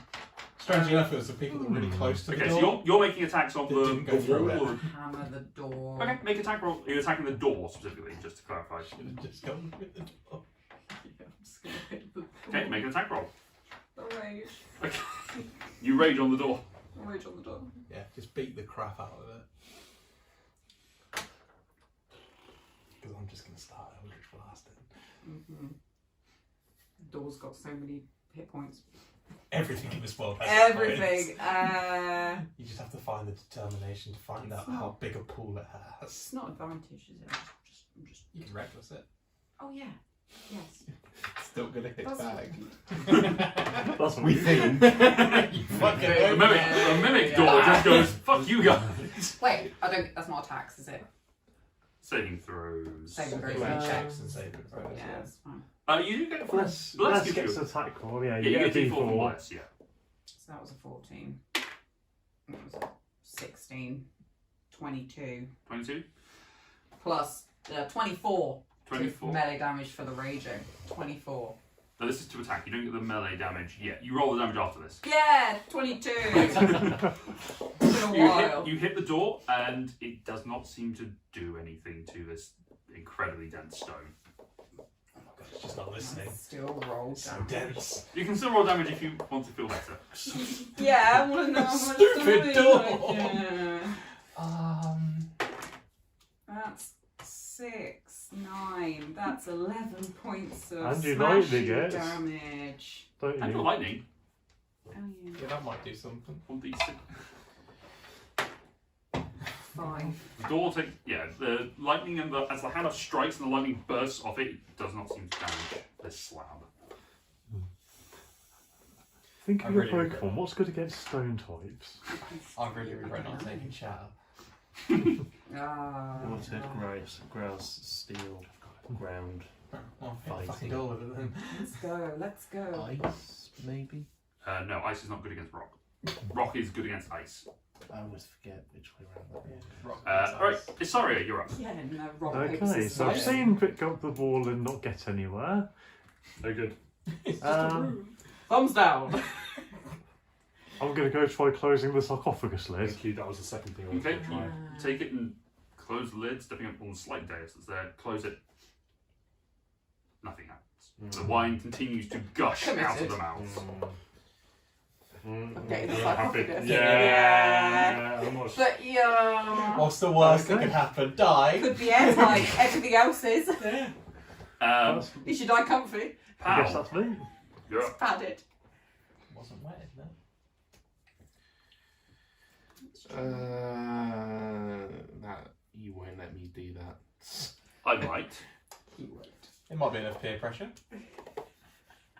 Strangely enough, it was the people that were really close to the Okay, door. so you're making attacks on That the didn't go through wall. it. Or... Hammer the door. Okay, make attack roll. You're attacking the door specifically, just to clarify. Should've just gone with the door. Yeah, I'm just gonna hit the door. Okay, make an attack roll. The rage. Okay. You rage on the door. The rage on the door. Yeah, just beat the crap out of it. Because I'm just going to start Eldritch Blasting. Mm-hmm. Door's got so many hit points. Everything in this world has hit Everything. points. You just have to find the determination to find out It's not- how big a pool it has. It's not advantage, is it? I'm just. You can reckless it. Oh yeah. Yes. Still gonna hit That's back. That's what We think. You fucking The mimic door Yeah. just goes, fuck you guys. Wait, I don't. That's not attacks, is it? Saving throws. Saving throws. Make Uh, checks and saving throws. Yeah, that's fine. You do get Bless Bless gets gives you. attack roll. Yeah, Yeah, you get a D4 from D4. Bless, yeah. So that was a 14. What was it? 16. 22. 22? Plus 24. 24. Melee damage for the raging. 24. No, this is to attack. You don't get the melee damage yet. You roll the damage after this. Yeah, 22. It's been a while. You hit the door, and it does not seem to do anything to this incredibly dense stone. Oh my god, it's just not listening. Still roll It's so damage. dense. You can still roll damage if you want to feel better. Yeah, I want to know how much Stupid damage door. I can. That's 6, 9. That's 11 points of And you lightning slashing it. damage. Don't And you? the lightning. Oh yeah. Yeah, that might do something. 1d6. 5. The door takes. Yeah, the lightning and as the hammer strikes and the lightning bursts off it, it does not seem to damage this slab. Think I of your really regret Pokemon. What's good against stone types? I really regret not taking shatter. Water, grass, steel, ground, Well, hit the Fighting. fucking door with it then. Let's go. Let's go. ice, maybe? No, ice is not good against rock. Rock is good against ice. I always forget which way around that is. Rock Alright, Isaria, you're up. Yeah, no, rock, paper, Okay, scissors. so I've Yeah. seen Crit go up the wall and not get anywhere. Very good. Thumbs down. I'm going to go try closing the sarcophagus lid. Thank you. That was the second thing I was Okay, going to try. take it and close the lid, stepping up on the slight dais that's there. Close it. Nothing happens. The wine continues to gush out of Committed. the mouth. Okay, the I'm sarcophagus. happy. Yeah. I'm not But yeah. What's the worst that Okay. could happen? Die. Could be airtight. Everything else is. That's- You should die comfy. I guess Pow, that's me. you're up. Padded. Wasn't wet, isn't it? That you won't let me do that. I might. It might be enough peer pressure.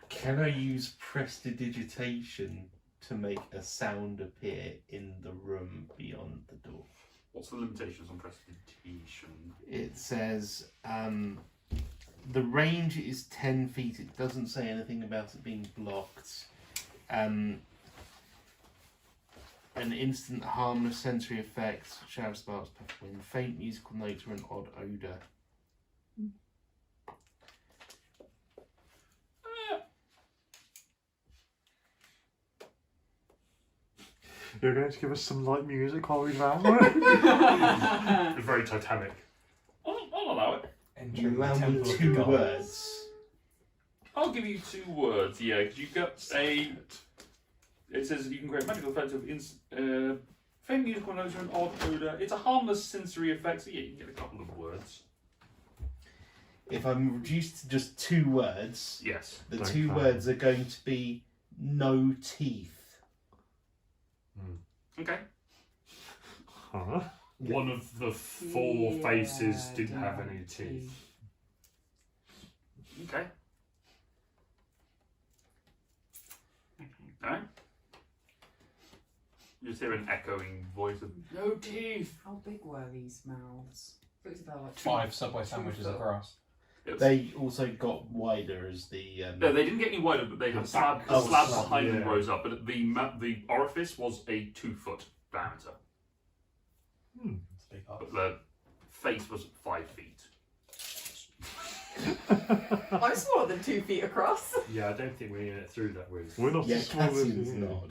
Can I use prestidigitation to make a sound appear in the room beyond the door? What's the limitations on prestidigitation? It says the range is 10 feet. It doesn't say anything about it being blocked. An instant harmless sensory effect, shadow sparks, puff wind, faint musical notes, or an odd odour. You're going to give us some light music while we round? It's very Titanic. I'll allow it. You Entering the allow me temple of the 2 gods. words. I'll give you 2 words, yeah, because you've got a. It says you can create magical effects of faint musical notes or an odd odour. It's a harmless sensory effect, so yeah, you can get a couple of words. If I'm reduced to just 2 words, Yes. the Don't 2 fail. words are going to be no teeth. Okay. Huh? One of the 4 Yeah, faces didn't have don't any teeth. Okay. Alright. You just hear an echoing voice of no teeth. How big were these mouths? It was about like 5 Subway sandwiches foot. across. They also got wider as the. No, they didn't get any wider, but they had a slab. The Oh, slab slab, behind them yeah. rose up, but the orifice was a 2-foot diameter, It's a big hole. but the face was 5 feet. I'm smaller than 2 feet across. Yeah, I don't think we're going to get through that with. We're not Yeah, as small as Cassian's you. not.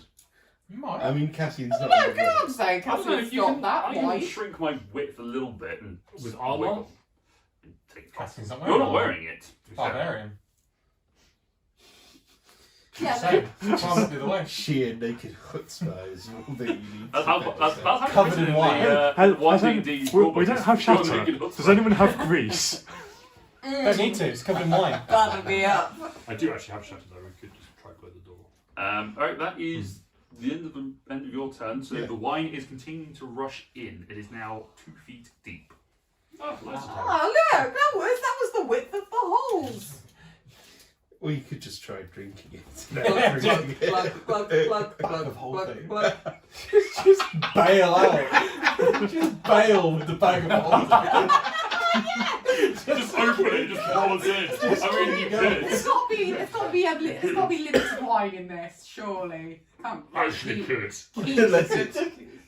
You might. I mean, Cassian's not. No, come on, say I don't know Cassian's if you not can. that I can wide. shrink my width a little bit and With armor? wiggle and take it off. Cassian's not You're wearing not armor. wearing it. to be fair. Barbarian. Yeah, Same. Climb the other way. Sheer naked chutzpah is all that you need. That's to how. fit That's yourself. how Covered it's written in wine. One Hasn't- D&D we don't have You're shatter. naked Does also. anyone have grease? Don't need to. It's covered in wine. That'll be up. I do actually have shutter though. We could just try to close the door. Alright, that is the end of your turn. So Yeah. the wine is continuing to rush in. It is now 2 feet deep. Oh, nice. Oh, look, that was the width of the holes. Or you could just try drinking it. Glug, glug, glug, glug, glug, The glug, whole glug, thing. glug. Just bail out. Just bail with the bag of holes. Just open it, just pours in. I mean, you could. It's got to be limited wine in this, surely. Can't Actually, could. Unless it's,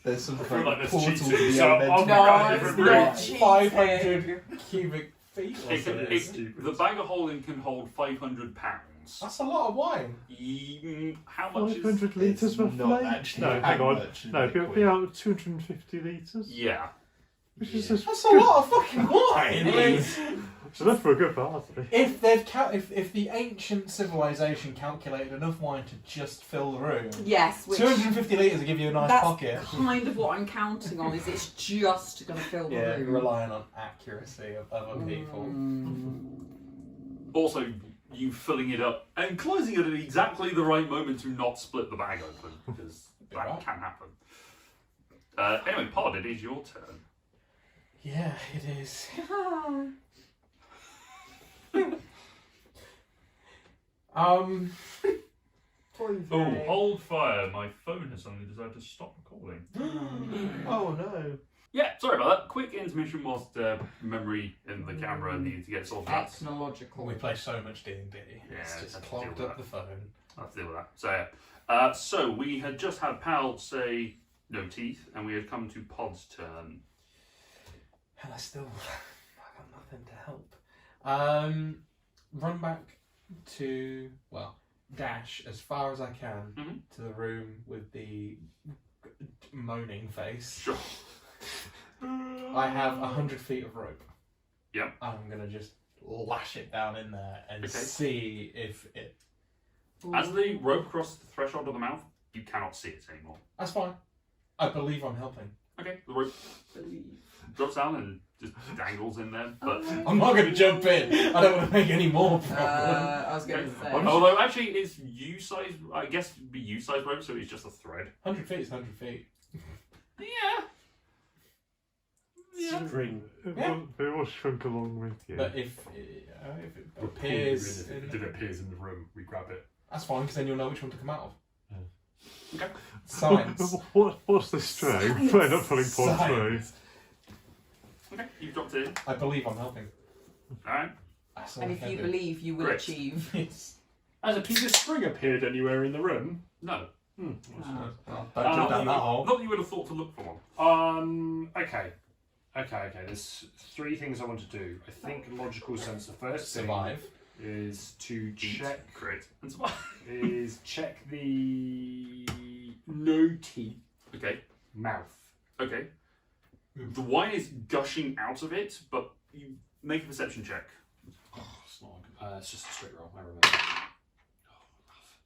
there's some feel kind like of that's portal cheating. to the So, elemental. No, No, it's it's not not cheating. 500 cubic feet or It can, something. the bag of holding can hold 500 pounds. That's a lot of wine. How much is? 500 litres It's roughly? not actually No, that hang on. much in No, it'd be liquid. about 250 litres. Yeah. Which is just That's a lot of fucking wine. It's enough for a good party. If they've if the ancient civilization calculated enough wine to just fill the room, Yes, which 250 litres will give you a nice that's pocket. kind of what I'm counting on. Is it's just going to fill the Yeah, room. relying on accuracy of other people. Also, you filling it up and closing it at exactly the right moment to not split the bag open, because that Right. can happen. Anyway, Pod, it is your turn. Yeah, it is. Oh, hold fire. My phone has suddenly decided to stop recording. Oh no. Yeah, sorry about that. Quick intermission whilst memory in the camera needed to get sorted out. Technological. We play so much D&D. Yeah, It's just I have to clogged deal with up the phone. I'll have to deal with that. So, yeah. So we had just had Pal say no teeth, and we had come to Pod's turn. And I still I got nothing to help. Run back to, well, dash as far as I can Mhm. to the room with the moaning face. Sure. I have 100 feet of rope. Yep. I'm going to just lash it down in there and Okay. see if it... As the rope crosses the threshold of the mouth, you cannot see it anymore. That's fine. I believe I'm helping. Okay, the rope drops down and just dangles in there. But I'm not going to jump in. I don't want to make any more problems. I was going okay. to say. Although actually, it's U size. I guess it'd be U size rope, so it's just a thread. 100 feet is 100 feet. Yeah. String. Yeah. It will shrink along with you. But if it appears... If it appears in the room, we grab it. That's fine, because then you'll know which one to come out of. Okay. Science. What's the string? We're not pulling Pod through. Science. Okay, you've dropped it in. I believe I'm helping. Alright. That's all And I if can you do. believe, you will Great. achieve. Yes. Has a piece of string appeared anywhere in the room? No. Don't jump Not down that hole. that you would have thought to look for one. Okay. There's three things I want to do. I think logical sense. The first thing Survive. is to Eat, check create, and survive. check the no teeth Okay. mouth. Okay. The wine is gushing out of it, but you make a perception check. Oh, it's not. It's just a straight roll. I remember.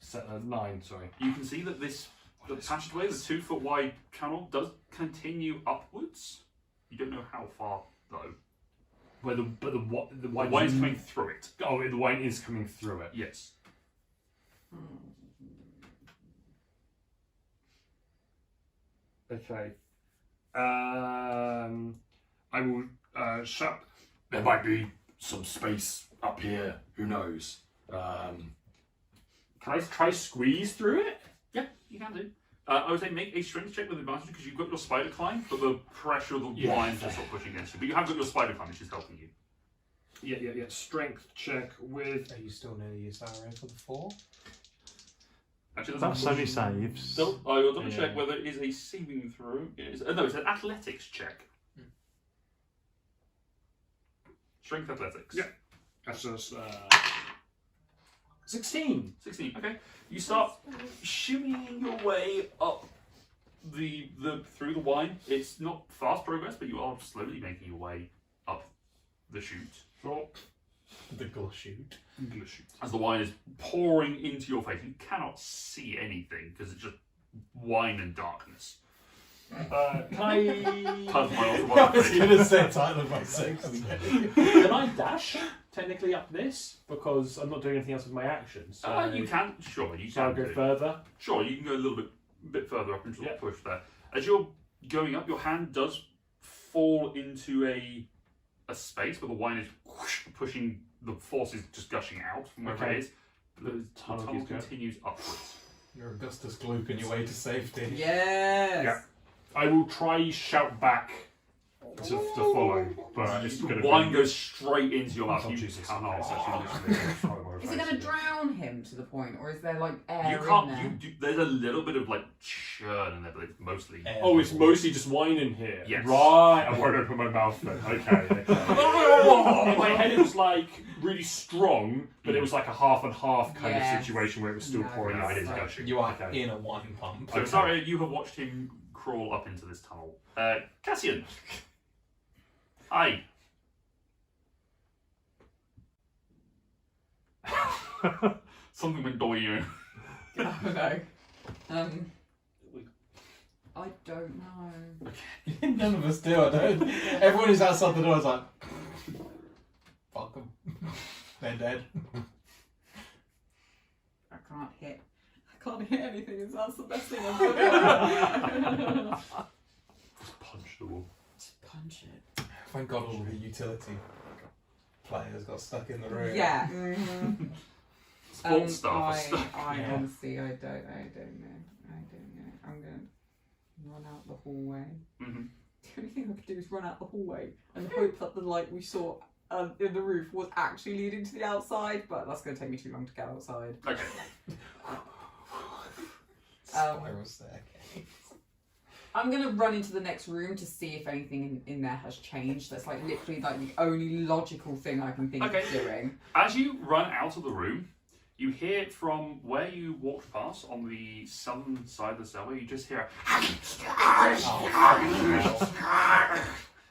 Set 9. Sorry. You can see that the passageway, the 2 foot wide channel, does continue upwards. You don't know how far though. Where the The wine wine is coming through it. Oh, the wine is coming through it. Yes. Okay. I will shut. There might be some space up here. Who knows? Can I try squeeze through it? Yeah, you can do. I would say make a strength check with advantage because you've got your spider climb, but the pressure of the Yeah, wine fair. is sort of pushing against you. But you have got your spider climb, which is helping you. Yeah. Strength check with. Are you still near your arrow for the 4? Actually, That's only saves. I will double check Yeah. whether it is a saving throw. No, it's an athletics check. Strength athletics. Yeah. That's just 16. 16. Okay. You start shimmying your way up the through the wine. It's not fast progress, but you are slowly making your way up the chute. Sure. The chute. As the wine is pouring into your face, you cannot see anything because it's just wine and darkness. Can I? Touch my I automatic was face. going to say title of my 6. Can I dash technically up this because I'm not doing anything else with my action? So You can, sure, you So I'll can go do. further. Sure, you can go a little bit further up into the Yeah. push there. As you're going up, your hand does fall into a space where the wine is whoosh, pushing, the force is just gushing out from wherever Okay. it is. The tunnel tunnel keeps going. continues upwards. You're Augustus glooping your way to safety. Yes. Yeah. I will try shout back to follow, but it's going The to wine goes straight into your mouth. Oh, You Jesus. cannot. It's actually literally Is it going to drown him to the point, or is there like air You in can't. there? There's a little bit of like churn in there, but it's mostly. Oh, it's mostly just wine in here. Yes. Right. I won't open my mouth then. Okay. In my head, it was like really strong, but it was like a half and half kind Yes. of situation where it was still No, pouring out. it is so- gushing. You are Okay. in a wine pump. So sorry, you have watched him crawl up into this tunnel. Cassian. Hi. Something went doing. Oh no. I don't know. None of us do, I don't. Everyone who's outside the door is like, fuck them. They're dead. I can't hit anything. That's the best thing I've done. Punch the wall. Just punch it. Thank God all the utility players got stuck in the room. Yeah. Sports stuff. I Yeah. honestly, I don't know. I'm gonna run out the hallway. Mm-hmm. The only thing I could do is run out the hallway and hope that the light we saw in the roof was actually leading to the outside, but that's going to take me too long to get outside. Okay. Spiral staircase. I'm going to run into the next room to see if anything in there has changed. That's like literally like the only logical thing I can think Okay. of doing. As you run out of the room, you hear from where you walked past on the southern side of the cell, you just hear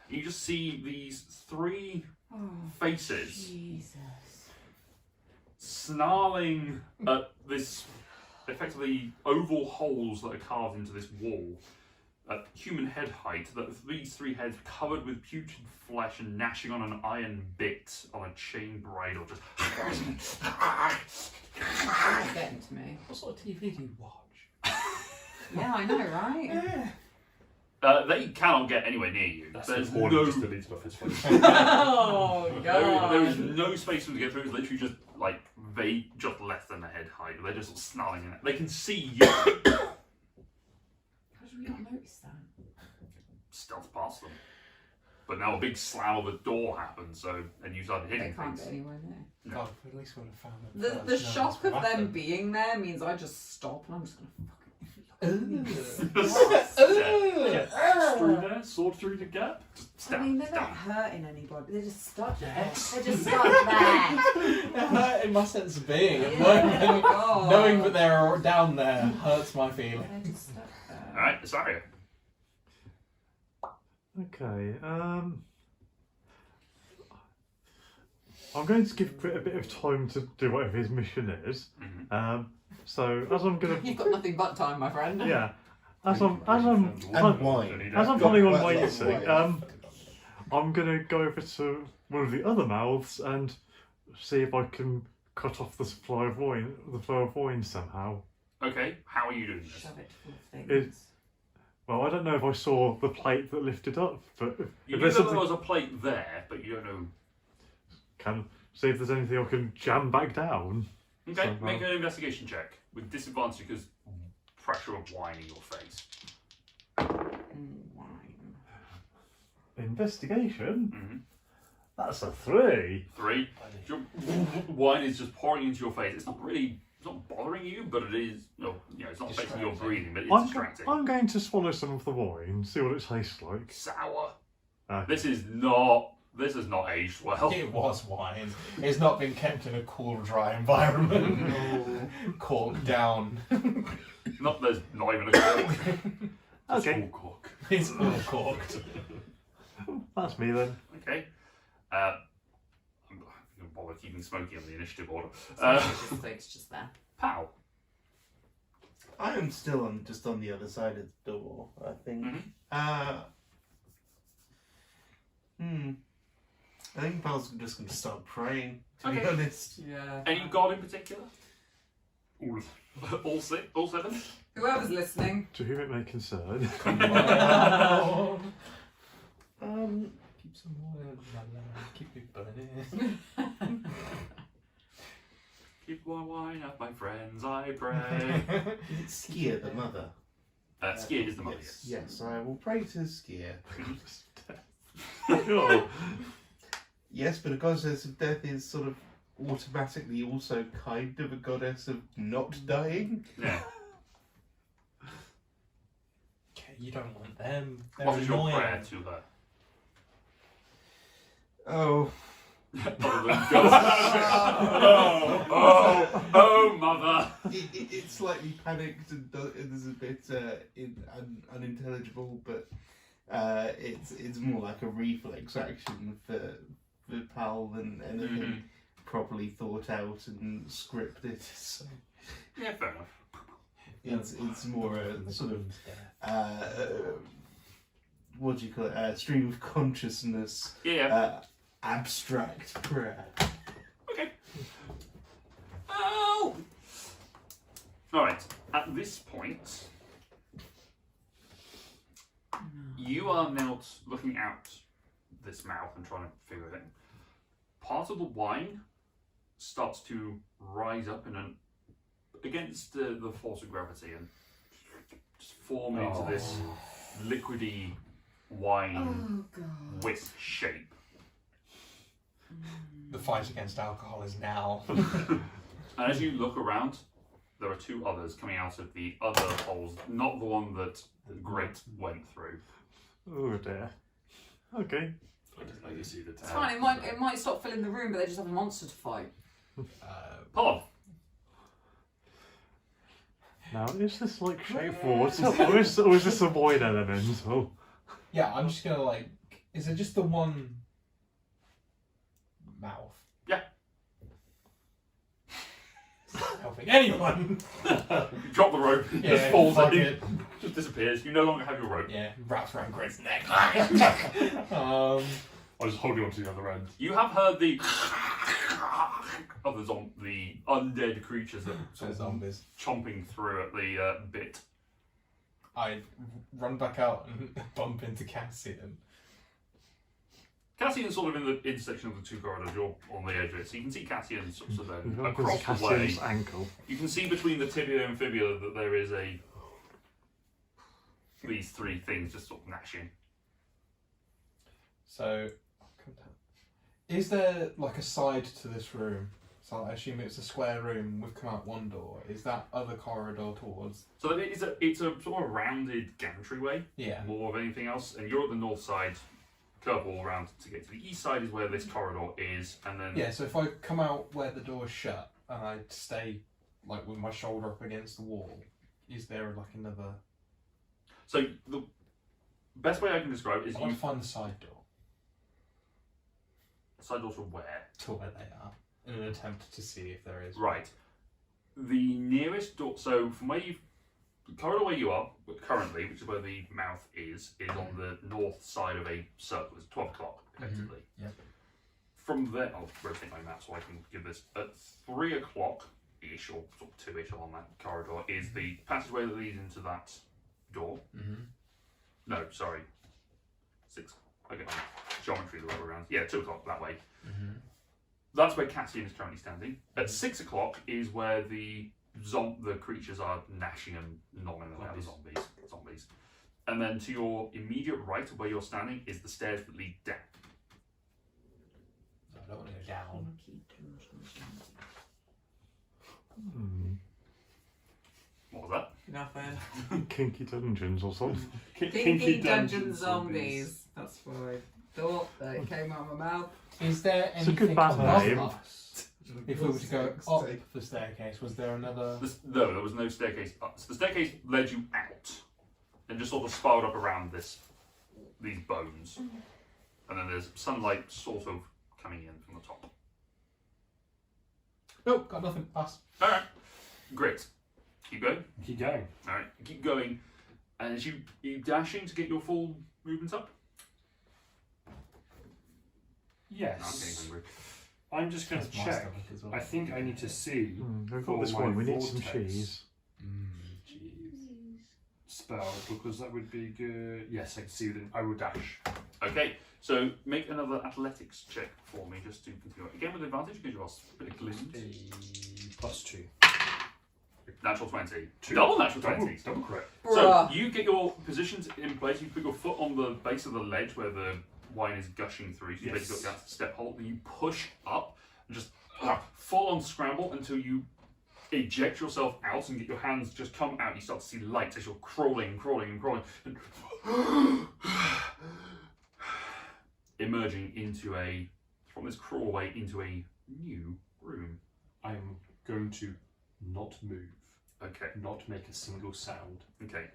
you just see these 3 Oh, faces Jesus. snarling at this effectively oval holes that are carved into this wall at human head height. That these 3 heads covered with putrid flesh and gnashing on an iron bit on a chain bridle, just It's not getting to me. What sort of TV do you watch? Yeah, I know, right? they cannot get anywhere near you. That's There's the horn no, just deletes off his face. Oh, there is God. no space for them to get through. It's literally just like just less than the head height. They're just snarling in it. They can see you. How did we not notice that? Stealth past them. But now a big slam of a door happens, and you start hitting They can't things. get anywhere near. No. God, at least would have found it. The first. No, shock it's of them happened. being there means I just stop and I'm just gonna Ugh. Through there, sword through the gap. I mean, they're not Stab. hurting anybody. They're just stuck there. Yes. They're just stuck there. It hurt in my sense of being. and Yeah, God. knowing that they're down there hurts my feelings. They're just stuck there. Alright, Isaria. Okay. I'm going to give Brit a bit of time to do whatever his mission is. Mhm. So as I'm gonna, You've got nothing but time, my friend. yeah, as I'm And wine. as I'm planning on Quite a lot of waiting, wine. I'm gonna go over to one of the other mouths and see if I can cut off the supply of wine, the flow of wine somehow. Okay, how are you doing this? Shove it full of things. It- Well, I don't know if I saw the plate that lifted up, but You if knew there's that there something, was a plate there, but you don't know. can see if there's anything I can jam back down. Okay, Somehow. make an investigation check with disadvantage because pressure of wine in your face. Wine. Investigation. That's a 3. 3. Your wine is just pouring into your face. It's not bothering you, but it is. No, it's not affecting your breathing, but it's distracting. I'm going to swallow some of the wine, see what it tastes like. Sour. Okay. This is not aged well. It was wine. It's not been kept in a cool, dry environment. Corked down. There's not even a cork. It's Okay. all cork. It's all corked. That's me then. Okay. I'm not going to bother keeping Smokey on the initiative order. It's just there. Pow. I am still just on the other side of the door, I think. I think Pal's just going to start praying, to be Okay. honest. Yeah. Any god in particular? All 7? Whoever's listening. To whom it may concern. Keep some water, keep it burning. Keep my wine up, my friends, I pray. Is it Skia, the mother? Skia is the mother. Yes, I will pray to Skia. Oh. Yes, but a goddess of death is sort of automatically also kind of a goddess of not dying. Yeah. Okay, you don't want them. They're What is your annoying. prayer to her? Oh, Other than oh, mother. it's slightly panicked and is a bit unintelligible, but it's more like a reflex action for Pal than anything properly thought out and scripted. So Yeah, fair enough. it's more a sort of what do you call it? Stream of consciousness. Yeah. Abstract prayer. Okay. Oh. All right. At this point, you are now looking out this mouth and trying to figure it out. Part of the wine starts to rise up against the force of gravity and just form into this liquidy wine wisp shape. The fight against alcohol is now. And as you look around, there are 2 others coming out of the other holes, not the one that Grit went through. Oh dear. Okay. I just let you see the It's fine. It might stop filling the room, but they just have a monster to fight. Pod. Now, is this like straightforward? or is this a void elemental? Yeah, I'm just gonna is it just the one mouth? Yeah. It's not helping anyone. You drop the rope, it Yeah, just falls fuck in, it. just disappears. You no longer have your rope. Yeah, wraps around Greg's neck. I was holding on to the other end. You have heard the of the undead creatures that sort of Zombies. chomping through at the bit. I run back out and bump into Cassian. Cassian's sort of in the intersection of the 2 corridors. You're on the edge of it, so you can see Cassian sort of then across the way. Cassian's ankle. You can see between the tibia and fibula that there is these 3 things just sort of gnashing. So, is there a side to this room? So I assume it's a square room. We've come out one door. Is that other corridor towards? So it's a sort of rounded gantry-way, Yeah. more of anything else, and you're at the north side, curve all around to get to the east side is where this corridor is, and then Yeah. So if I come out where the door's shut and I stay with my shoulder up against the wall, is there another? So the best way I can describe it is I want you to find the side door side door to where? to where they are in an attempt to see if there is. Right. The nearest door. So from where the corridor where you are currently, which is where the mouth is on the north side of a circle. It's 12 o'clock effectively. Yep. From there, I'll rotate my map so I can give this at 3 o'clock ish or sort of 2ish along that corridor is the passageway that leads into that door. Mm-hmm. No, sorry. 6. I get my geometry the way around. Yeah, 2 o'clock that way. Mm-hmm. That's where Cassian is currently standing. At 6 o'clock is where the creatures are gnashing and gnawing the zombies. And then to your immediate right of where you're standing is the stairs that lead down. don't want to go down. What was that? Nothing. Kinky dungeons or something. Kinky Dungeon Zombies. That's what I thought, but it came out of my mouth. Is there It's a good anything band above name. us? If we were to go up the staircase, was there another? No, there was no staircase up. So the staircase led you out and just sort of spiraled up around these bones. And then there's sunlight sort of coming in from the top. Nope, got nothing. Pass. Alright. Great. Keep going. Keep going. Alright. Keep going. And as you dashing to get your full movement up? No, I'm getting Yes. hungry. I'm just going to That's my check. stomach as well. I think I need to see We've for got this my one. We need some vortex. cheese. Cheese. Spell, because that would be good. Yes, I can see within. I will dash. Okay, so make another athletics check for me just to continue. Again with advantage because you are a bit of glint. A +2. Natural 20. Two. Double natural 20. Double crit. So Bruh. you get your positions in place, you put your foot on the base of the ledge where the wine is gushing through, so you Yes. basically got that step hold, and you push up and just full on scramble until you eject yourself out and get your hands just come out. You start to see light as you're crawling, and emerging from this crawlway into a new room. I am going to not move, Okay, not make a single sound. okay.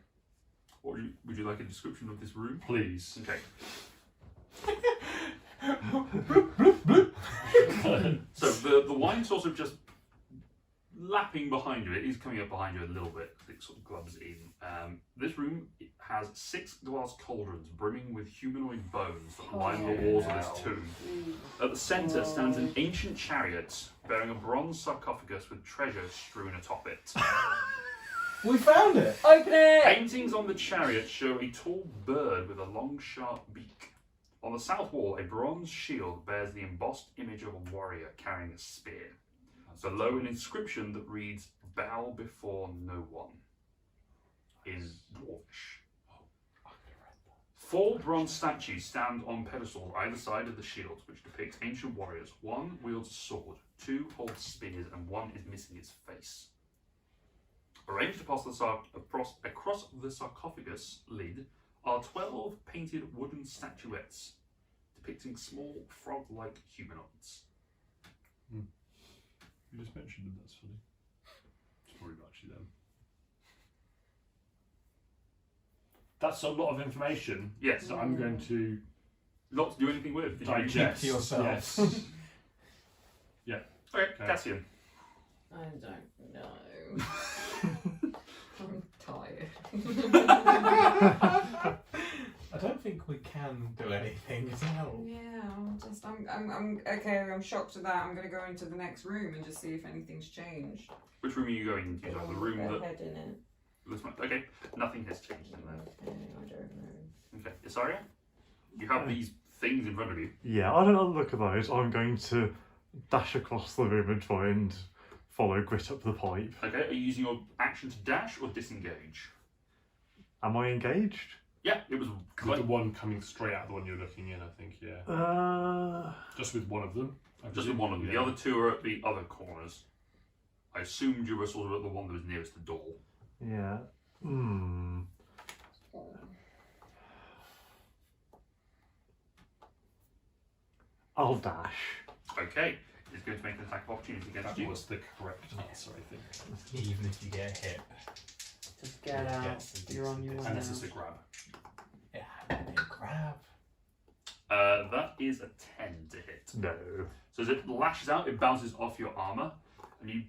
Would you like a description of this room? Please. Okay. So the wine sort of just lapping behind you. It is coming up behind you a little bit. It sort of glubs in. This room has 6 glass cauldrons brimming with humanoid bones that line the walls of this tomb. At the centre stands an ancient chariot bearing a bronze sarcophagus with treasure strewn atop it. We found it. Open it! Paintings on the chariot show a tall bird with a long, sharp beak. On the south wall, a bronze shield bears the embossed image of a warrior carrying a spear. Below, an inscription that reads, "Bow before no one," in Dwarvish. 4 bronze statues stand on pedestals either side of the shields, which depict ancient warriors. 1 wields a sword, 2 holds spears, and 1 is missing its face. Arranged across the sarcophagus lid are 12 painted wooden statuettes depicting small frog-like humanoids. You just mentioned them, that's funny. It's probably actually them. That's a lot of information Yes, that I'm going to not to do anything with. Did you- digest. to yourself. Yes. Okay, Okay. Cassian. I don't know. I'm tired. I don't think we can do anything. Does it help? Yeah, I'm okay. I'm shocked at that. I'm gonna go into the next room and just see if anything's changed. Which room are you going into? Like the room Their that head in it. looks like. Okay, nothing has changed in there. Okay, I don't know. Okay, Isaria? You have these things in front of you. Yeah, I don't look at those. I'm going to dash across the room and try and follow Grit up the pipe. Okay, are you using your action to dash or disengage? Am I engaged? Yeah, it was With like the one coming straight out, the one you're looking in, I think, yeah. Just with one of them. I just presume? one of them. The Yeah. other 2 are at the other corners. I assumed you were sort of at the one that was nearest the door. Yeah. I'll dash. Okay, it's going to make an attack of opportunity against That you. was the correct answer, I think. Even if you get hit. Just get out. Yes, it You're on your is. way And now. this is a grab. Yeah, and then grab. That is a 10 to hit. No. So as it lashes out, it bounces off your armour, and you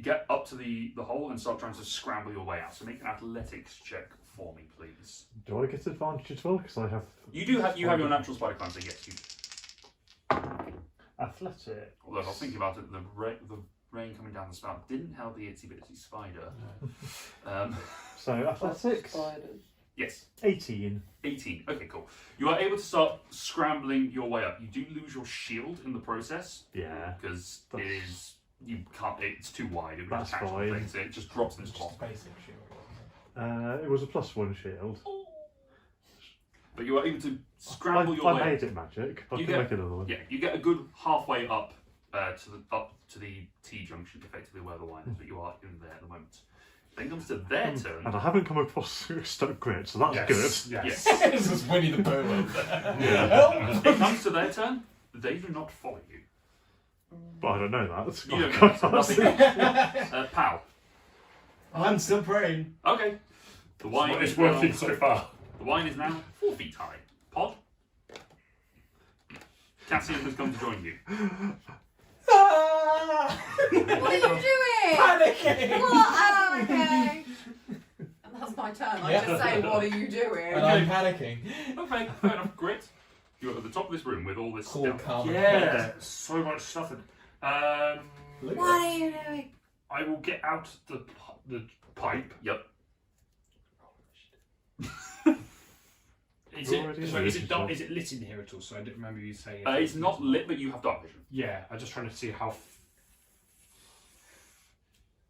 get up to the hole and start trying to scramble your way out. So make an athletics check for me, please. Do I get advantage as well? Because I have You have your natural spider climb, so yes, you do. athletic. Although if I was thinking about it, the rain coming down the spout didn't help the itsy bitsy spider. So athletics. Spiders. Yes, 18. 18. Okay, cool. You are able to start scrambling your way up. You do lose your shield in the process Yeah. because it That's- is you can't. It's too wide. It would That's attach to the fine. thing, so it just drops in It's the just spot. basic shield, wasn't it? It was a +1 shield. but you are able to scramble your I way. made it magic. I You can get- make another one. Yeah, you get a good halfway up to the T junction, effectively where the wine is, but you are in there at the moment. Then comes to their turn. And I haven't come across stuck grit, so that's good. Yes. This is Winnie the Pooh over there. Yeah. It comes to their turn. They do not follow you. But I don't know that. You don't know, so nothing. Pow. I'm still praying. Okay. The wine It's is working now, so far. the wine is now 4 feet high. Pod. Cassian has come to join you. What are you doing? Panicking! What? Oh, okay. And that's my turn. I Yeah. just say, what are you doing? And I'm panicking. Okay, fair enough. Grit. You're at the top of this room with all this Cool, stuff. calm. Yeah, so much stuff. Look What are you doing? I will get out the pipe. Yep. Is it, Already so in is the it dark, is it lit in here at all? So I didn't remember you saying. It's not lit, but you have dark vision. Yeah, I'm just trying to see how.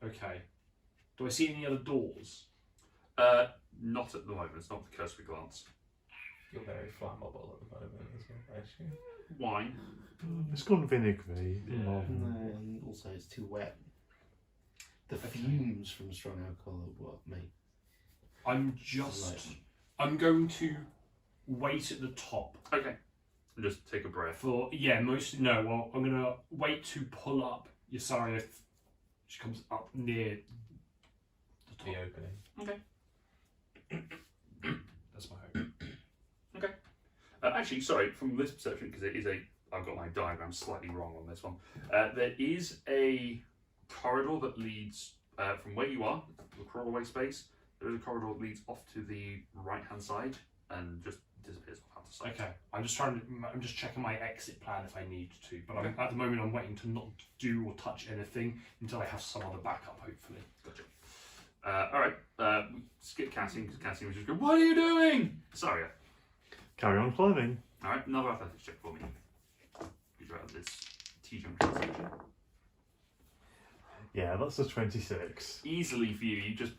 Okay. Do I see any other doors? Not at the moment. It's not the cursory glance. You're very flammable at the moment as well, actually. Wine. It's gone vinegary. Yeah. No. And also, it's too wet. The fumes from strong alcohol are what make. I'm going to wait at the top Okay. And just take a breath. for Well, I'm gonna wait to pull up Yasaria if she comes up near the top. The opening. Okay. That's my hope. Actually, sorry, from this perception, because it is I've got my diagram slightly wrong on this one. There is a corridor that leads from where you are, the crawlaway space. There is a corridor that leads off to the right-hand side and just disappears off out of sight. Okay, I'm just checking my exit plan if I need to, but at the moment I'm waiting to not do or touch anything until I have some other backup, hopefully. Gotcha. Alright, skip Cassian, because Cassian was just going, what are you doing? Sorry. Carry on climbing. Alright, another athletics check for me. You're out of this T-junction section. Yeah, that's a 26. Easily for you, you just...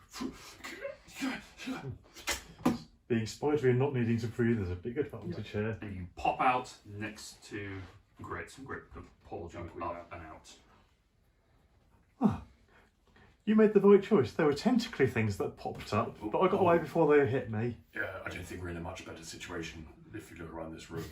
Being spidery and not needing to breathe is a big advantage here. and you pop out next to Grit, and Grit pulls you up and out. You made the right choice. There were tentacly things that popped up, but I got away before they hit me. Yeah, I don't think we're in a much better situation if you look around this room.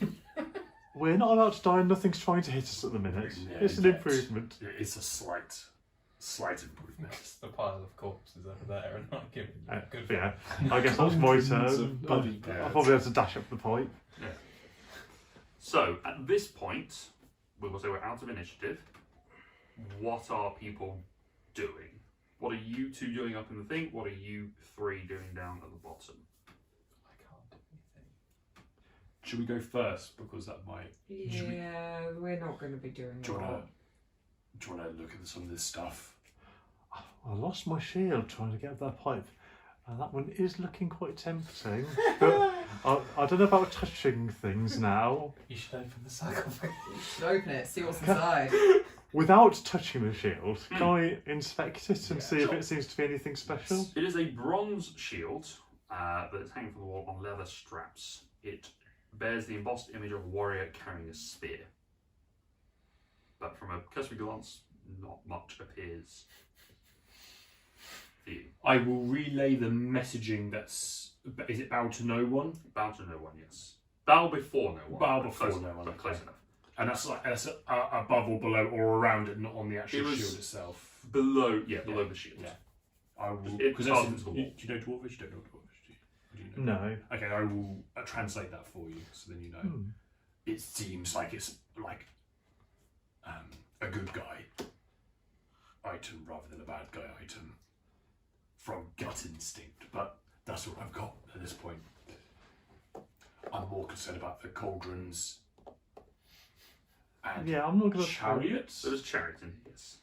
We're not about to die and nothing's trying to hit us at the minute. Yeah, It's an yet. improvement. Yeah, it's a slight improvement. It's the pile of corpses over there and not giving you good. Yeah, I guess that's my Hundreds turn. of bloody I'll birds. probably have to dash up the pipe. So, at this point, we will say we're out of initiative. What are people doing? What are you two doing up in the thing? What are you three doing down at the bottom? I can't do anything. Should we go first? Because that might. Should we- Yeah, we're not going to be doing Do you a want lot. to look at some of this stuff? I lost my shield trying to get up that pipe. And that one is looking quite tempting. But I don't know about touching things now. You should open the sarcophagus. You should open it, see what's inside. Without touching the shield, can I inspect it and see if sure. it seems to be anything special? It is a bronze shield that is hanging from the wall on leather straps. It bears the embossed image of a warrior carrying a spear. But from a cursory glance, not much appears for you. I will relay the messaging that's. Is it bow to no one? Bow to no one, yes. Bow before no one. Bow but before close no enough, one, but close okay. enough. And that's above or below or around it, not on the actual It was- shield itself. Below, below the shield. Yeah. I will. It Because passes that's into the do wall. you know Dwarvish? You don't know Dwarvish, do you? know? No. Okay, I will translate that for you, so then you know. Hmm. It seems like it's like a good guy item rather than a bad guy item from gut instinct, but that's all I've got at this point. I'm more concerned about the cauldrons and Yeah, I'm not going to. chariots. There was Chariton, yes.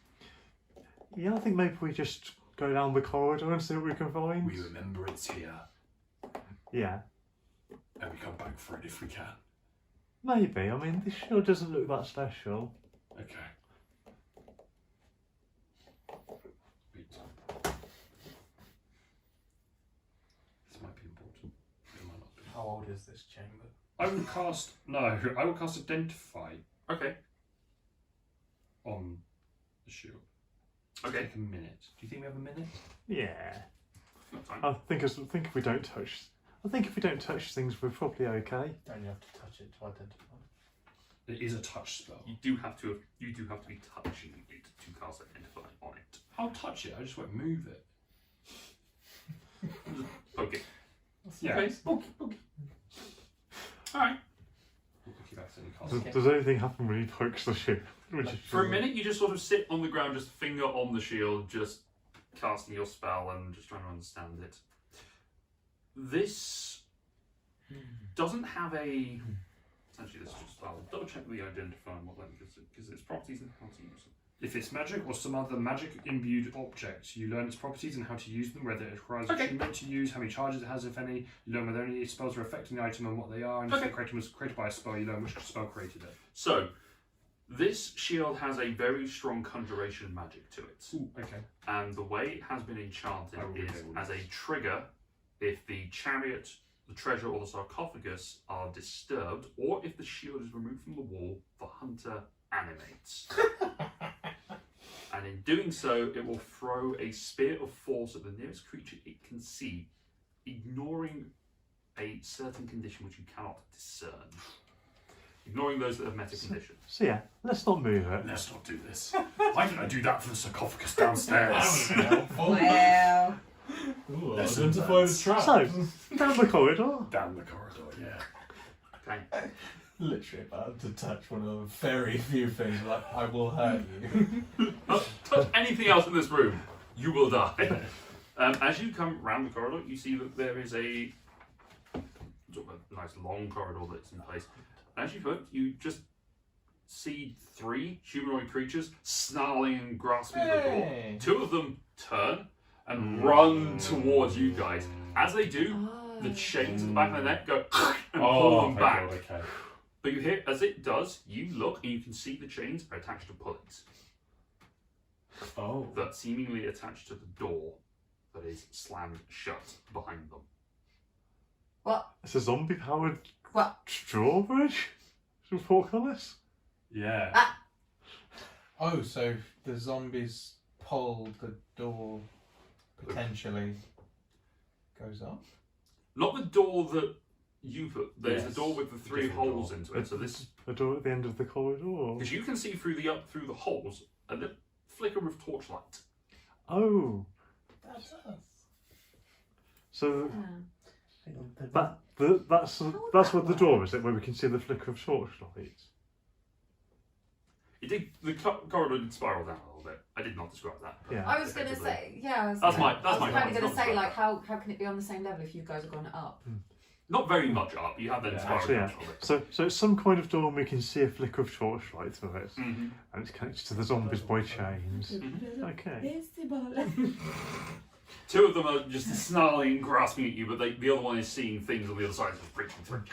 Yeah, I think maybe we just go down the corridor and see what we can find. We remember it's here Yeah, and we come back for it if we can. maybe. I mean, this shield doesn't look that special. Okay. This might be important. It might not be. How old is this chamber? I will cast Identify Okay. on the shield. Okay. Take a minute. Do you think we have a minute? Yeah. Not time. I think if we don't touch things, we're probably okay. Don't you have to touch it to identify? It is a touch spell. You do have to be touching it to cast Identify on it. I'll touch it. I just won't move it. Okay. Yeah. Okay. Alright. Keep accidentally casting. Does anything happen when he pokes the ship? For a minute, you just sort of sit on the ground, just finger on the shield, just casting your spell and just trying to understand it. This doesn't have a. Actually, this is just. I'll double check the Identify and what that because its properties and how to use them. If it's magic or some other magic imbued object, you learn its properties and how to use them, whether it requires attunement to use, how many charges it has, if any. You learn whether any spells are affecting the item and what they are, and if the item was created by a spell, you learn which spell created it. So, this shield has a very strong conjuration magic to it. Ooh, okay. And the way it has been enchanted is as a trigger if the chariot, the treasure, or the sarcophagus are disturbed, or if the shield is removed from the wall, the hunter animates. And in doing so, it will throw a spear of force at the nearest creature it can see, ignoring a certain condition which you cannot discern. Ignoring those that have met a condition. So yeah, let's not move it. Let's not do this. Why didn't I do that for the sarcophagus downstairs? Well, Ooh, Let's identify the trap. So, down the corridor. Down the corridor, yeah. Okay. Literally about to touch one of the very few things like, I will hurt you. Touch anything else in this room, you will die. As you come round the corridor, you see that there is a sort of a nice long corridor that's in place. As you look, you just see 3 humanoid creatures snarling and grasping at the door. Hey. 2 of them turn and run towards you guys. As they do, the chains at the back of their neck go and pull them back. Okay. But you hear, as it does, you look and you can see the chains are attached to pulleys Oh. that seemingly attached to the door that is slammed shut behind them. what? It's a zombie-powered What? drawbridge? Some portcullis? Yeah. Oh, so the zombies pull the door, potentially goes up? Not the door that you put. There's Yes. a door with the 3 Different holes door. into it. So this, A door at the end of the corridor? Or... because you can see through the holes a little flicker of torchlight. Oh, That's us. so Yeah. that's what the door is, where we can see the flicker of torchlight. It did. The corridor did spiral down a little bit. I did not describe that. but Yeah. I was going to effectively- say, yeah. That's my I was comment, kind of going not to say, describe like, that. how can it be on the same level if you guys have gone up? Not very much up. You have then Yeah, spiraled Actually, down yeah. a little bit. So it's some kind of door and we can see a flicker of torchlight through it. Mhm. And it's connected to the zombies by chains. Mm-hmm. Okay. 2 of them are just snarling and grasping at you, but the other one is seeing things on the other side, just breaching through.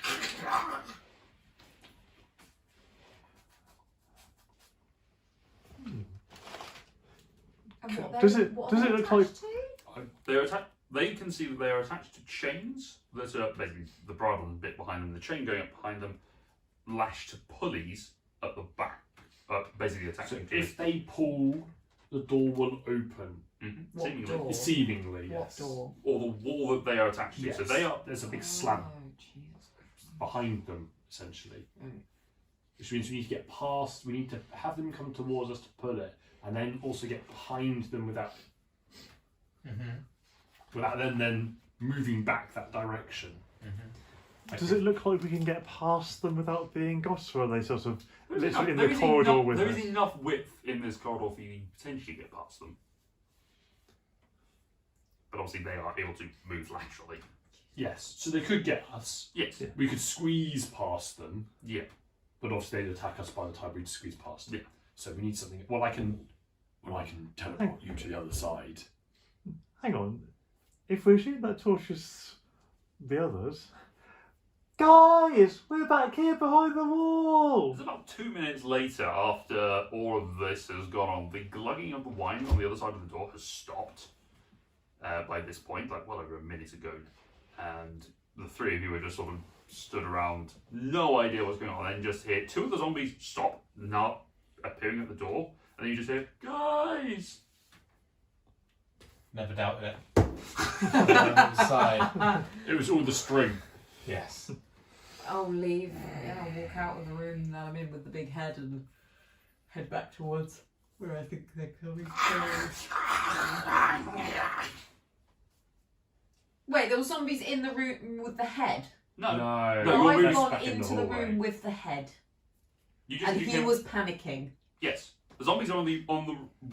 And what Does they're- it- what does are it they look like- attached to? They're they can see that they are attached to chains that are basically the bridle bit behind them, the chain going up behind them, lashed to pulleys at the back, basically So attaching to if they pull, the door will open. What seemingly, door? Seemingly, What yes. door? or the wall that they are attached to. Yes. So they are. There's a big slab Oh, Jesus. behind them, essentially. Mm. Which means we need to get past, we need to have them come towards us to pull it, and then also get behind them without then moving back that direction. I Does think. it look like we can get past them without being got, or are they sort of There is literally in enough- the there is corridor enough- with There us? is enough width in this corridor for you to potentially get past them. But obviously they are able to move laterally. Yes, so they could get us. Yes. We could squeeze past them, Yeah. but obviously they'd attack us by the time we'd squeeze past them. Yeah. So we need something. Well, I can. Well, I can teleport you to the other side. Hang on. If we shoot that torches the others. Guys! We're back here behind the wall! It's about 2 minutes later, after all of this has gone on, the glugging of the wine on the other side of the door has stopped by this point, like well over a minute ago. And the three of you are just sort of stood around, no idea what's going on, and just hear two of the zombies stop, not appearing at the door, and then you just hear, guys! Never doubted it. Inside. It was all the string. Yes. I'll leave. Yeah, I'll walk out of the room that I'm in with the big head and head back towards where I think they're coming from. Wait, there were zombies in the room with the head. No. No. No, I've you're gone back in the into the hallway. room with the head, You just, and you he can- was panicking. Yes. The zombies are on the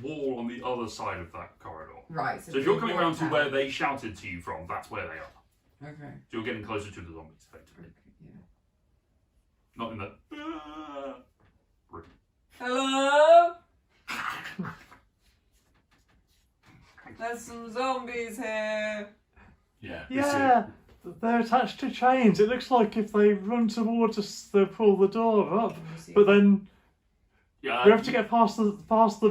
wall on the other side of that corridor. Right. So if you're coming around to walked where out. they shouted to you from, that's where they are. Okay. So you're getting closer to the zombies, effectively. Yeah. Not in the room. Hello. There's some zombies here. Yeah. Yeah, they're attached to chains. It looks like if they run towards us, they'll pull the door up. But then Yeah, we have to get past them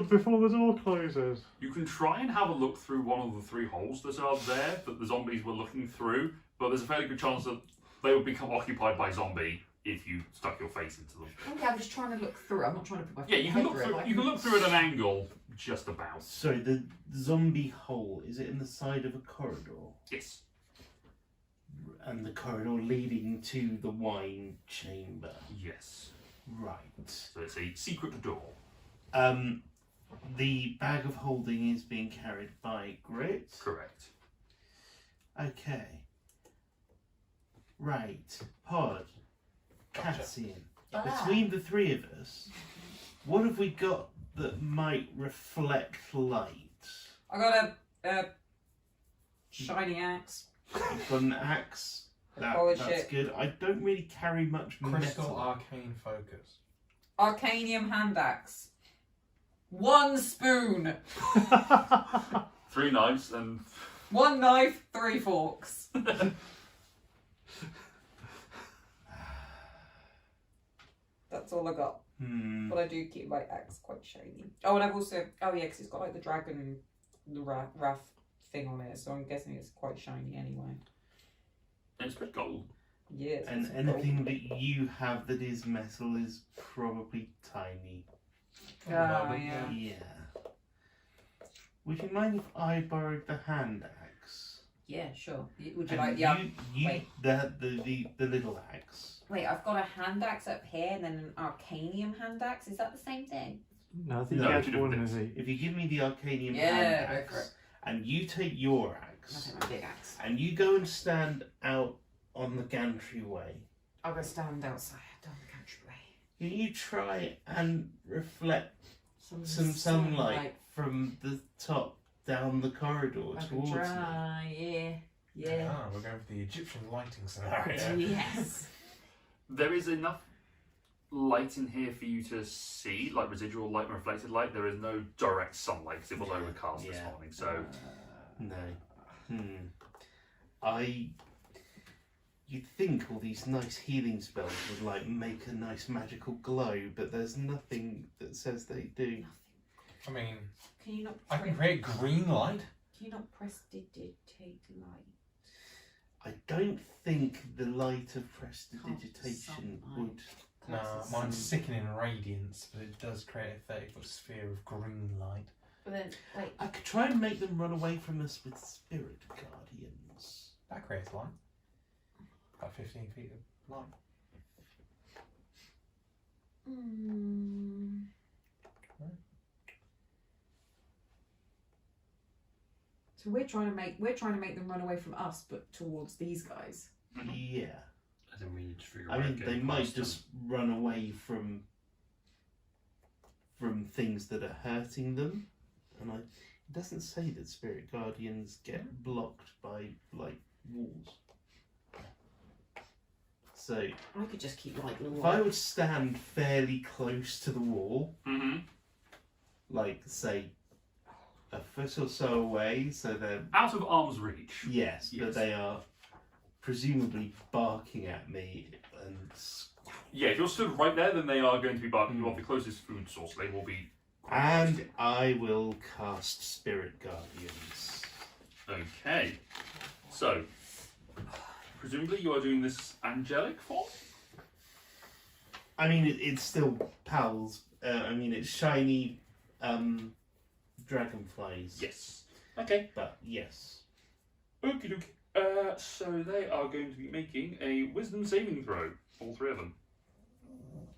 before the door closes. you can try and have a look through one of the three holes that are there that the zombies were looking through, but there's a fairly good chance that they would become occupied by zombie if you stuck your face into them. Okay, I'm just trying to look through. I'm not trying to put my Yeah, you head can look through. through. Like, You can look through at an angle, just about. Sorry, the zombie hole, is it in the side of a corridor? Yes. And the corridor leading to the wine chamber? Yes. Right. So it's a secret door. The bag of holding is being carried by Grit. Correct. Okay. Right. Pod. Gotcha. Cassian. Ah. Between the three of us, what have we got that might reflect light? I got a shiny axe. You've got an axe. Polish That's it. good. I don't really carry much Crystal metal. arcane focus. Arcanium hand axe. 1 spoon. 3 knives and 1 knife, 3 forks. That's all I got. But I do keep my axe quite shiny. Oh, and I've also... Oh, yeah, because it's got like the dragon, the wrath thing on it, so I'm guessing it's quite shiny anyway. it's a bit gold. Yes. And anything that you have that is metal is probably tiny. Oh, yeah. Yeah. Would you mind if I borrowed the hand axe? Yeah, sure. Would you And like the... you the little axe. Wait, I've got a hand axe up here and then an arcanium hand axe. Is that the same thing? No, I think No, you two had one different of the. If you give me the arcanium Yeah, hand go axe, for it. and you take your I'll axe, take my big axe. and you go and stand out on the gantry way, I'll go stand outside on the country way. can you try and reflect some sunlight from the top down the corridor I can towards me? try, yeah. Yeah. Ah, we're going for the Egyptian lighting scenario. Yes. There is enough light in here for you to see, like residual light and reflected light. There is no direct sunlight because it was overcast this Yeah. morning. So No. You'd think all these nice healing spells would like make a nice magical glow, but there's nothing that says they do. I mean, Can you not I can create green light. Can you not prestidigitate light? I don't think the light of prestidigitation Sunlight. would. No, mine's sickening radiance, but it does create a 30-foot sphere of green light. But then, wait. I could try and make them run away from us with spirit guardians. That creates light. About 15 feet of light. So we're trying to make them run away from us, but towards these guys. Yeah. I think we need to figure I out. mean, getting they might past them. just run away from things that are hurting them, and it doesn't say that spirit guardians get blocked by like walls. So I could just keep like little. if I would stand fairly close to the wall, like say a foot or so away, so they're out of arm's reach. yes, Yes. but they are presumably barking at me and Yeah, if you're stood right there, then they are going to be barking. You are the closest food source. They will be. quite close to you. I will cast Spirit Guardians. Okay. So, presumably you are doing this angelic form? I mean, it's still pals. I mean, it's shiny dragonflies. Yes. Okay. But yes. Okie dokie. So they are going to be making a wisdom saving throw, all three of them.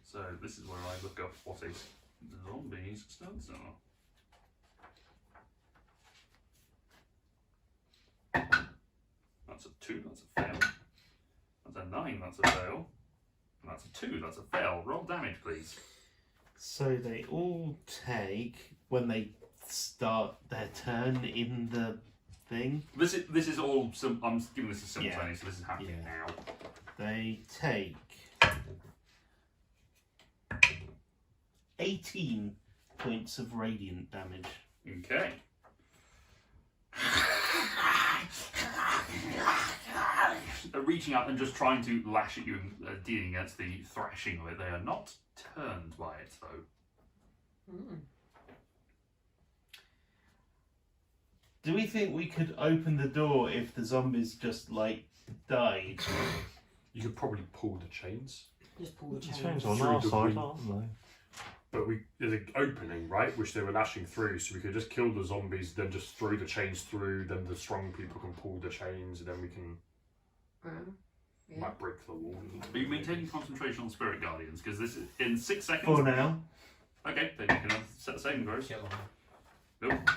So this is where I look up what a zombie's stats are. That's a 2, that's a fail. That's a 9, that's a fail. And that's a 2, that's a fail. Roll damage, please. So they all take when they start their turn in the thing. This is all. I'm giving this a simultaneous, so this is happening Yeah. now. They take 18 points of radiant damage. Okay. Reaching out and just trying to lash at you and dealing against the thrashing of it. They are not turned by it, though. Do we think we could open the door if the zombies just like died? You could probably pull the chains, Just pull the The chains. chains on Through our the side, wind. aren't they? but there's an opening, right, which they were lashing through. So we could just kill the zombies, then just throw the chains through. Then the strong people can pull the chains, and then we can Yeah. might break the wall. Are you maintaining concentration on Spirit Guardians? Because this is in 6 seconds. For now. Okay, then you can set the saving throws. Kill 'em. Nope.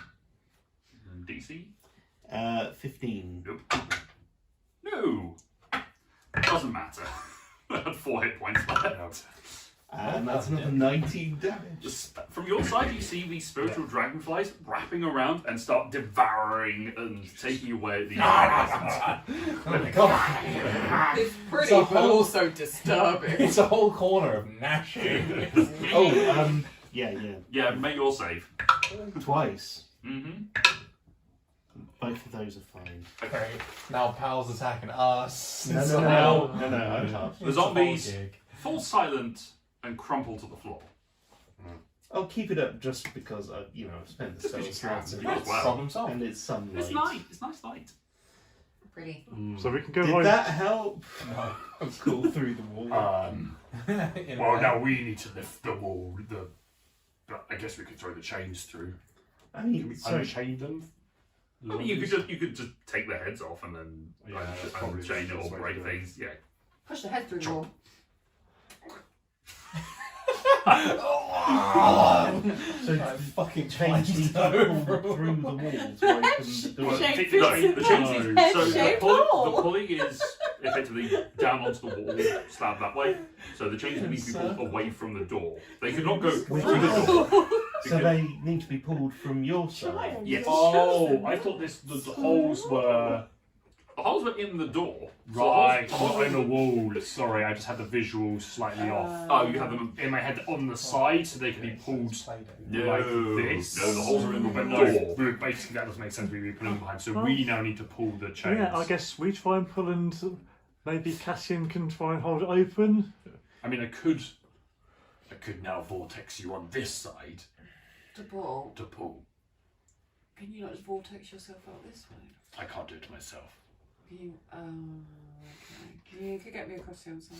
And DC? 15. Nope. No! Doesn't matter. I had 4 hit points left. And that's another 19 damage. From your side, you see these spiritual dragonflies wrapping around and start devouring and taking away the. Oh my god! It's pretty, So but also disturbing. It's a whole corner of gnashing. Yeah. Yeah, make your save. Twice. Mm-hmm. Both of those are fine. Okay, now pals attacking us. No, So I'm tough. The zombies fall silent and crumple to the floor. I'll keep it up just because I've spent the Just 'cause spell you slot can. and, Wow. Problem solved. and it's sunlight. It's nice. It's nice light. Pretty. So we can go Did right. that help? No. Cool through the wall. In a Well, way. now we need to lift the wall. But I guess we could throw the chains through. I Can mean, we so unchain them? I mean, you could just take the heads off and then Yeah, that's probably chain it the or best way break to do it. things. Yeah. Push the head through the wall. so I fucking chains changed need to pull through the wall to open the door. Shape No, fits the chains in is head so the shaped pulley, hole. the pulley is effectively down onto the wall, slab that way. So the chains need to be pulled away from the door. They could not go through the door. So they need to be pulled from your side. Yes. Oh, I thought the holes were The holes were in the door. So the right holes- on the wall. Sorry, I just had the visuals slightly off. Oh, you have them. In my head on the side, so they can be pulled No, like this. no, the holes are in the But door. no, basically that doesn't make sense. We'd be putting them behind. So we now need to pull the chains. Yeah, I guess we try and pull and maybe Cassian can try and hold it open. I mean, I could now vortex you on this side To pull. to pull. Can you not just vortex yourself out this way? I can't do it to myself. Can you? Okay. You could get me across the other side.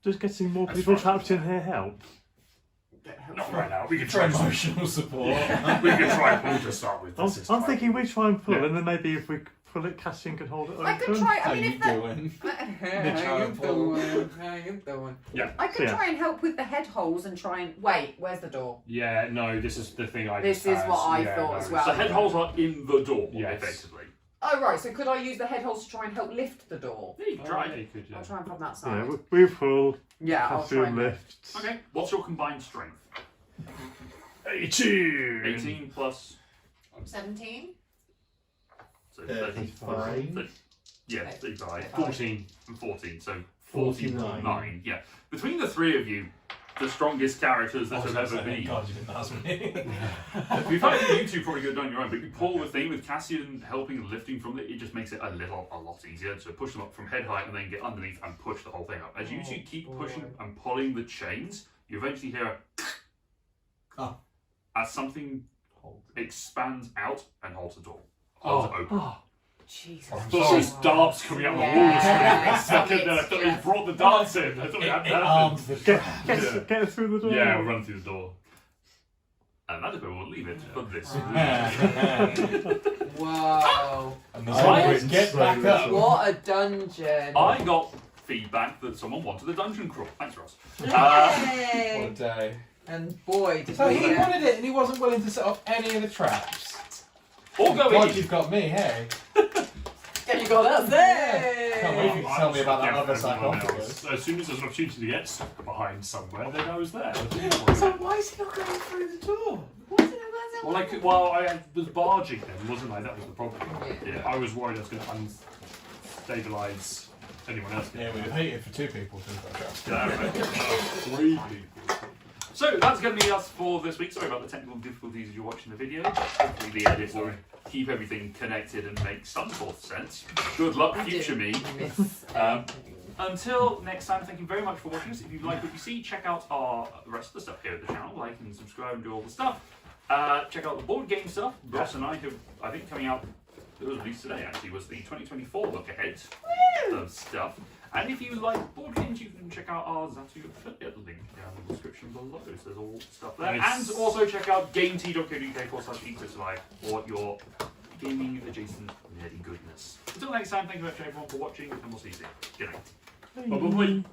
Does getting more That's people fine. trapped in here help? Get help. Not right now. We can For try. emotional support. We can try pull to start with. I'm, This is I'm fine. thinking we try and pull, Yeah. and then maybe if we pull it, Cassian can hold it open. I could try. How I mean, you if the doing? How you doing? How you doing? I could Yeah. try and help with the head holes and try and wait. Where's the door? Yeah, no, this is the thing I This just is has. what I Yeah, thought no, as it's- well. The head holes are in the door, Yes. effectively. Oh right. So could I use the head holes to try and help lift the door? Yeah, you can try Yeah, it. you could, yeah. I'll try and from that Yeah, side. we pull, Yeah, I'll try Cassian and lifts. Okay, what's your combined strength? 18. 18 plus. 17. So 35. Yeah, 35. 14. And 14, so 49. 49. Yeah. Between the three of you, the strongest characters that have ever been. God, you didn't ask me. We've had you two probably go down your own, but you pull the thing with Cassian helping and lifting from it, it just makes it a lot easier. So push them up from head height and then get underneath and push the whole thing up. As you two keep pushing and pulling the chains, you eventually hear Oh. as something Hold. expands out and holds the door. Holds it open. Jesus. I thought there was darts coming out of the wall Yeah. for a second there. I thought we brought the darts in. I thought we It, had it that. arms the Get, trap. get, get through the door. Yeah, we'll run through the door. And Magico will leave it for this. Whoa. And the Right. zombies get back up. What a dungeon. I got feedback that someone wanted a dungeon crawl. Thanks, Ross. What a Yay. day. And boy, did So we he get wanted it and he wasn't willing to set off any of the traps. Or go God, in. you've got me, hey. you got us. Hey. Can't wait for you to tell me about that Yeah, other everyone sarcophagus. else. As soon as there's an opportunity to get stuck behind somewhere, then I was there. So why is he not going through the door? Well, I was barging them, wasn't I? That was the problem. Yeah. I was worried I was going to unstabilise anyone else. Yeah, we waited for 2 people to go traps. Yeah, right. 3 people. So that's going to be us for this week. Sorry about the technical difficulties as you're watching the video. Hopefully the edit will keep everything connected and make some sort of sense. Good luck, future me. Until next time, thank you very much for watching us. If you like what you see, check out our rest of the stuff here at the channel. Like and subscribe and do all the stuff. Check out the board game stuff. Ross and I have, I think, coming out, it was released today actually, was the 2024 look ahead of stuff. And if you like board games, you can check out our Zatu affiliate link down in the description below. So there's all stuff there. Nice. And also check out gamet.co.uk/eCritSurvive for your gaming adjacent nerdy goodness. Until next time, thank you very much everyone for watching, and we'll see you soon. Good night. Bye-bye.